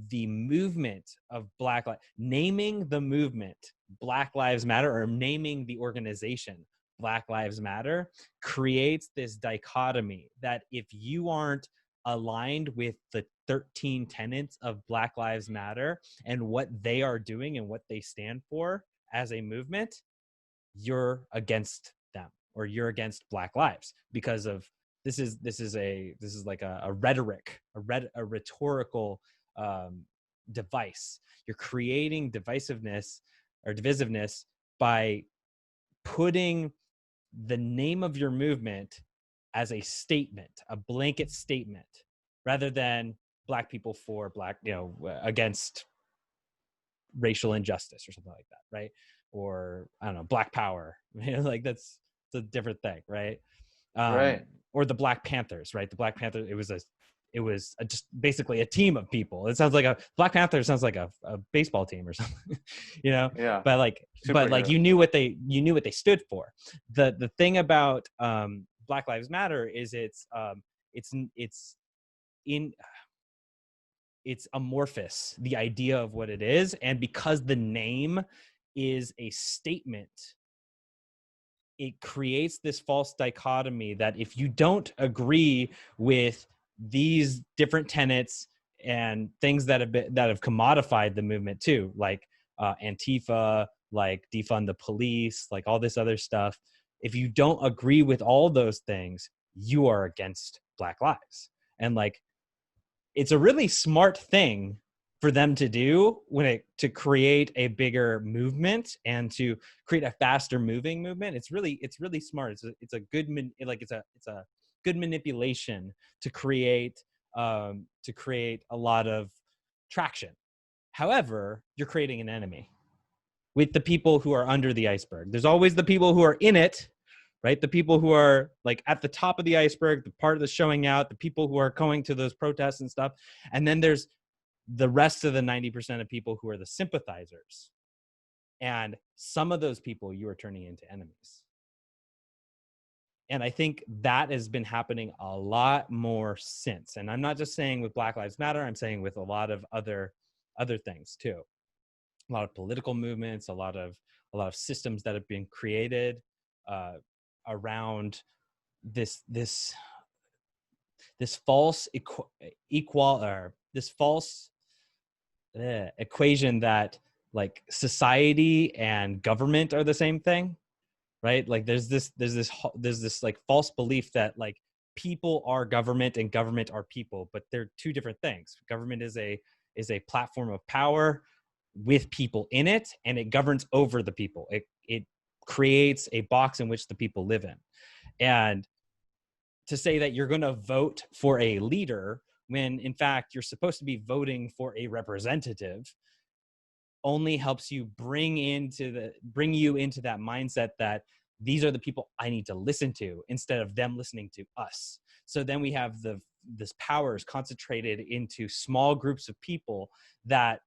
the movement of naming the movement Black Lives Matter, or naming the organization Black Lives Matter, creates this dichotomy that if you aren't aligned with the 13 tenets of Black Lives Matter and what they are doing and what they stand for as a movement, you're against them, or you're against Black lives, because of this is like a rhetorical device. You're creating divisiveness by putting the name of your movement as a statement, a blanket statement, rather than Black people for Black, against racial injustice or something like that, right? Or I don't know, Black power. Like it's a different thing, right? Right. Or the Black Panthers, right? The Black Panther, it was just basically a team of people. It sounds like a Black Panther sounds like a baseball team or something, you know. Yeah. But like Superhero. you knew what they stood for. The thing about Black Lives Matter is it's amorphous, the idea of what it is, and because the name is a statement, it creates this false dichotomy that if you don't agree with these different tenets and things that have commodified the movement too, like Antifa, like defund the police, like all this other stuff, if you don't agree with all those things, you are against Black lives. And like, it's a really smart thing for them to do to create a bigger movement and to create a faster moving movement. It's really smart. It's a good good manipulation to create a lot of traction. However, you're creating an enemy with the people who are under the iceberg. There's always the people who are in it, right? The people who are like at the top of the iceberg, the part that's showing out, the people who are going to those protests and stuff. And then there's the rest of the 90% of people who are the sympathizers. And some of those people you are turning into enemies. And I think that has been happening a lot more since. And I'm not just saying with Black Lives Matter, I'm saying with a lot of other things too. A lot of political movements, a lot of systems that have been created around this false equation that like society and government are the same thing, right? Like there's this like false belief that like people are government and government are people, but they're two different things. Government is a platform of power with people in it, and it governs over the people. It creates a box in which the people live in. And to say that you're going to vote for a leader when in fact you're supposed to be voting for a representative only helps you bring you into that mindset that these are the people I need to listen to instead of them listening to us. So then we have this power is concentrated into small groups of people that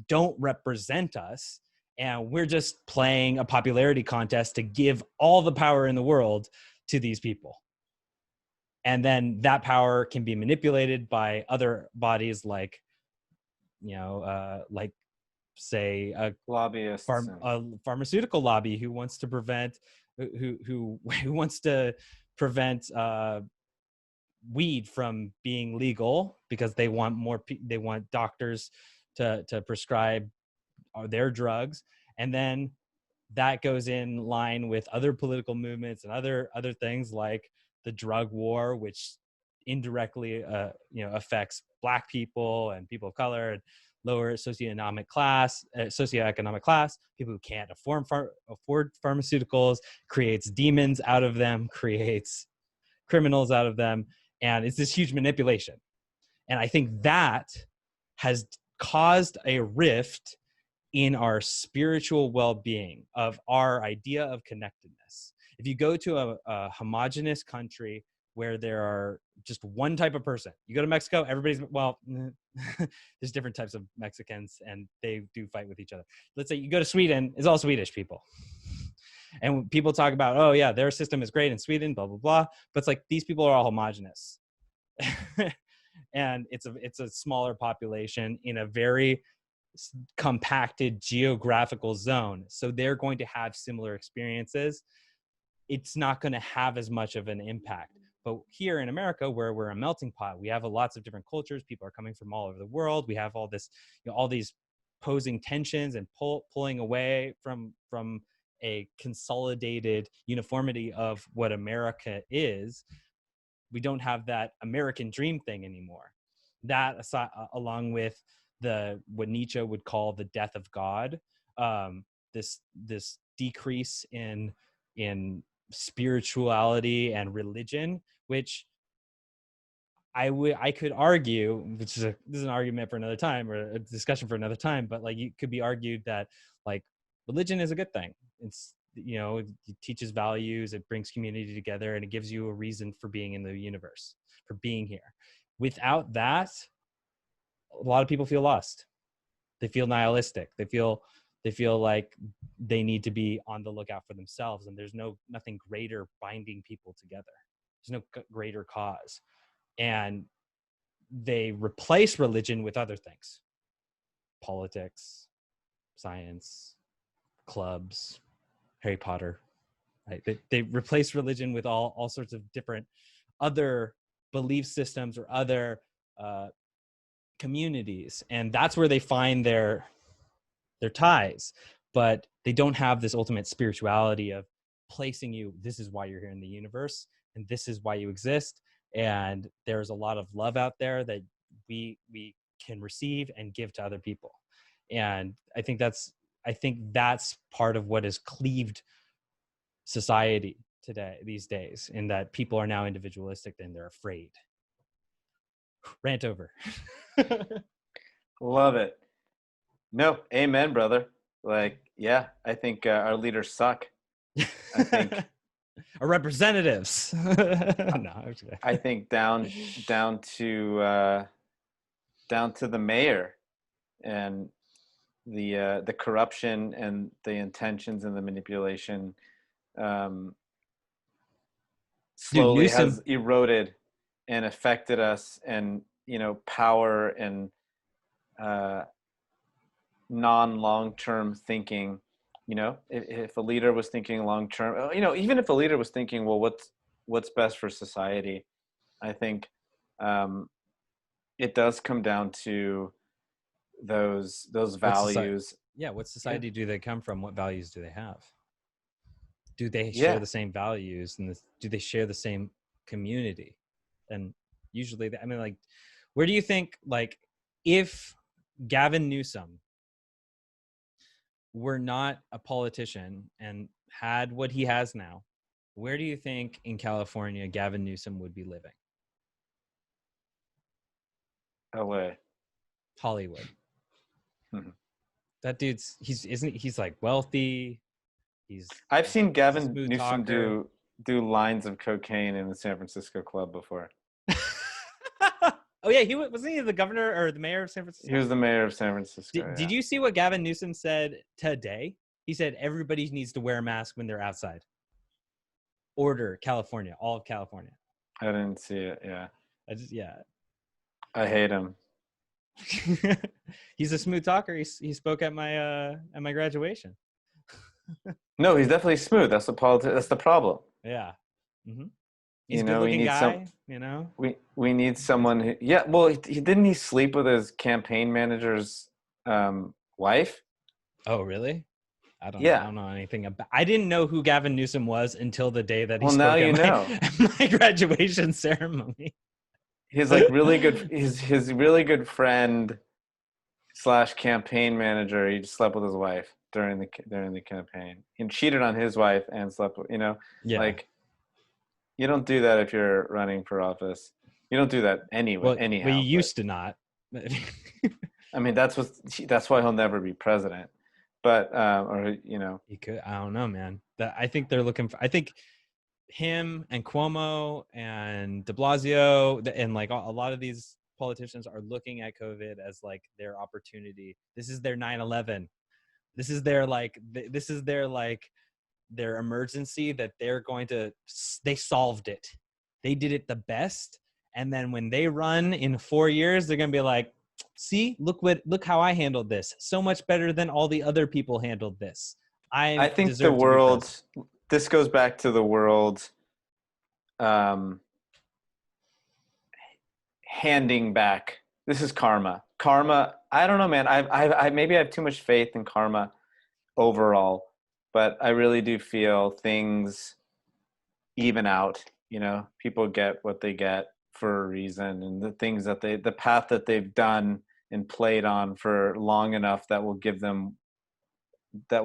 don't represent us, and we're just playing a popularity contest to give all the power in the world to these people. And then that power can be manipulated by other bodies like, like say a lobbyists, a pharmaceutical lobby who wants to prevent weed from being legal because they want doctors to prescribe their drugs. And then that goes in line with other political movements and other things like the drug war, which indirectly affects Black people and people of color and lower socioeconomic class, people who can't afford pharmaceuticals, creates demons out of them, creates criminals out of them. And it's this huge manipulation. And I think that has caused a rift in our spiritual well-being, of our idea of connectedness. If you go to a homogenous country where there are just one type of person, you go to Mexico, everybody's, well, there's different types of Mexicans and they do fight with each other. Let's say you go to Sweden, it's all Swedish people. And when people talk about, oh yeah, their system is great in Sweden, blah, blah, blah. But it's like, these people are all homogenous. And it's a smaller population in a very compacted geographical zone. So they're going to have similar experiences. It's not going to have as much of an impact. But here in America, where we're a melting pot, we have lots of different cultures. People are coming from all over the world. We have all this, all these posing tensions and pulling away from a consolidated uniformity of what America is. We don't have that American dream thing anymore. That aside, along with what Nietzsche would call the death of God, this decrease in spirituality and religion, which I could argue, which this is an argument for another time or a discussion for another time, but like it could be argued that like religion is a good thing. it teaches values, it brings community together, and it gives you a reason for being in the universe, for being here. Without that, a lot of people feel lost. They feel nihilistic. They feel like they need to be on the lookout for themselves, and there's nothing greater binding people together. There's no greater cause. And they replace religion with other things: politics, science, clubs, Harry Potter, right? They replace religion with all sorts of different other belief systems or other communities, and that's where they find their ties. But they don't have this ultimate spirituality of placing you, this is why you're here in the universe, and this is why you exist. And there's a lot of love out there that we can receive and give to other people. And I think that's part of what has cleaved society these days, in that people are now individualistic and they're afraid. Rant over. Love it. No, amen, brother. Like, yeah, I think our leaders suck. I think our representatives. No, okay. I think down to the mayor and the corruption and the intentions and the manipulation slowly has eroded and affected us, and power and non-long-term thinking. If a leader was thinking long-term, even if a leader was thinking, well, what's best for society, I think it does come down to those values. What society do they come from? What values do they have? Do they share the same values, and do they share the same community? And usually, where do you think, if Gavin Newsom were not a politician and had what he has now, where do you think in California Gavin Newsom would be living? LA. Hollywood. That dude's he's like wealthy. I've seen Gavin Newsom do lines of cocaine in the San Francisco club before. Oh yeah, wasn't he the governor or the mayor of San Francisco? He was the mayor of San Francisco. Did you see what Gavin Newsom said today? He said everybody needs to wear a mask when they're outside. Order California, all of California. I didn't see it. Yeah. I hate him. He's a smooth talker. He spoke at my graduation. No, he's definitely smooth. That's the problem. Yeah. Mm-hmm. He's a good-looking guy. We need someone who. Yeah. Well, didn't he sleep with his campaign manager's wife? Oh, really? I don't know anything about. I didn't know who Gavin Newsom was until the day that he spoke at my graduation ceremony. His really good. His really good friend / campaign manager. He just slept with his wife during the campaign. He cheated on his wife and slept with. Yeah. You don't do that if you're running for office. You don't do that anyway. Well, you used to not. I mean, that's why he'll never be president. But he could. I don't know, man. I think they're looking for. I think him and Cuomo and De Blasio and a lot of these politicians are looking at COVID as their opportunity. This is their 9/11. This is their their emergency that they solved it. They did it the best. And then when they run in 4 years, they're going to be like, see, look how I handled this. So much better than all the other people handled this. I think the world, this goes back to the world handing back. This is karma. I don't know, man. I maybe I have too much faith in karma overall. But I really do feel things even out. People get what they get for a reason, and the things the path that they've done and played on for long enough that will give them the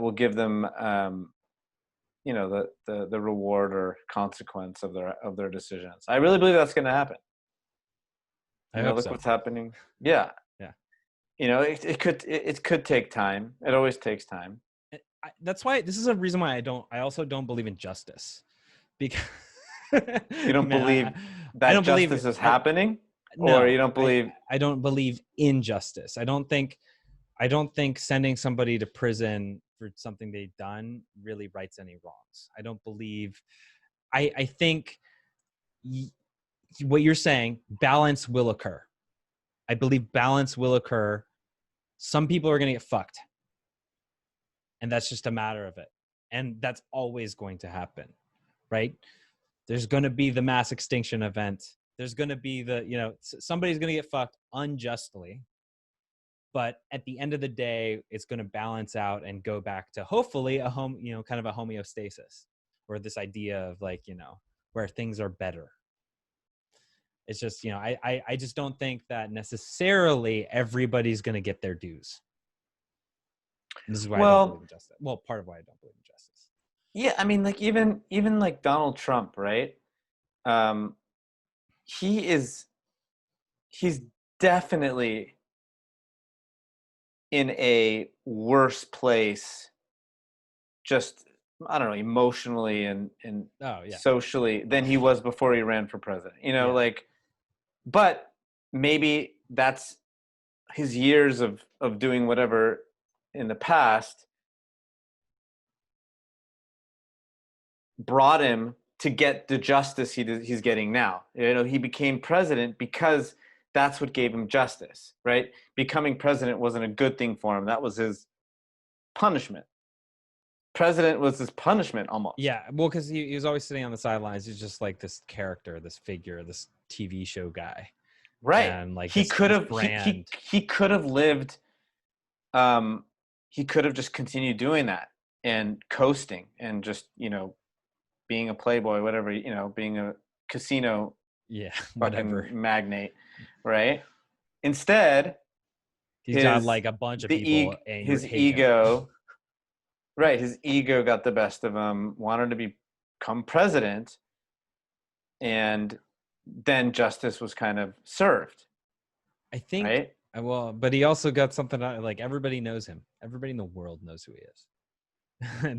reward or consequence of their decisions. I really believe that's going to happen. Look what's happening. Yeah. Yeah. It could take time. It always takes time. that's why this is a reason why I also don't believe in justice, because You don't believe I that don't believe justice is happening, no, or you don't believe? I don't believe in justice. I don't think sending somebody to prison for something they've done really rights any wrongs. I don't believe. I think what you're saying, balance will occur. I believe balance will occur. Some people are going to get fucked, and that's just a matter of it. And that's always going to happen, right? There's going to be the mass extinction event. There's going to be somebody's going to get fucked unjustly. But at the end of the day, it's going to balance out and go back to hopefully kind of a homeostasis, or this idea of where things are better. It's just, I just don't think that necessarily everybody's going to get their dues. And this is why I don't believe in justice. Well, part of why I don't believe in justice. Yeah, I mean, like even like Donald Trump, right? He's definitely in a worse place, just, I don't know, emotionally and socially, than he was before he ran for president. But maybe that's his years of doing whatever in the past brought him to get the justice he's getting now. He became president because that's what gave him justice, right? Becoming president wasn't a good thing for him. That was his punishment. President was his punishment almost. Yeah, well, because he was always sitting on the sidelines. He's just like this character, this figure, this TV show guy. Right. And like he could have brand. He could have lived, he could have just continued doing that and coasting and just, being a playboy, whatever, being a casino whatever magnate, right? Instead, he's got like a bunch of people and his ego right, his ego got the best of him, wanted to become president, and then justice was kind of served. I think, right? Well, but he also got something like everybody knows him. Everybody in the world knows who he is.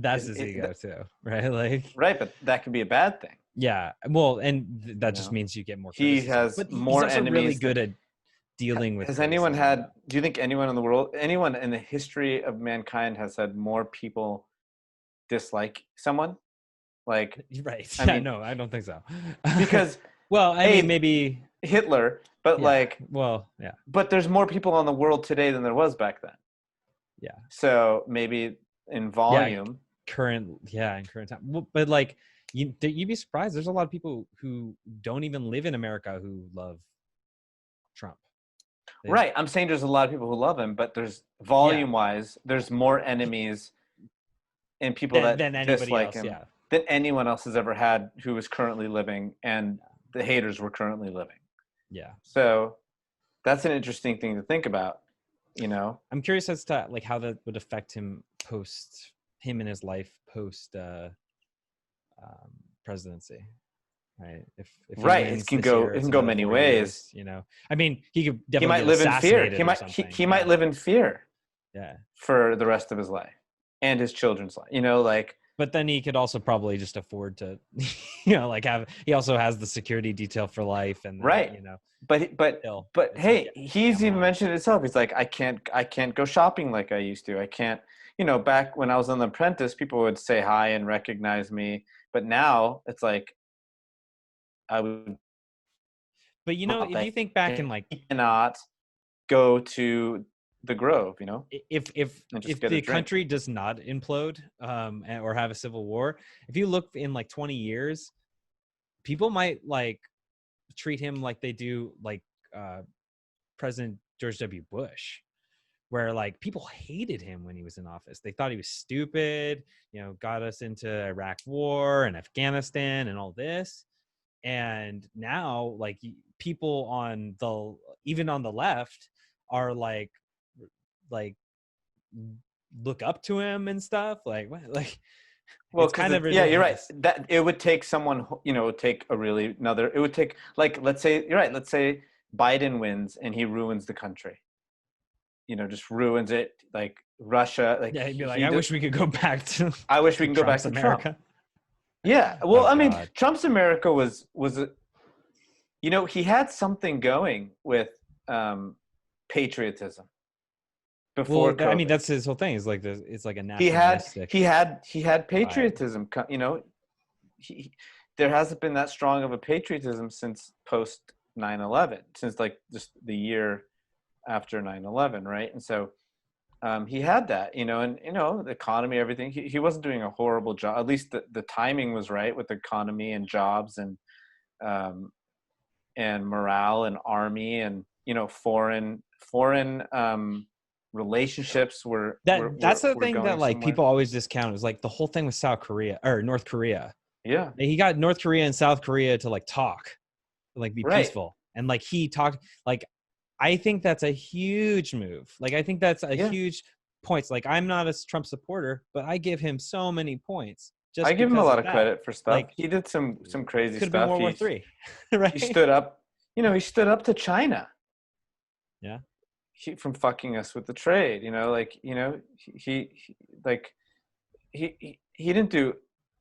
That's his ego too, right? Like, right, but that could be a bad thing. Yeah, well, and that just means you get more criticism. He has more he's also enemies. Really good at dealing with. Has anyone had? Do you think anyone in the world, anyone in the history of mankind, has had more people dislike someone? Like, right? I mean, no, I don't think so. Because well, I mean, maybe Hitler, but but there's more people on the world today than there was back then. Yeah. So maybe in volume, in current time, but like you'd be surprised. There's a lot of people who don't even live in America who love Trump. Right. I'm saying there's a lot of people who love him, but there's volume-wise, there's more enemies and people that dislike him than anyone else has ever had who is currently living, and the haters were currently living. Yeah. So that's an interesting thing to think about. I'm curious as to like how that would affect him in his life post presidency, right? If it can go many ways. Years, I mean, he could definitely. He might live in fear. He might live in fear. Yeah. For the rest of his life and his children's life. But then he could also probably just afford to, he also has the security detail for life, and right. But hey, he's even mentioned it himself. He's like, I can't go shopping like I used to. I can't, back when I was on The Apprentice, people would say hi and recognize me. But now it's like, I would. But if you think back in like, he cannot go to the Grove, if the country does not implode or have a civil war, if you look in like 20 years, people might like treat him like they do like President George W. Bush, where like people hated him when he was in office. They thought he was stupid, got us into Iraq war and Afghanistan and all this. And now like people even on the left are like look up to him and stuff. Like what? Like, well, it's kind of you're right. That it would take someone, it would take it would take, like, let's say you're right. Let's say Biden wins and he ruins the country. Just ruins it, like Russia. Like, Yeah, he'd be like, he I did- wish we could go back to. I wish we can go back Trump's to Trump. America. Yeah. Well, Oh, I mean, God. Trump's America was you know, he had something going with patriotism before Well, I mean, COVID. that's his whole thing. Is like this. It's like a he had nationalistic. he had patriotism. You know, there hasn't been that strong of a patriotism since post 9/11, since like just the year after 9/11, right? And so he had that, you know, and you know, the economy, everything. He wasn't doing a horrible job. At least the timing was right with the economy and jobs um, and morale and army and, you know, foreign relationships That's the were thing that going like somewhere. people always discount is like the whole thing with South Korea or North Korea. Yeah, He got North Korea and South Korea to like talk, like be right. peaceful, and like he talked. Like I think that's a huge move. Like I think that's a Yeah. huge points. Like I'm not a Trump supporter, but I give him so many points. Just I give him a because lot of of that. credit for stuff. Like He did some crazy could have been stuff. World War III, right? He stood up. You know, he stood up to China. Yeah. From fucking us with the trade. You know, like, you know, he didn't do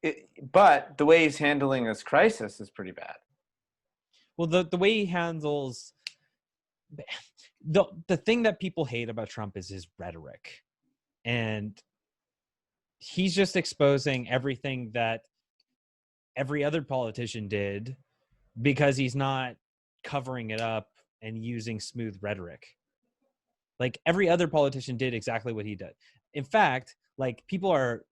it, but the way he's handling this crisis is pretty bad. Well, the way he handles the thing that people hate about Trump is his rhetoric, and he's just exposing everything that every other politician did because he's not covering it up and using smooth rhetoric. Like every other politician did exactly what he did. In fact, like people are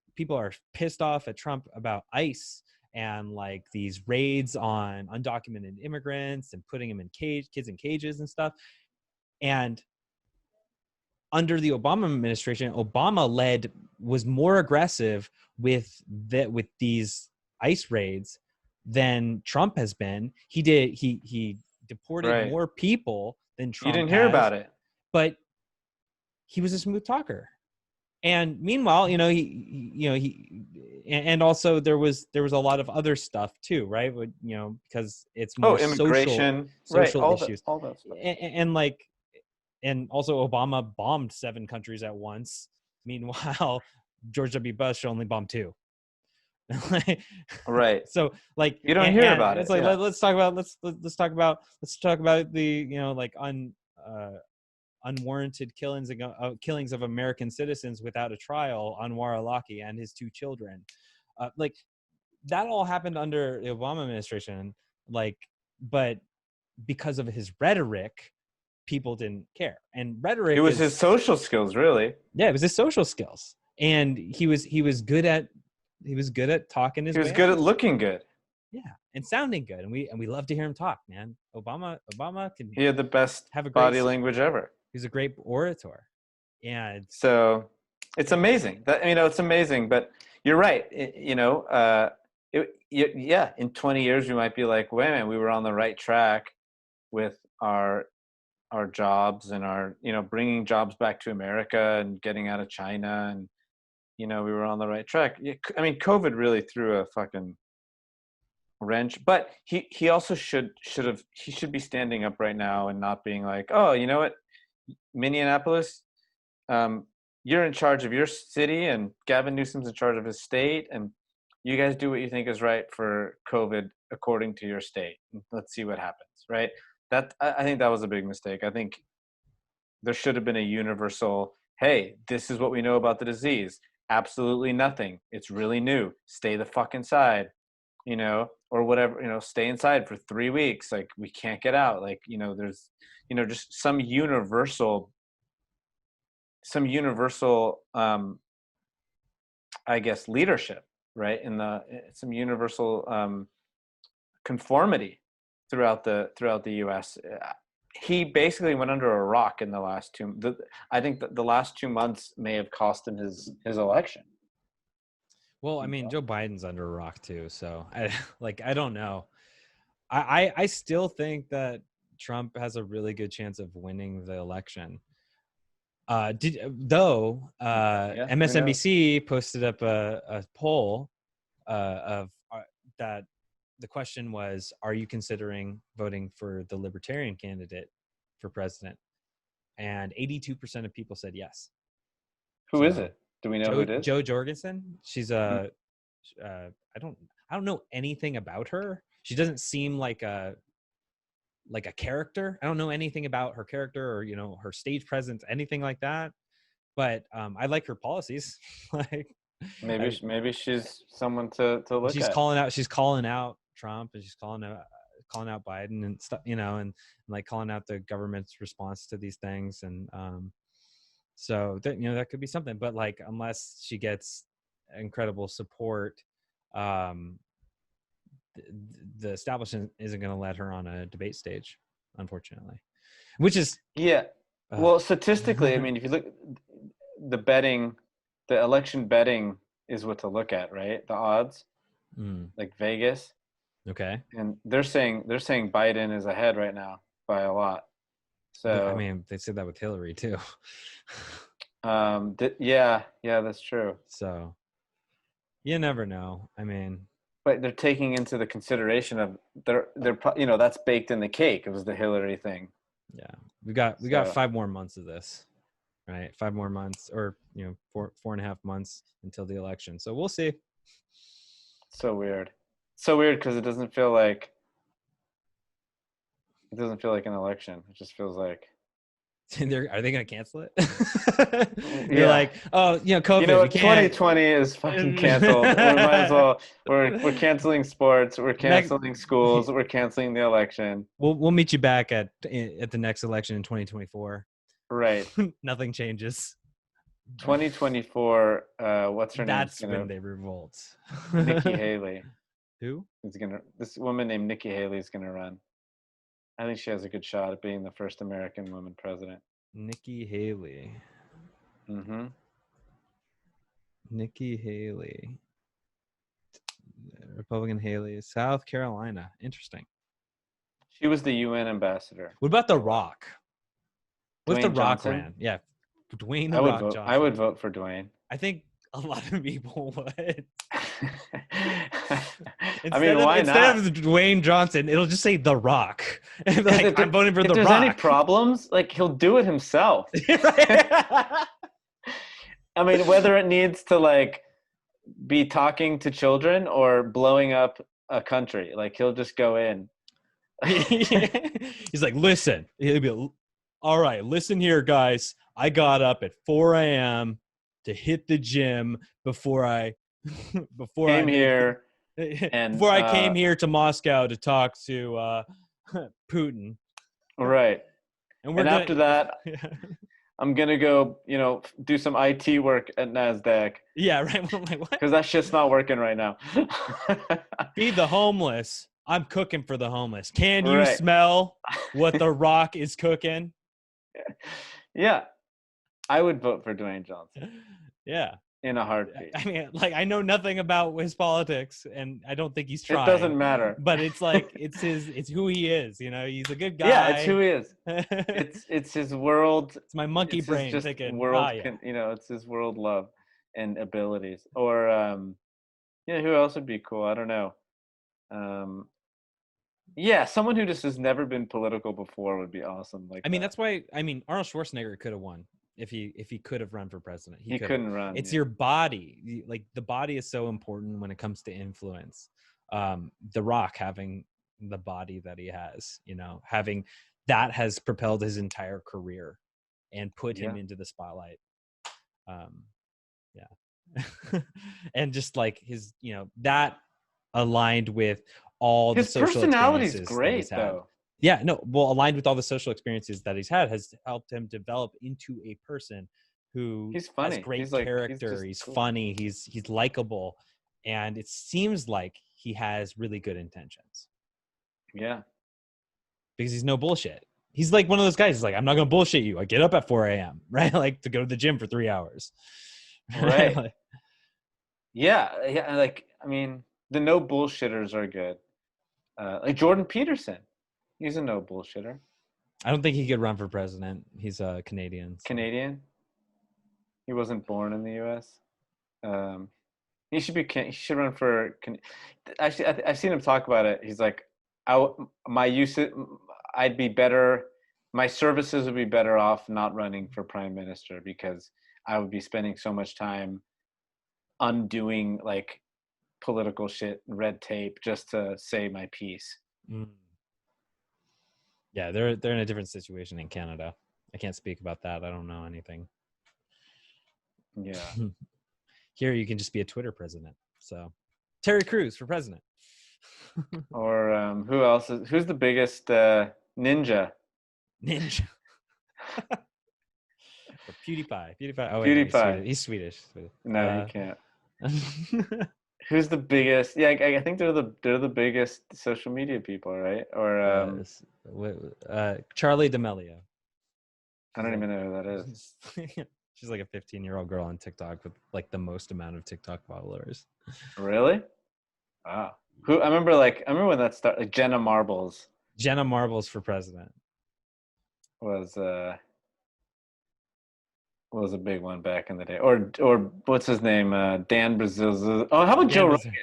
pissed off at Trump about ICE and like these raids on undocumented immigrants and putting them in kids in cages and stuff. And under the Obama administration, Obama was more aggressive with these ICE raids than Trump has been. He deported Right. more people than Trump. You didn't hear about it, but he was a smooth talker. And meanwhile, you know, and also there was a lot of other stuff too, right? You know, because it's more immigration, social right? issues, all that stuff. And also Obama bombed 7 countries at once. Meanwhile, George W. Bush only bombed 2. Right. So like you don't hear about it. It's like yeah. let's talk about the, you know, like unwarranted killings of American citizens without a trial on Al-Awlaki and his 2 children. Like that all happened under the Obama administration. Like, but because of his rhetoric, people didn't care. And rhetoric, it was his social skills, really. Yeah, it was his social skills, and he was good at talking his. He was way good out. at looking good. Yeah, and sounding good, and we love to hear him talk, man. Obama can. He had the best have a great body language ever. He's a great orator, and so it's amazing. That, you know, it's amazing. But you're right. You know, yeah. In 20 years, we might be like, wait a minute, we were on the right track with our jobs and our, you know, bringing jobs back to America and getting out of China, and you know, we were on the right track. I mean, COVID really threw a fucking wrench, but he also should be standing up right now and not being like, oh, you know what, Minneapolis, you're in charge of your city and Gavin Newsom's in charge of his state, and you guys do what you think is right for COVID according to your state. Let's see what happens, right? That, I think that was a big mistake. I think there should have been a universal, hey, this is what we know about the disease. Absolutely nothing. It's really new. Stay the fuck inside, you know, or whatever, you know, stay inside for 3 weeks. Like, we can't get out. Like, you know, there's, you know, just some universal, I guess, leadership, right? Some universal conformity throughout the U.S. He basically went under a rock in the last I think that the last 2 months may have cost him his election. Well, I mean, Joe Biden's under a rock too, so I don't know. I still think that Trump has a really good chance of winning the election. MSNBC posted up a poll of that. The question was, are you considering voting for the Libertarian candidate for president? And 82% of people said yes. Who is So, it? Do we know who it is? Jo Jorgensen. She's I don't know anything about her. She doesn't seem like a character. I don't know anything about her character or her stage presence, anything like that. But I like her policies. Like Maybe she's someone to look she's at. calling out Trump, and she's calling out Biden and stuff, and like calling out the government's response to these things. And so that that could be something. But like, unless she gets incredible support, the establishment isn't going to let her on a debate stage, unfortunately. Which is well, statistically, I mean, if you look, the election betting is what to look at, right? The odds, like Vegas. Okay. And they're saying Biden is ahead right now by a lot. So I mean, they said that with Hillary too. yeah, that's true. So you never know. I mean, but they're taking into the consideration of they're that's baked in the cake. It was the Hillary thing. Yeah, we got 5 more months of this, right? 5 more months, or 4.5 months until the election. So we'll see. So weird because it doesn't feel like an election. It just feels like Are they going to cancel it? You're like, oh, COVID. 2020 is fucking canceled. We might as well. We're canceling sports. We're canceling schools. We're canceling the election. We'll meet you back at the next election in 2024. Right. Nothing changes. 2024. What's her name? That's when they revolt. Nikki Haley. Who? This woman named Nikki Haley is gonna run. I think she has a good shot at being the first American woman president. Nikki Haley. Mm-hmm. Nikki Haley. Republican Haley. South Carolina. Interesting. She was the UN ambassador. What about The Rock? What's The Rock Johnson? ran? Yeah. Dwayne The Rock Johnson. I would vote for Dwayne. I think a lot of people would. Why not? Instead of Dwayne Johnson, it'll just say The Rock. Like, I'm voting for The Rock. If there's any problems, like, he'll do it himself. I mean, whether it needs to like be talking to children or blowing up a country, like, he'll just go in. He's like, listen. He'll be, all right, listen here, guys. I got up at 4 a.m. to hit the gym before I came here to Moscow to talk to Putin. Right. And after that, I'm gonna go, do some IT work at NASDAQ. Yeah, right. I'm like, what? Because that shit's not working right now. Feed the homeless. I'm cooking for the homeless. Can you smell what The Rock is cooking? Yeah. I would vote for Dwayne Johnson. Yeah. In a heartbeat. I mean, like, I know nothing about his politics, and I don't think he's trying. It doesn't matter. But it's like, it's who he is. He's a good guy. Yeah, it's who he is. It's his world. It's my monkey brain thinking. It's his world love and abilities. Or who else would be cool? I don't know. Someone who just has never been political before would be awesome. Like, that's why. Arnold Schwarzenegger could have won. If he could have run for president, he couldn't run. It's your body. Like, the body is so important when it comes to influence. The Rock having the body that he has, having that has propelled his entire career and put him into the spotlight. And just like his, that aligned with all his the social personality is experiences great though. Yeah, no, well, aligned with all the social experiences that he's had has helped him develop into a person who he's funny. Has great he's character. He's cool. Funny. He's likable, and it seems like he has really good intentions. Yeah, because he's no bullshit. He's like one of those guys. He's like, I'm not gonna bullshit you. I get up at 4 a.m. right, like to go to the gym for 3 hours. Right. Like, yeah. Like, I mean, the no bullshitters are good. Like Jordan Peterson. He's a no bullshitter. I don't think he could run for president. He's a Canadian. So. Canadian? He wasn't born in the U.S. He should run for. Actually, I've seen him talk about it. He's like, my services would be better off not running for prime minister because I would be spending so much time undoing like political shit, red tape, just to say my piece. Mm. Yeah, they're in a different situation in Canada. I can't speak about that. I don't know anything. Yeah. Here you can just be a Twitter president. So Terry Crews for president. Or who else who's the biggest ninja? Ninja. Or PewDiePie. Oh wait, PewDiePie. no, he's Swedish. No, he can't. Who's the biggest? Yeah, I think they're the biggest social media people, right? Or Charlie D'Amelio. I don't even know who that is. She's like a 15-year-old girl on TikTok with like the most amount of TikTok followers. Really? Wow. Who? I remember when that started. Like Jenna Marbles Jenna Marbles for president was a big one back in the day. Or what's his name? Dan Brazil. Oh, how about Joe Rogan?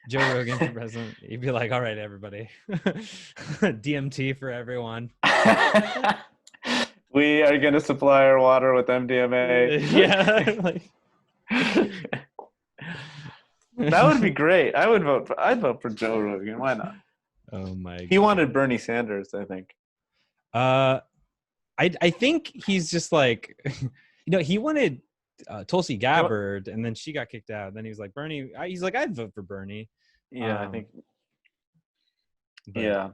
Joe Rogan for president. He'd be like, "All right, everybody, DMT for everyone." We are going to supply our water with MDMA. Yeah. Like... That would be great. I'd vote for Joe Rogan. Why not? Oh my God. He wanted Bernie Sanders, I think. I think he's just like, he wanted Tulsi Gabbard, and then she got kicked out. And then he was like, Bernie. He's like, I'd vote for Bernie. Yeah, I think. But... Yeah.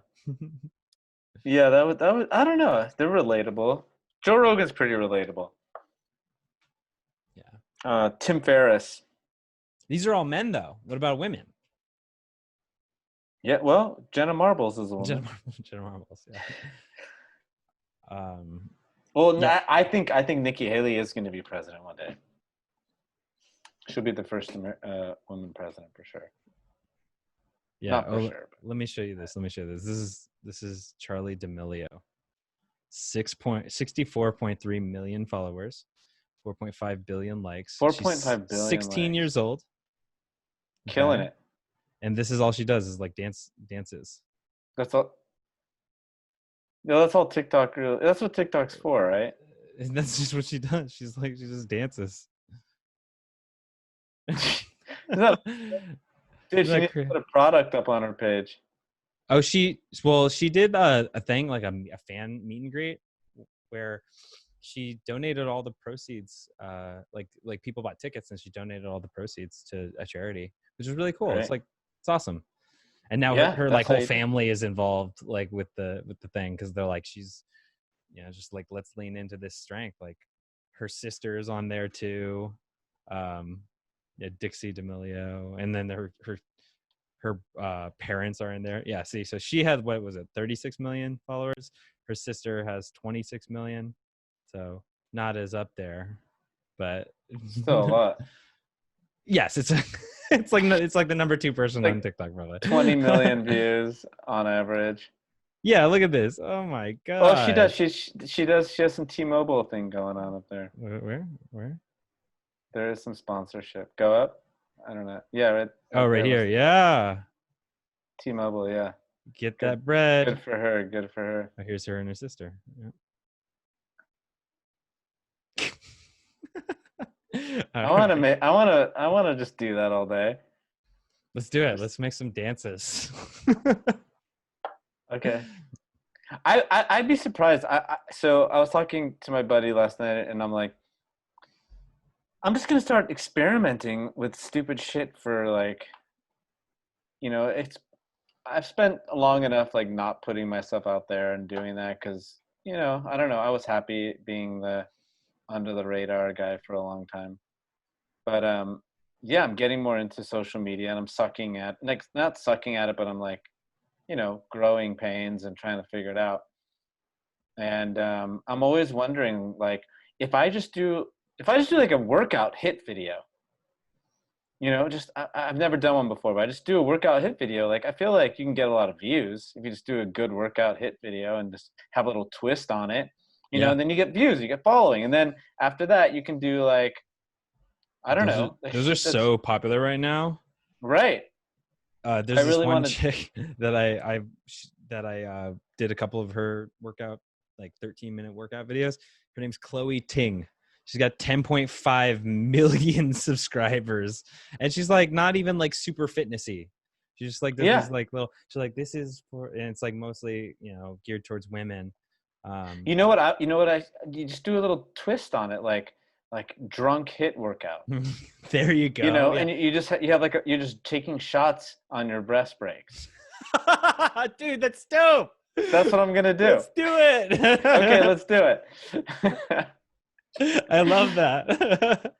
Yeah, that would. I don't know. They're relatable. Joe Rogan's pretty relatable. Yeah. Tim Ferriss. These are all men, though. What about women? Yeah, well, Jenna Marbles is a woman. Jenna Marbles, yeah. Well, yeah. I think Nikki Haley is going to be president one day. She'll be the first woman president for sure. Yeah, not for sure. But... Let me show you this. This is Charlie D'Amelio. 64.3 million followers, 4.5 billion likes. 4.5 billion. 16 likes. Years old. Killing it. And this is all she does is like dances. That's all. No, that's all TikTok. That's what TikTok's for, right? And that's just what she does. She just dances. Dude, she needs to put a product up on her page. Oh, she did a thing like a fan meet and greet where she donated all the proceeds. Like people bought tickets and she donated all the proceeds to a charity, which is really cool. Right. It's awesome. And now her like whole family is involved like with the thing because they're like she's just like let's lean into this strength. Like her sister is on there too, Dixie D'Amelio, and then her parents are in there. Yeah, see, so she had 36 million followers. Her sister has 26 million, so not as up there, but still a lot. Yes, it's like the number 2 person on TikTok probably. 20 million views on average. Yeah, look at this. Oh my God. Oh, she does. She has some T-Mobile thing going on up there. Where? There is some sponsorship. Go up. I don't know. Yeah, right. Oh, right here. Yeah. T-Mobile. Yeah. Get that bread. Good for her. Good for her. Oh, here's her and her sister. Yeah. I want to just do that all day. Let's do it. Let's make some dances. Okay. I'd be surprised. So I was talking to my buddy last night, and I'm like, I'm just gonna start experimenting with stupid shit for like, I've spent long enough like not putting myself out there and doing that because I don't know. I was happy being the under the radar guy for a long time, but yeah, I'm getting more into social media and I'm sucking at not sucking at it, but I'm like, growing pains and trying to figure it out. And I'm always wondering like if I just do like a workout hit video, I've never done one before, but I just do a workout hit video. Like I feel like you can get a lot of views if you just do a good workout hit video and just have a little twist on it. And then you get views, you get following. And then after that, you can do like, I don't know. Those are so popular right now. Right. There's this one chick that I did a couple of her workout, like 13-minute workout videos. Her name's Chloe Ting. She's got 10.5 million subscribers, and she's like not even like super fitnessy. She just like does Yeah. these like little. She's like, this is for, and it's like mostly geared towards women. You just do a little twist on it, like drunk hit workout. There you go. And you're just taking shots on your breast breaks. Dude, that's dope. That's what I'm gonna do. Let's do it. Okay, let's do it. I love that.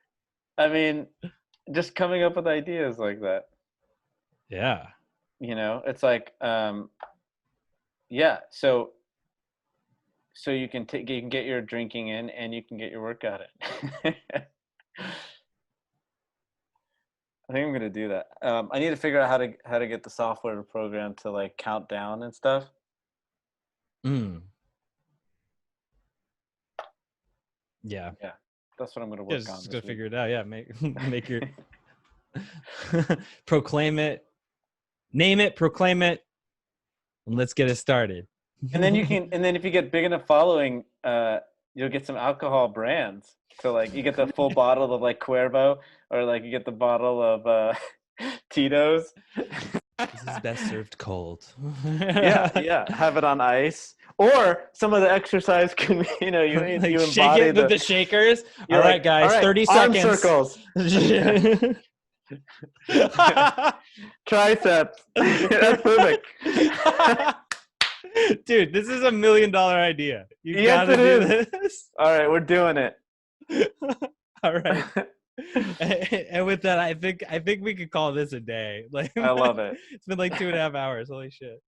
I mean, just coming up with ideas like that. Yeah. It's like, yeah. So you can get your drinking in, and you can get your workout in. I think I'm gonna do that. I need to figure out how to get the software program to like count down and stuff. Yeah. Yeah, that's what I'm gonna work on. Just go figure it out. Yeah, make your proclaim it, name it, proclaim it, and let's get it started. And then if you get big enough following, you'll get some alcohol brands. So like you get the full bottle of like Cuervo, or like you get the bottle of Tito's. This is best served cold. Yeah. Have it on ice, or some of the exercise can like you embody shake it with the shakers. All right, guys, all right, 30 arm seconds. Circles. Triceps. That's perfect. Dude, this is $1 million idea. You Yes, gotta it do is. this. All right, we're doing it. All right. And with that, I think we could call this a day. Like, I love it. It's been like 2.5 hours. Holy shit.